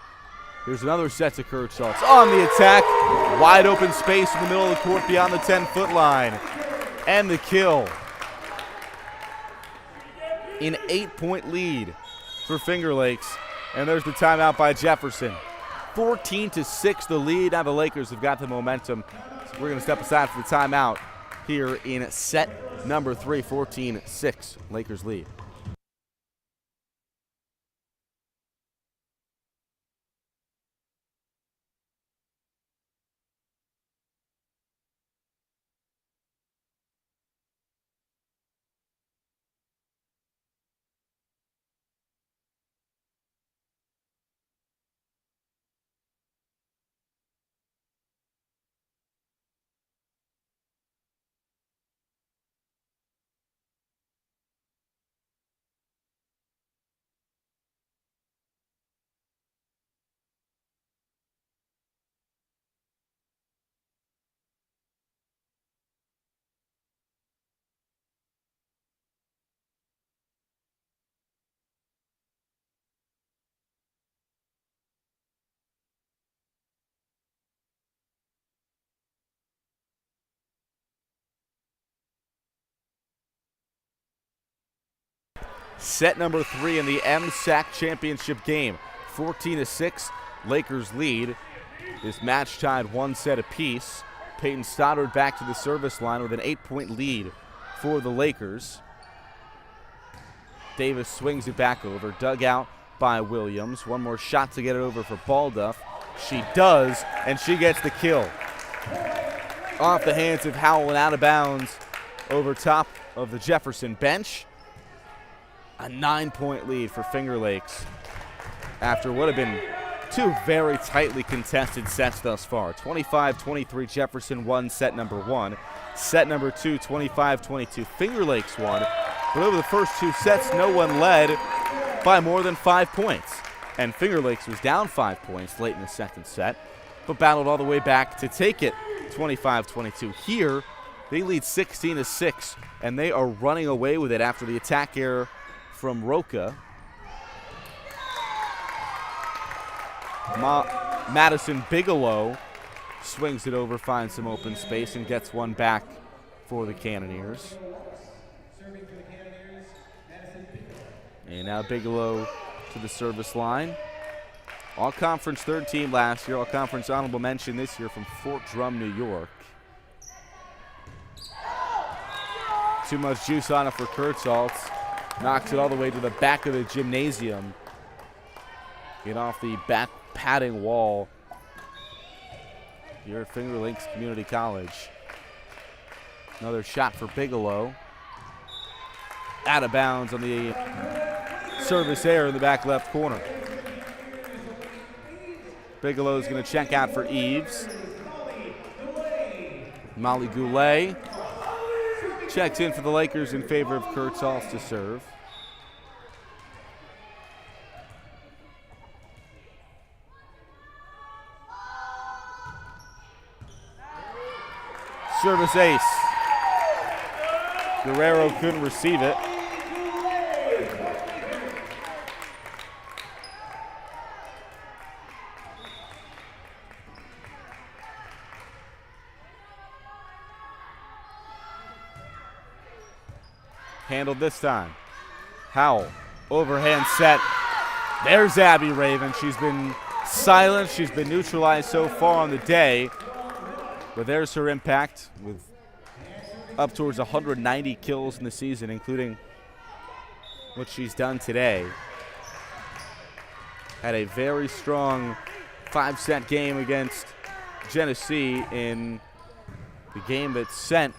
S1: Here's another set to Kurt Saltz. On the attack. Wide open space in the middle of the court beyond the 10-foot line. And the kill. An 8-point lead for Finger Lakes. And there's the timeout by Jefferson. 14-6 the lead. Now the Lakers have got the momentum. So we're going to step aside for the timeout here in set number 3. 14-6 Lakers lead. Set number 3 in the MSAC championship game. 14-6, Lakers lead. This match tied 1 set apiece. Peyton Stoddard back to the service line with an 8-point lead for the Lakers. Davis swings it back over, dug out by Williams. One more shot to get it over for Balduff. She does, and she gets the kill. Off the hands of Howell and out of bounds over top of the Jefferson bench. A 9-point lead for Finger Lakes after what have been 2 very tightly contested sets thus far. 25-23 Jefferson won set number 1. Set number 2, 25-22 Finger Lakes won. But over the first 2 sets, no one led by more than 5 points. And Finger Lakes was down 5 points late in the second set, but battled all the way back to take it 25-22. Here, they lead 16-6, and they are running away with it after the attack error from Roca. Madison Bigelow swings it over, finds some open space, and gets one back for the Cannoneers. And now Bigelow to the service line. All-conference third team last year, all-conference honorable mention this year from Fort Drum, New York. Too much juice on it for Kurtzholz. Knocks it all the way to the back of the gymnasium. Get off the back padding wall here at Finger Lakes Community College. Another shot for Bigelow. Out of bounds on the service error in the back left corner. Bigelow's going to check out for Eves. Molly Goulet checks in for the Lakers in favor of Kurtzholz to serve. Service ace. Guerrero couldn't receive it. Handled this time. Howell, overhand set. There's Abby Raven. She's been silent. She's been neutralized so far on the day. But there's her impact with up towards 190 kills in the season, including what she's done today. Had a very strong 5-set game against Genesee in the game that sent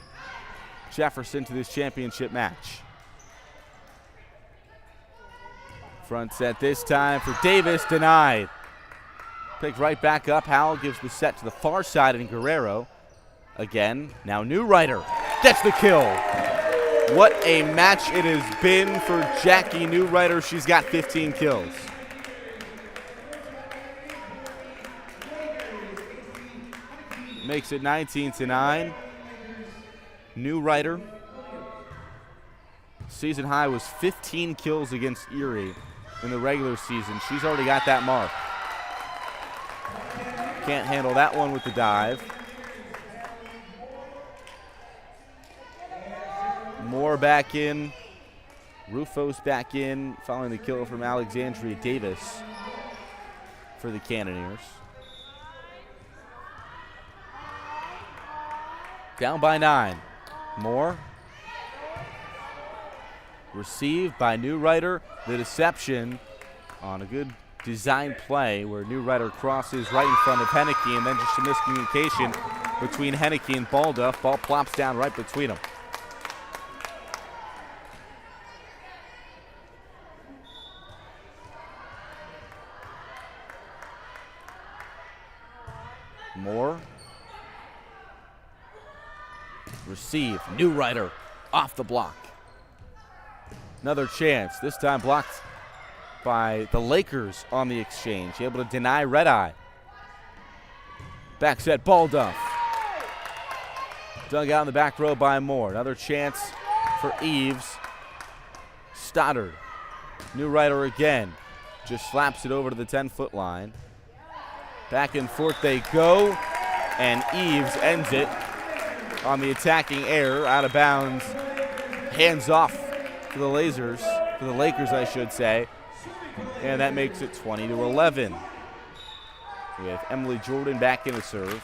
S1: Jefferson to this championship match. Front set this time for Davis, denied. Picked right back up. Howell gives the set to the far side, and Guerrero again. Now Newrider gets the kill. What a match it has been for Jackie Newrider. She's got 15 kills. Makes it 19-9. Newrider. Season high was 15 kills against Erie in the regular season. She's already got that mark. Can't handle that one with the dive. Moore back in. Rufos back in following the kill from Alexandria Davis for the Cannoneers. Down by 9. Moore. Received by Newrider. The deception on a good design play where Newrider crosses right in front of Henneke, and then just a miscommunication between Henneke and Balduff. Ball plops down right between them. Moore. Receive. Newrider off the block. Another chance. This time blocked by the Lakers on the exchange. Able to deny Red Eye. Back set, Balduff. Dug out in the back row by Moore. Another chance for Eves. Stoddard. Newrider again. Just slaps it over to the 10-foot line. Back and forth they go, and Eves ends it on the attacking error, out of bounds. Hands off for the Lakers, I should say. And that makes it 20-11. With Emily Jordan back in the serve.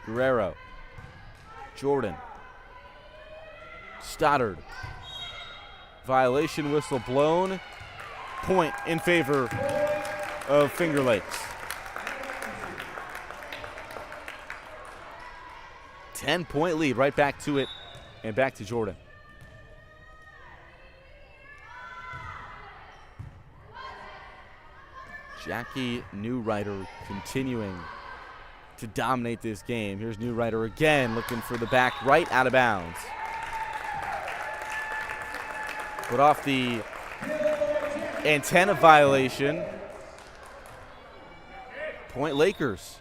S1: Guerrero. Jordan. Stoddard. Violation whistle blown. Point in favor of Finger Lakes. 10-point lead, right back to it, and back to Jordan. Jackie Newrider continuing to dominate this game. Here's Newrider again, looking for the back right, out of bounds. Put off the antenna violation. Point Lakers.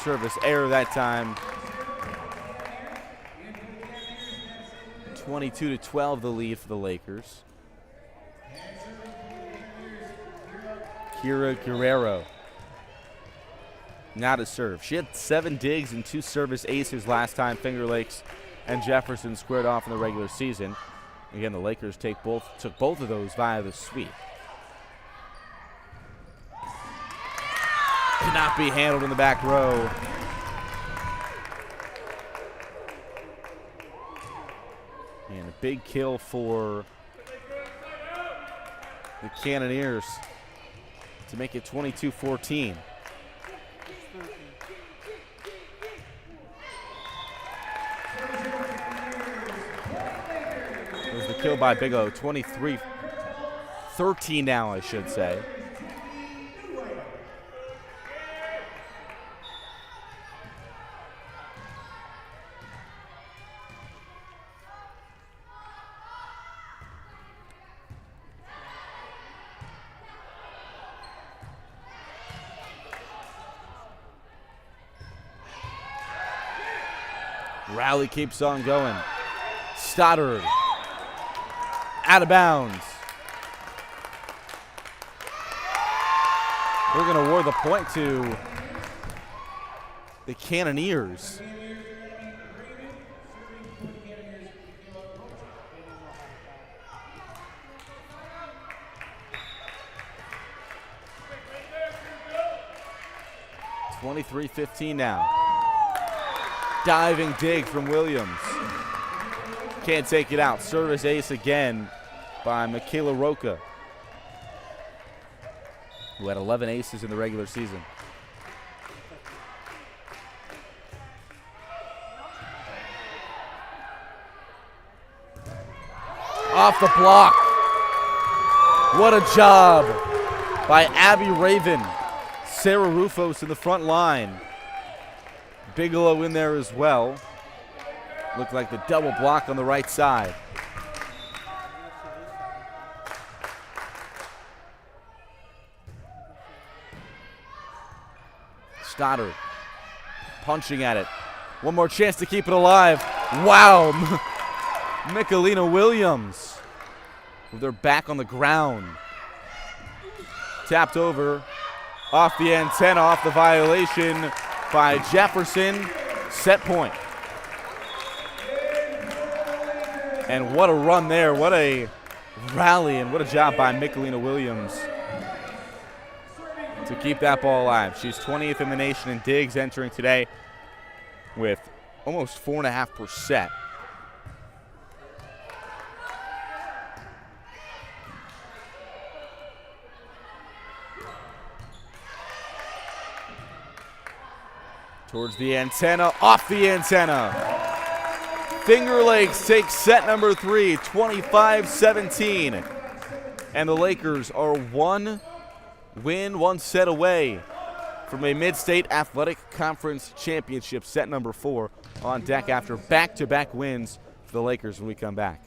S1: Service error that time. 22-12 the lead for the Lakers. Kira Guerrero. Not a serve. She had 7 digs and 2 service aces last time Finger Lakes and Jefferson squared off in the regular season. Again, the Lakers took both of those via the sweep. Cannot be handled in the back row. And a big kill for the Cannoneers to make it 22-14. There's the kill by Bigelow, 23-13 now, I should say. Rally keeps on going. Stoddard out of bounds. We're going to award the point to the Cannoneers. (23-15) now. Diving dig from Williams. Can't take it out. Service ace again by Michaela Roca, who had 11 aces in the regular season. Off the block. What a job by Abby Raven. Sarah Rufos in the front line. Bigelow in there as well. Looked like the double block on the right side. Stoddard punching at it. One more chance to keep it alive. Wow. Michelina Williams with their back on the ground. Tapped over, off the antenna, off the violation by Jefferson. Set point. And what a run there. What a rally and what a job by Michelina Williams to keep that ball alive. She's 20th in the nation in digs, entering today with almost 4.5%. Towards the antenna, off the antenna. Finger Lakes takes set number 3, 25-17. And the Lakers are one win, one set away from a Mid-State Athletic Conference Championship. Set number 4 on deck after back-to-back wins for the Lakers when we come back.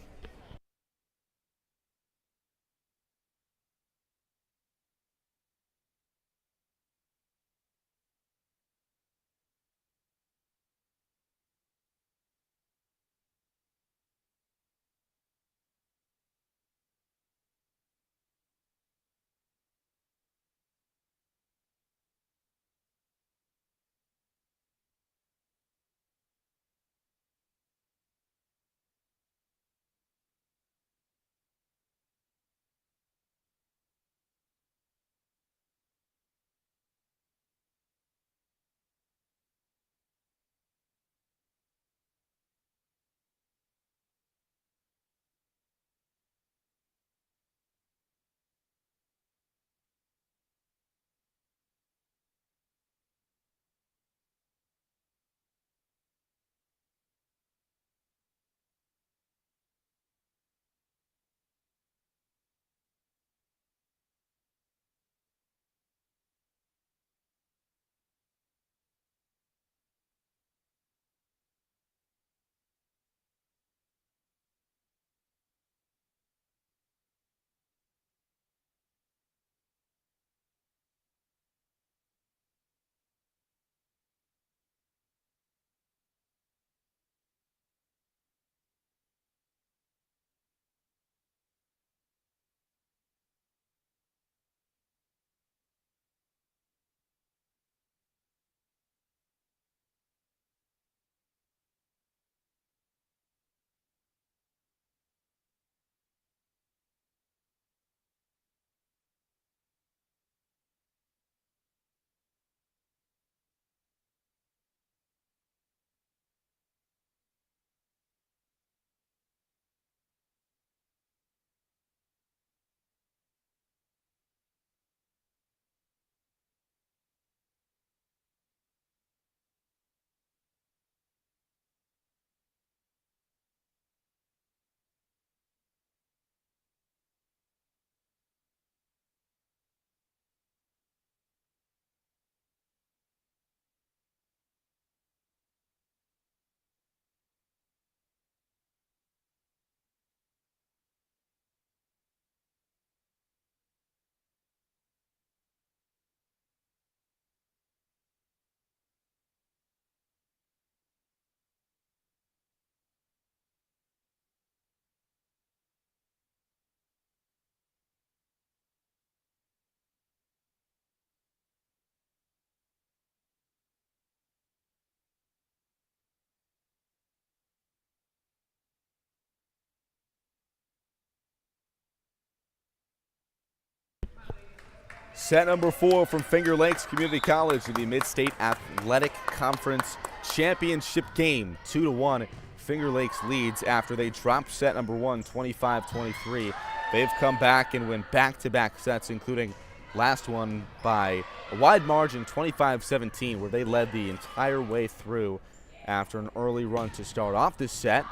S1: Set number 4 from Finger Lakes Community College in the Mid-State Athletic Conference Championship game. 2-1. Finger Lakes leads after they dropped set number 1, 25-23. They've come back and win back-to-back sets, including last one by a wide margin, 25-17, where they led the entire way through after an early run to start off this set.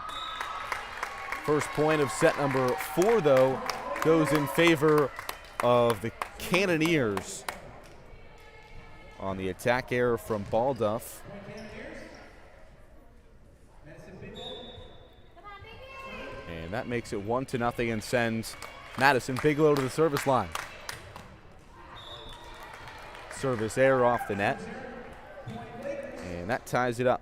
S1: First point of set number 4, though, goes in favor of the Cannoneers on the attack error from Balduff. And that makes it 1-0 and sends Madison Bigelow to the service line. Service error off the net. And that ties it up.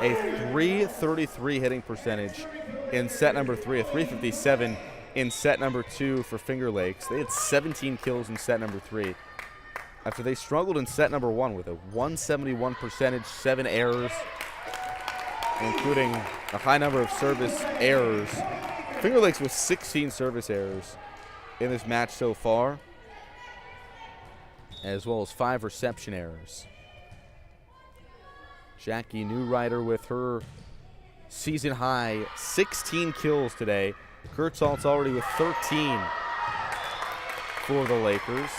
S1: a .333 hitting percentage in set number 3, a .357 in set number 2 for Finger Lakes. They had 17 kills in set number 3 after they struggled in set number 1 with a .171 percentage, 7 errors, including a high number of service errors. Finger Lakes with 16 service errors in this match so far, as well as 5 reception errors. Jackie Newrider with her season high 16 kills today. Kurtzalt's already with 13 for the Lakers.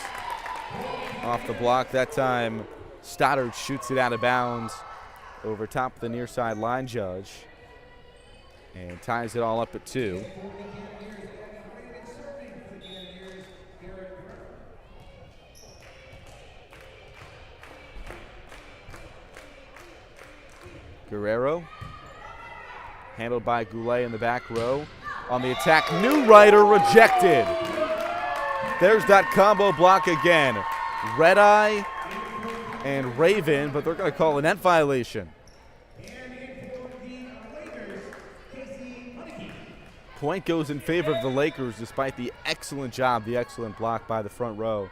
S1: Off the block that time, Stoddard shoots it out of bounds over top of the near side line judge and ties it all up at 2. Guerrero, handled by Goulet in the back row. On the attack, Newrider rejected. There's that combo block again. Red Eye and Raven, but they're going to call a net violation. Point goes in favor of the Lakers despite the excellent job, the excellent block by the front row.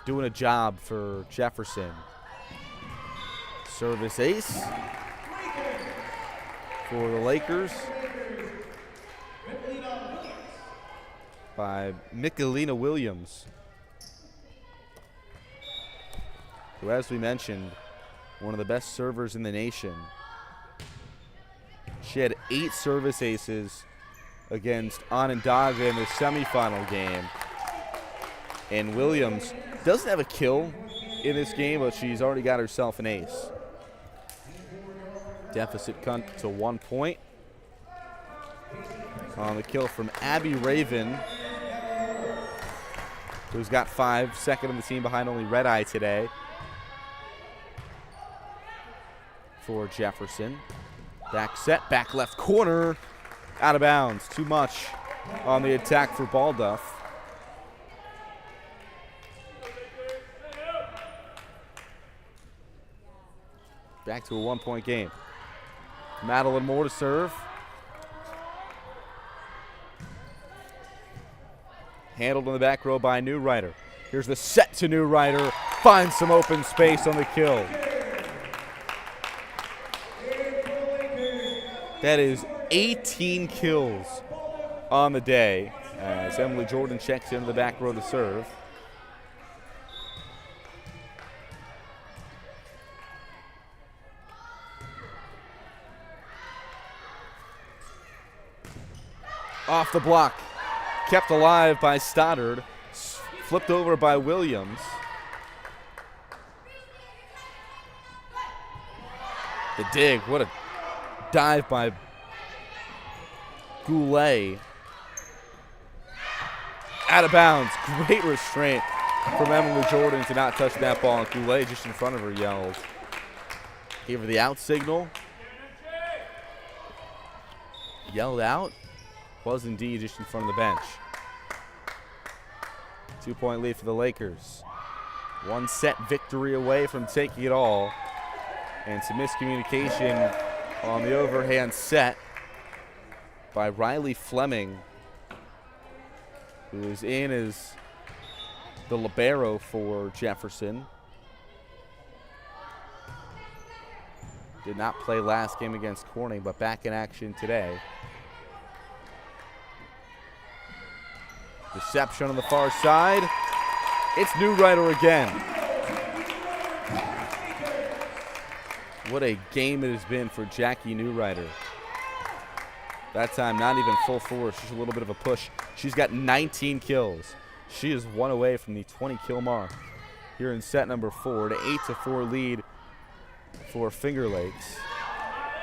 S1: Doing a job for Jefferson. Service ace for the Lakers by Michelina Williams, who, as we mentioned, one of the best servers in the nation. She had 8 service aces against Onondaga in the semifinal game. And Williams doesn't have a kill in this game, but she's already got herself an ace. Deficit cut to 1 point. On the kill from Abby Raven, who's got 5, second on the team behind only Red Eye today. For Jefferson. Back set, back left corner. Out of bounds, too much on the attack for Balduff. Back to a 1-point game. Madeline Moore to serve. Handled in the back row by Newrider. Here's the set to Newrider. Finds some open space on the kill. That is 18 kills on the day as Emily Jordan checks into the back row to serve. Off the block, kept alive by Stoddard, flipped over by Williams. The dig, what a dive by Goulet. Out of bounds, great restraint from Emily Jordan to not touch that ball, and Goulet just in front of her yelled. Gave her the out signal. Yelled out. Was indeed just in front of the bench. 2-point lead for the Lakers. 1 set victory away from taking it all. And some miscommunication on the overhand set by Riley Fleming, who is in as the libero for Jefferson. Did not play last game against Corning, but back in action today. Reception on the far side. It's Newrider again. What a game it has been for Jackie Newrider. That time, not even full force, just a little bit of a push. She's got 19 kills. She is 1 away from the 20-kill mark here in set number 4. An 8-4 lead for Finger Lakes.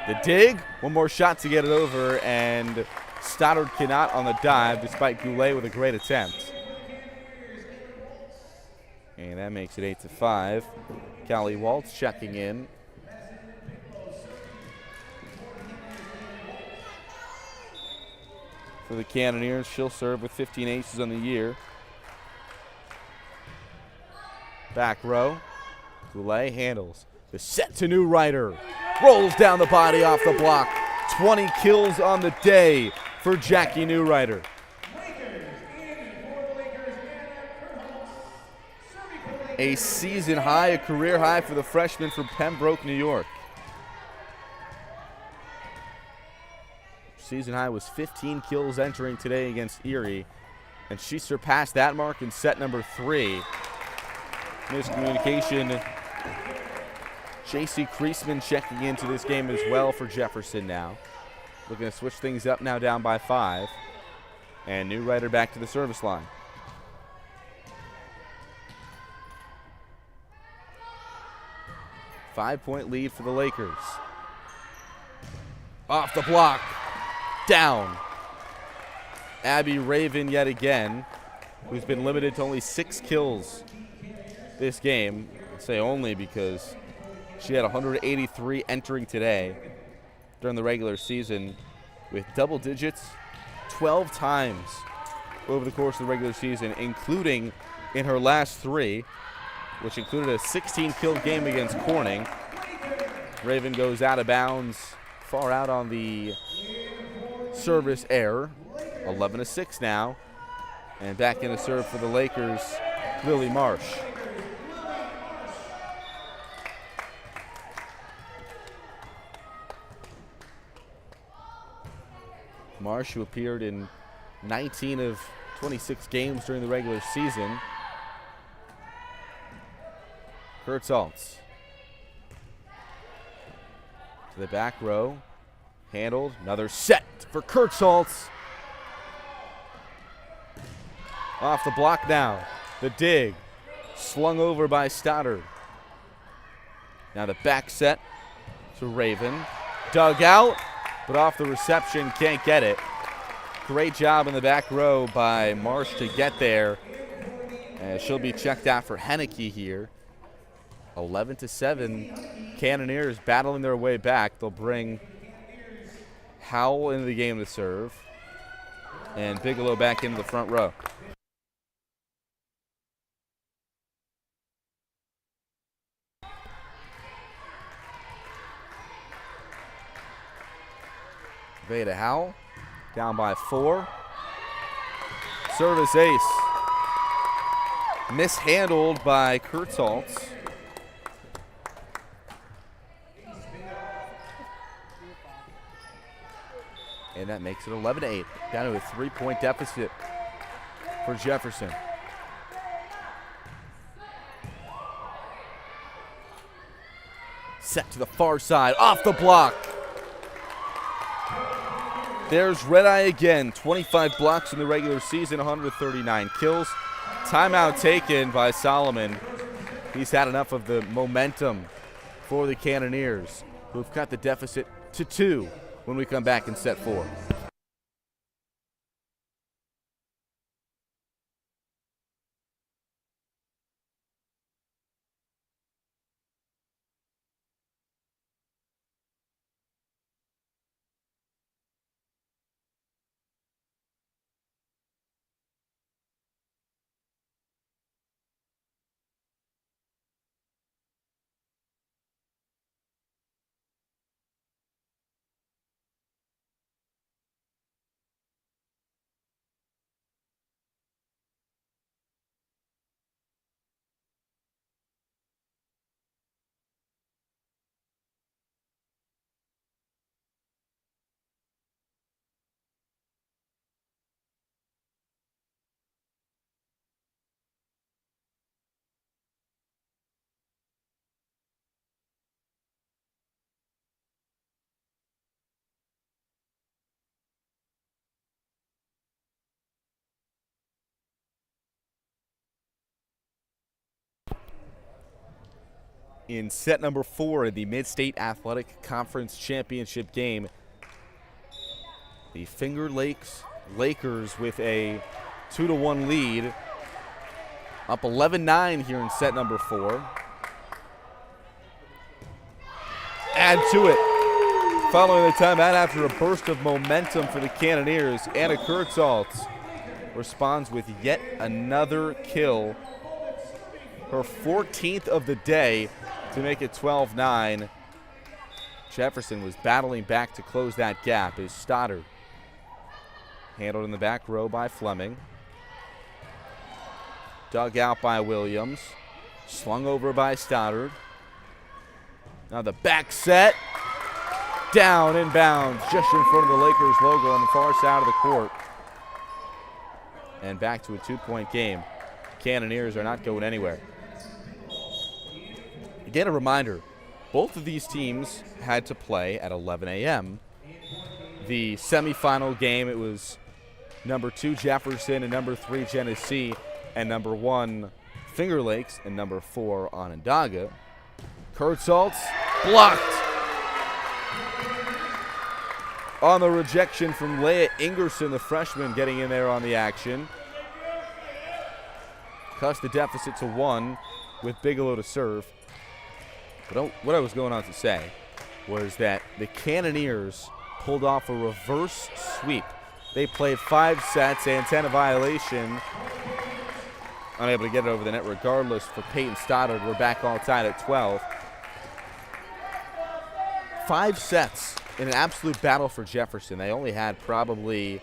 S1: The dig, one more shot to get it over, and Stoddard cannot on the dive, despite Goulet with a great attempt. And that makes it 8-5. Callie Waltz checking in. For the Cannoneers, she'll serve with 15 aces on the year. Back row, Goulet handles. The set to Newrider. rolls down the body off the block. 20 kills on the day for Jackie Newrider. A season high, a career high for the freshman from Pembroke, New York. Season high was 15 kills entering today against Erie, and she surpassed that mark in set number 3. Miscommunication. J.C. Kreisman checking into this game as well for Jefferson now. Looking to switch things up now, down by 5. And Newrider back to the service line. Five-point lead for the Lakers. Off the block. Down. Abby Raven yet again, who's been limited to only 6 kills this game. I say only because she had 183 entering today during the regular season, with double digits 12 times over the course of the regular season, including in her last 3, which included a 16-kill game against Corning. Raven goes out of bounds, far out on the service error. 11-6 now. And back in the serve for the Lakers, Lily Marsh. Marsh, who appeared in 19 of 26 games during the regular season. Kurtzholz to the back row. Handled. Another set for Kurtzholz. Off the block now. The dig. Slung over by Stoddard. Now the back set to Raven. Dug out, but off the reception, can't get it. Great job in the back row by Marsh to get there. And she'll be checked out for Henneke here. 11-7. Cannoneers battling their way back. They'll bring Howell into the game to serve. And Bigelow back into the front row. Veda Howell down by 4. Service ace. Mishandled by Kurtzholz. And that makes it 11-8. Down to a 3-point deficit for Jefferson. Set to the far side, off the block. There's Red Eye again. 25 blocks in the regular season, 139 kills. Timeout taken by Solomon. He's had enough of the momentum for the Cannoneers, who've cut the deficit to 2 when we come back in set 4. In set number 4 in the Mid-State Athletic Conference Championship game, the Finger Lakes Lakers with a 2-1 lead, up 11-9 here in set number 4. Add to it. Following the timeout after a burst of momentum for the Cannoneers, Anna Kurtzholz responds with yet another kill, her 14th of the day, to make it 12-9. Jefferson was battling back to close that gap is Stoddard. Handled in the back row by Fleming. Dug out by Williams. Slung over by Stoddard. Now the back set. Down, inbounds, just in front of the Lakers logo on the far side of the court. And back to a 2-point game. Cannoneers are not going anywhere. Again, a reminder, both of these teams had to play at 11 a.m. The semifinal game, it was number 2 Jefferson and number 3 Genesee and number 1 Finger Lakes and number 4 Onondaga. Kurtzholz blocked on the rejection from Leah Ingerson, the freshman, getting in there on the action. Cuts the deficit to 1 with Bigelow to serve. But what I was going on to say was that the Cannoneers pulled off a reverse sweep. They played 5 sets, antenna violation. Unable to get it over the net regardless for Peyton Stoddard. We're back all tied at 12. 5 sets in an absolute battle for Jefferson. They only had probably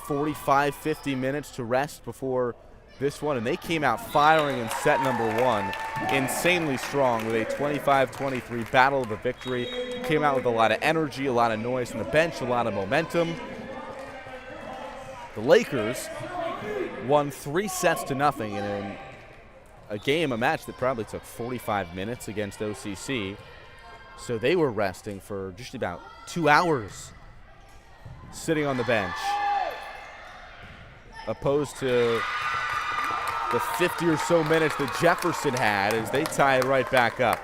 S1: 45, 50 minutes to rest before this one, and they came out firing in set number 1. Insanely strong with a 25-23 battle of a victory. Came out with a lot of energy, a lot of noise from the bench, a lot of momentum. The Lakers won 3 sets to nothing in a match that probably took 45 minutes against OCC. So they were resting for just about 2 hours, sitting on the bench, opposed to the 50 or so minutes that Jefferson had as they tie it right back up.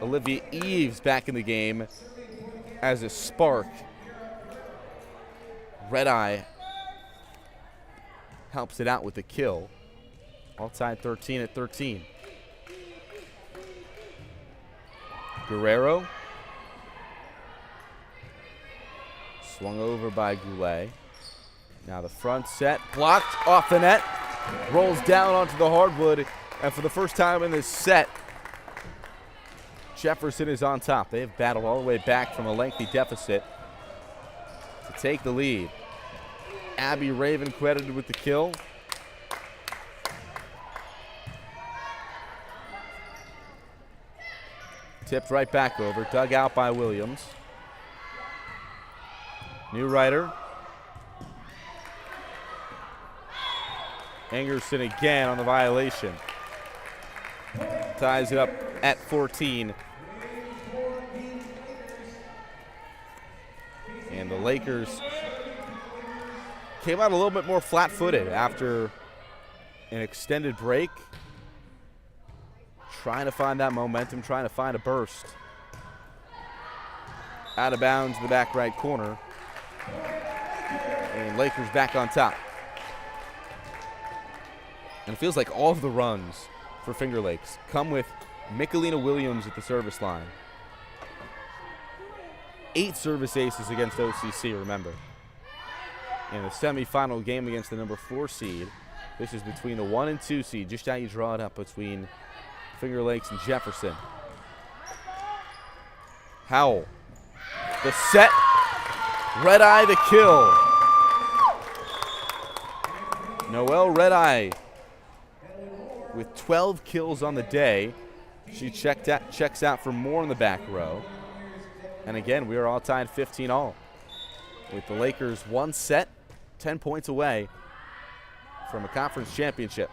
S1: Olivia Eves back in the game as a spark. Red Eye helps it out with the kill. All tied 13-13. Guerrero. Swung over by Goulet. Now the front set blocked off the net. Rolls down onto the hardwood. And for the first time in this set, Jefferson is on top. They have battled all the way back from a lengthy deficit to take the lead. Abby Raven credited with the kill. Tipped right back over, dug out by Williams. New Ryder. Ingerson again on the violation. Ties it up at 14. And the Lakers came out a little bit more flat-footed after an extended break. Trying to find that momentum, trying to find a burst. Out of bounds in the back right corner. And Lakers back on top. And it feels like all of the runs for Finger Lakes come with Michelina Williams at the service line. 8 service aces against OCC, remember. In the semifinal game against the number 4 seed. This is between the 1 and 2 seed, just how you draw it up between Finger Lakes and Jefferson. Howell. The set. Red Eye the kill. Noelle Red Eye with 12 kills on the day. She checks out for more in the back row. And again, we are all tied 15-all. With the Lakers 1 set, 10 points away from a conference championship.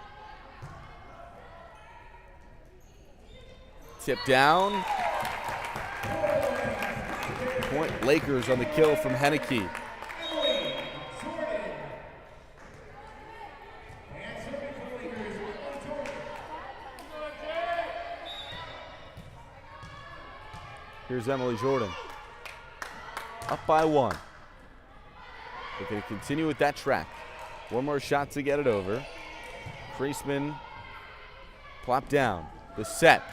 S1: Tip down. Point Lakers on the kill from Henneke. Here's Emily Jordan. Up by 1. They're going to continue with that track. One more shot to get it over. Priestman plop down. The set.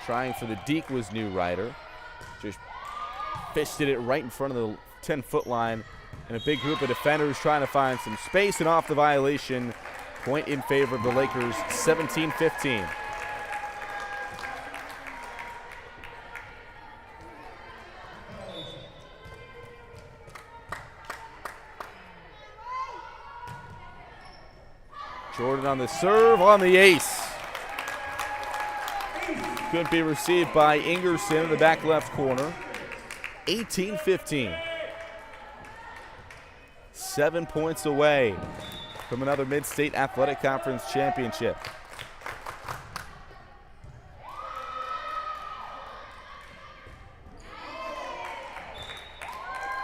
S1: Trying for the deke was New Ryder. Just fisted it right in front of the 10-foot line. And a big group of defenders trying to find some space, and off the violation. Point in favor of the Lakers, 17-15. Jordan on the serve, on the ace. Couldn't be received by Ingerson in the back left corner. 18-15. 7 points away from another Mid-State Athletic Conference championship.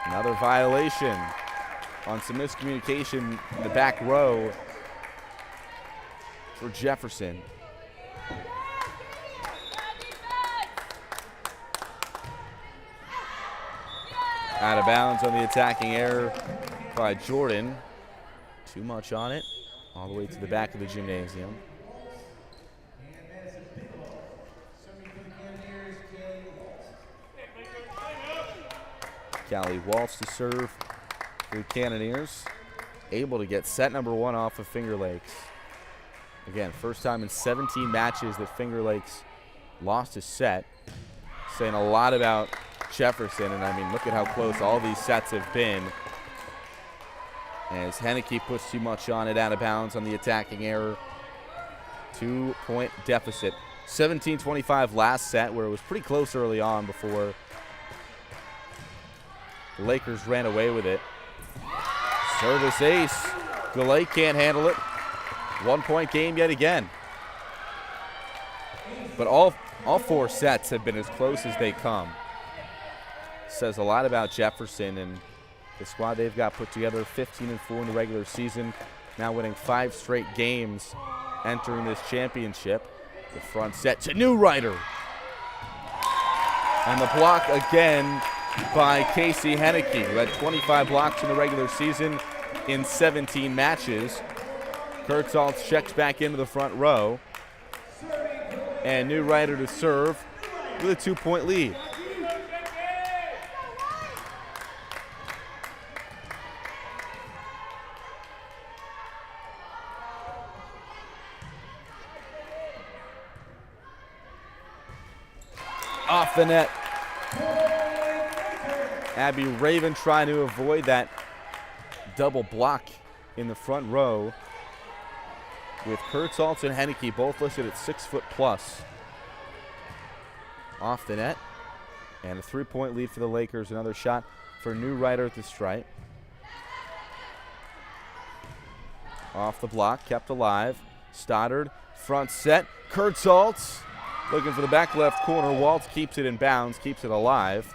S1: Another violation on some miscommunication in the back row for Jefferson. Out of bounds on the attacking error by Jordan. Too much on it. All the way to the back of the gymnasium. Callie Waltz to serve for the Cannoneers. Able to get set number 1 off of Finger Lakes. Again, first time in 17 matches that Finger Lakes lost a set. Saying a lot about Jefferson, and I mean, look at how close all these sets have been. As Henneke puts too much on it, out of bounds on the attacking error. 2-point deficit. 17-25 last set, where it was pretty close early on before the Lakers ran away with it. Service ace. Galay can't handle it. 1-point game yet again. But all 4 sets have been as close as they come. Says a lot about Jefferson and the squad they've got put together. 15-4 in the regular season, now winning 5 straight games entering this championship. The front set to Newrider. And the block again by Casey Henneke, who had 25 blocks in the regular season in 17 matches. Kurtzholz checks back into the front row. And Newrider to serve with a 2-point lead. Off the net. Abby Raven trying to avoid that double block in the front row, with Kurtzholz and Henneke both listed at 6'+". Off the net. And a 3-point lead for the Lakers. Another shot for Newrider at the stripe. Off the block, kept alive. Stoddard, front set. Kurtzholz looking for the back left corner. Waltz keeps it in bounds, keeps it alive.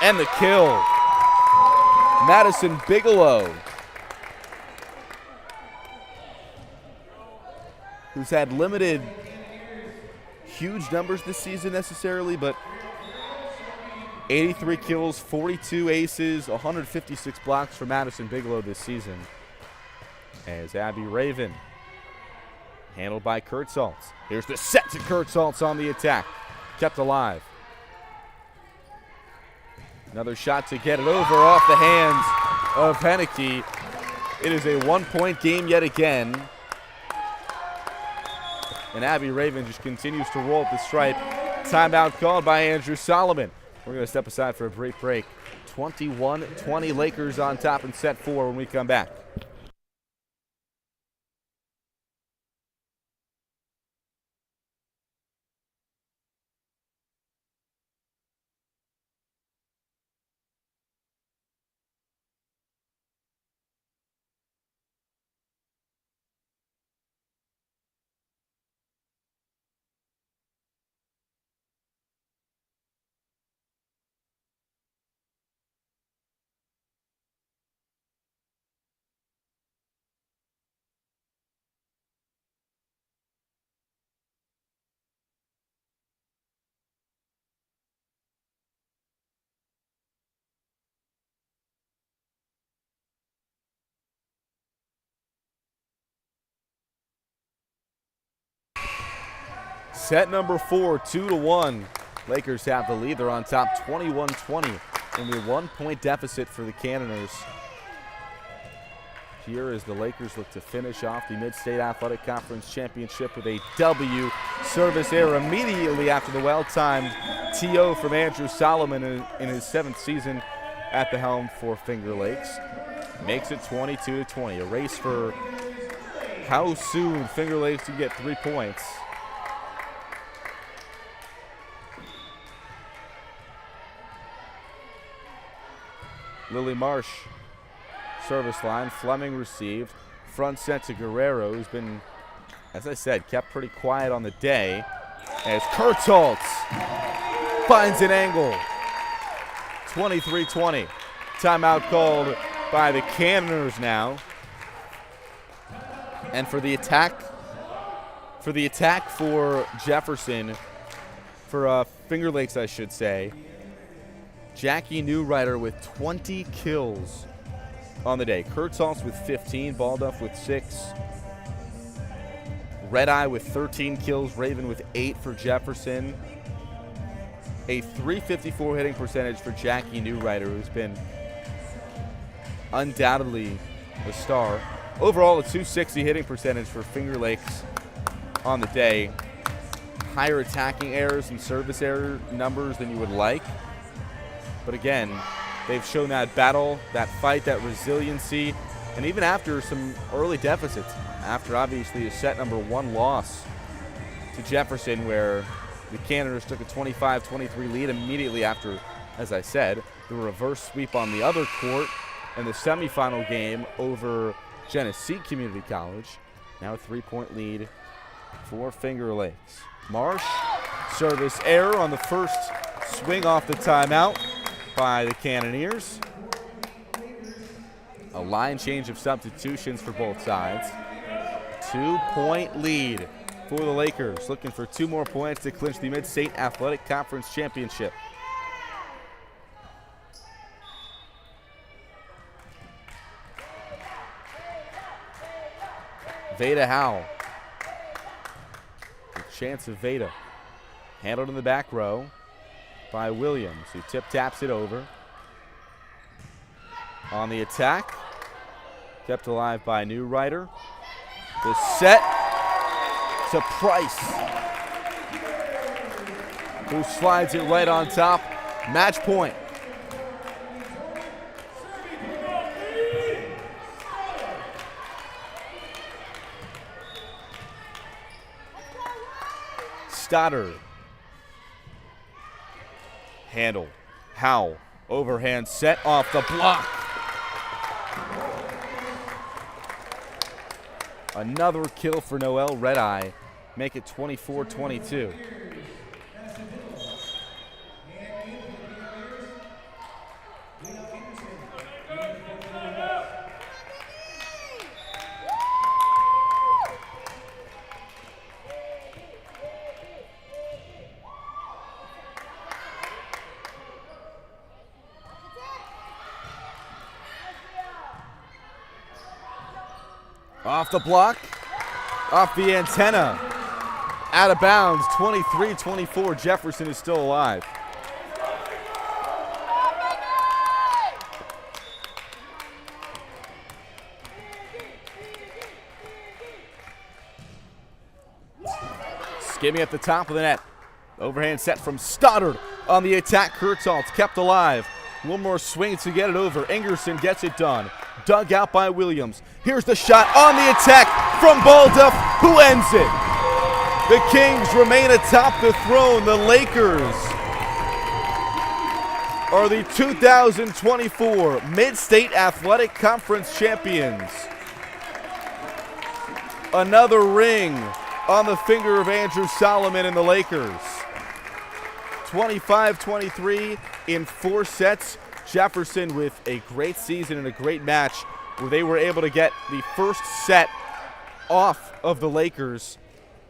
S1: And the kill. Madison Bigelow, who's had limited huge numbers this season necessarily, but 83 kills, 42 aces, 156 blocks for Madison Bigelow this season. As Abby Raven, handled by Kurtzholz. Here's the set to Kurtzholz on the attack. Kept alive. Another shot to get it over off the hands of Henneke. It is a 1-point game yet again. And Abby Raven just continues to roll at the stripe. Timeout called by Andrew Solomon. We're going to step aside for a brief break. 21-20 Lakers on top in set 4 when we come back. Set number 4, 2-1. Lakers have the lead. They're on top 21-20. Only a 1-point deficit for the Cannoneers. Here as the Lakers look to finish off the Mid-State Athletic Conference Championship with a W. Service error immediately after the well-timed TO from Andrew Solomon in his 7th season at the helm for Finger Lakes. Makes it 22-20. A race for how soon Finger Lakes can get 3 points. Lily Marsh, service line. Fleming received. Front set to Guerrero, who's been, as I said, kept pretty quiet on the day. As Kurtz finds an angle. 23-20. Timeout called by the Cannoneers now. And for the attack for Jefferson, for Finger Lakes, I should say, Jackie Newrider with 20 kills on the day. Kurtzholz with 15, Balduff with 6. Red Eye with 13 kills, Raven with 8 for Jefferson. A .354 hitting percentage for Jackie Newrider, who's been undoubtedly the star. Overall, a .260 hitting percentage for Finger Lakes on the day. Higher attacking errors and service error numbers than you would like. But again, they've shown that battle, that fight, that resiliency, and even after some early deficits, after obviously a set number 1 loss to Jefferson, where the Cannoneers took a 25-23 lead immediately after, as I said, the reverse sweep on the other court in the semifinal game over Genesee Community College. Now a 3-point lead for Finger Lakes. Marsh, service error on the first swing off the timeout by the Cannoneers. A line change of substitutions for both sides. 2-point lead for the Lakers, looking for 2 more points to clinch the Mid-State Athletic Conference Championship. Veda Howe. The chance of Veda. Handled in the back row by Williams, who tip-taps it over. On the attack, kept alive by Newrider. The set to Price, who slides it right on top. Match point. Stoddard. Handle. Howe. Overhand set off the block. Another kill for Noel Red Eye. Make it 24-22. Off the block, off the antenna, out of bounds, 23-24. Jefferson is still alive. Skimming at the top of the net. Overhand set from Stoddard on the attack. Kurtzholz kept alive. One more swing to get it over. Ingerson gets it done. Dug out by Williams. Here's the shot on the attack from Balduff, who ends it. The Kings remain atop the throne. The Lakers are the 2024 Mid-State Athletic Conference champions. Another ring on the finger of Andrew Solomon and the Lakers. 25-23 in 4 sets. Jefferson with a great season and a great match where they were able to get the first set off of the Lakers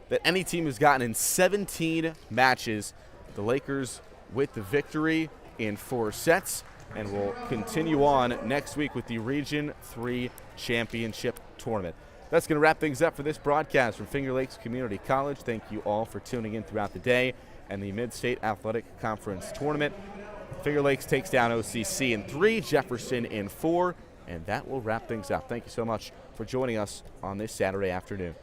S1: that any team has gotten in 17 matches. The Lakers with the victory in 4 sets, and will continue on next week with the Region 3 Championship Tournament. That's going to wrap things up for this broadcast from Finger Lakes Community College. Thank you all for tuning in throughout the day and the Mid-State Athletic Conference Tournament. Finger Lakes takes down OCC in 3, Jefferson in 4, and that will wrap things up. Thank you so much for joining us on this Saturday afternoon.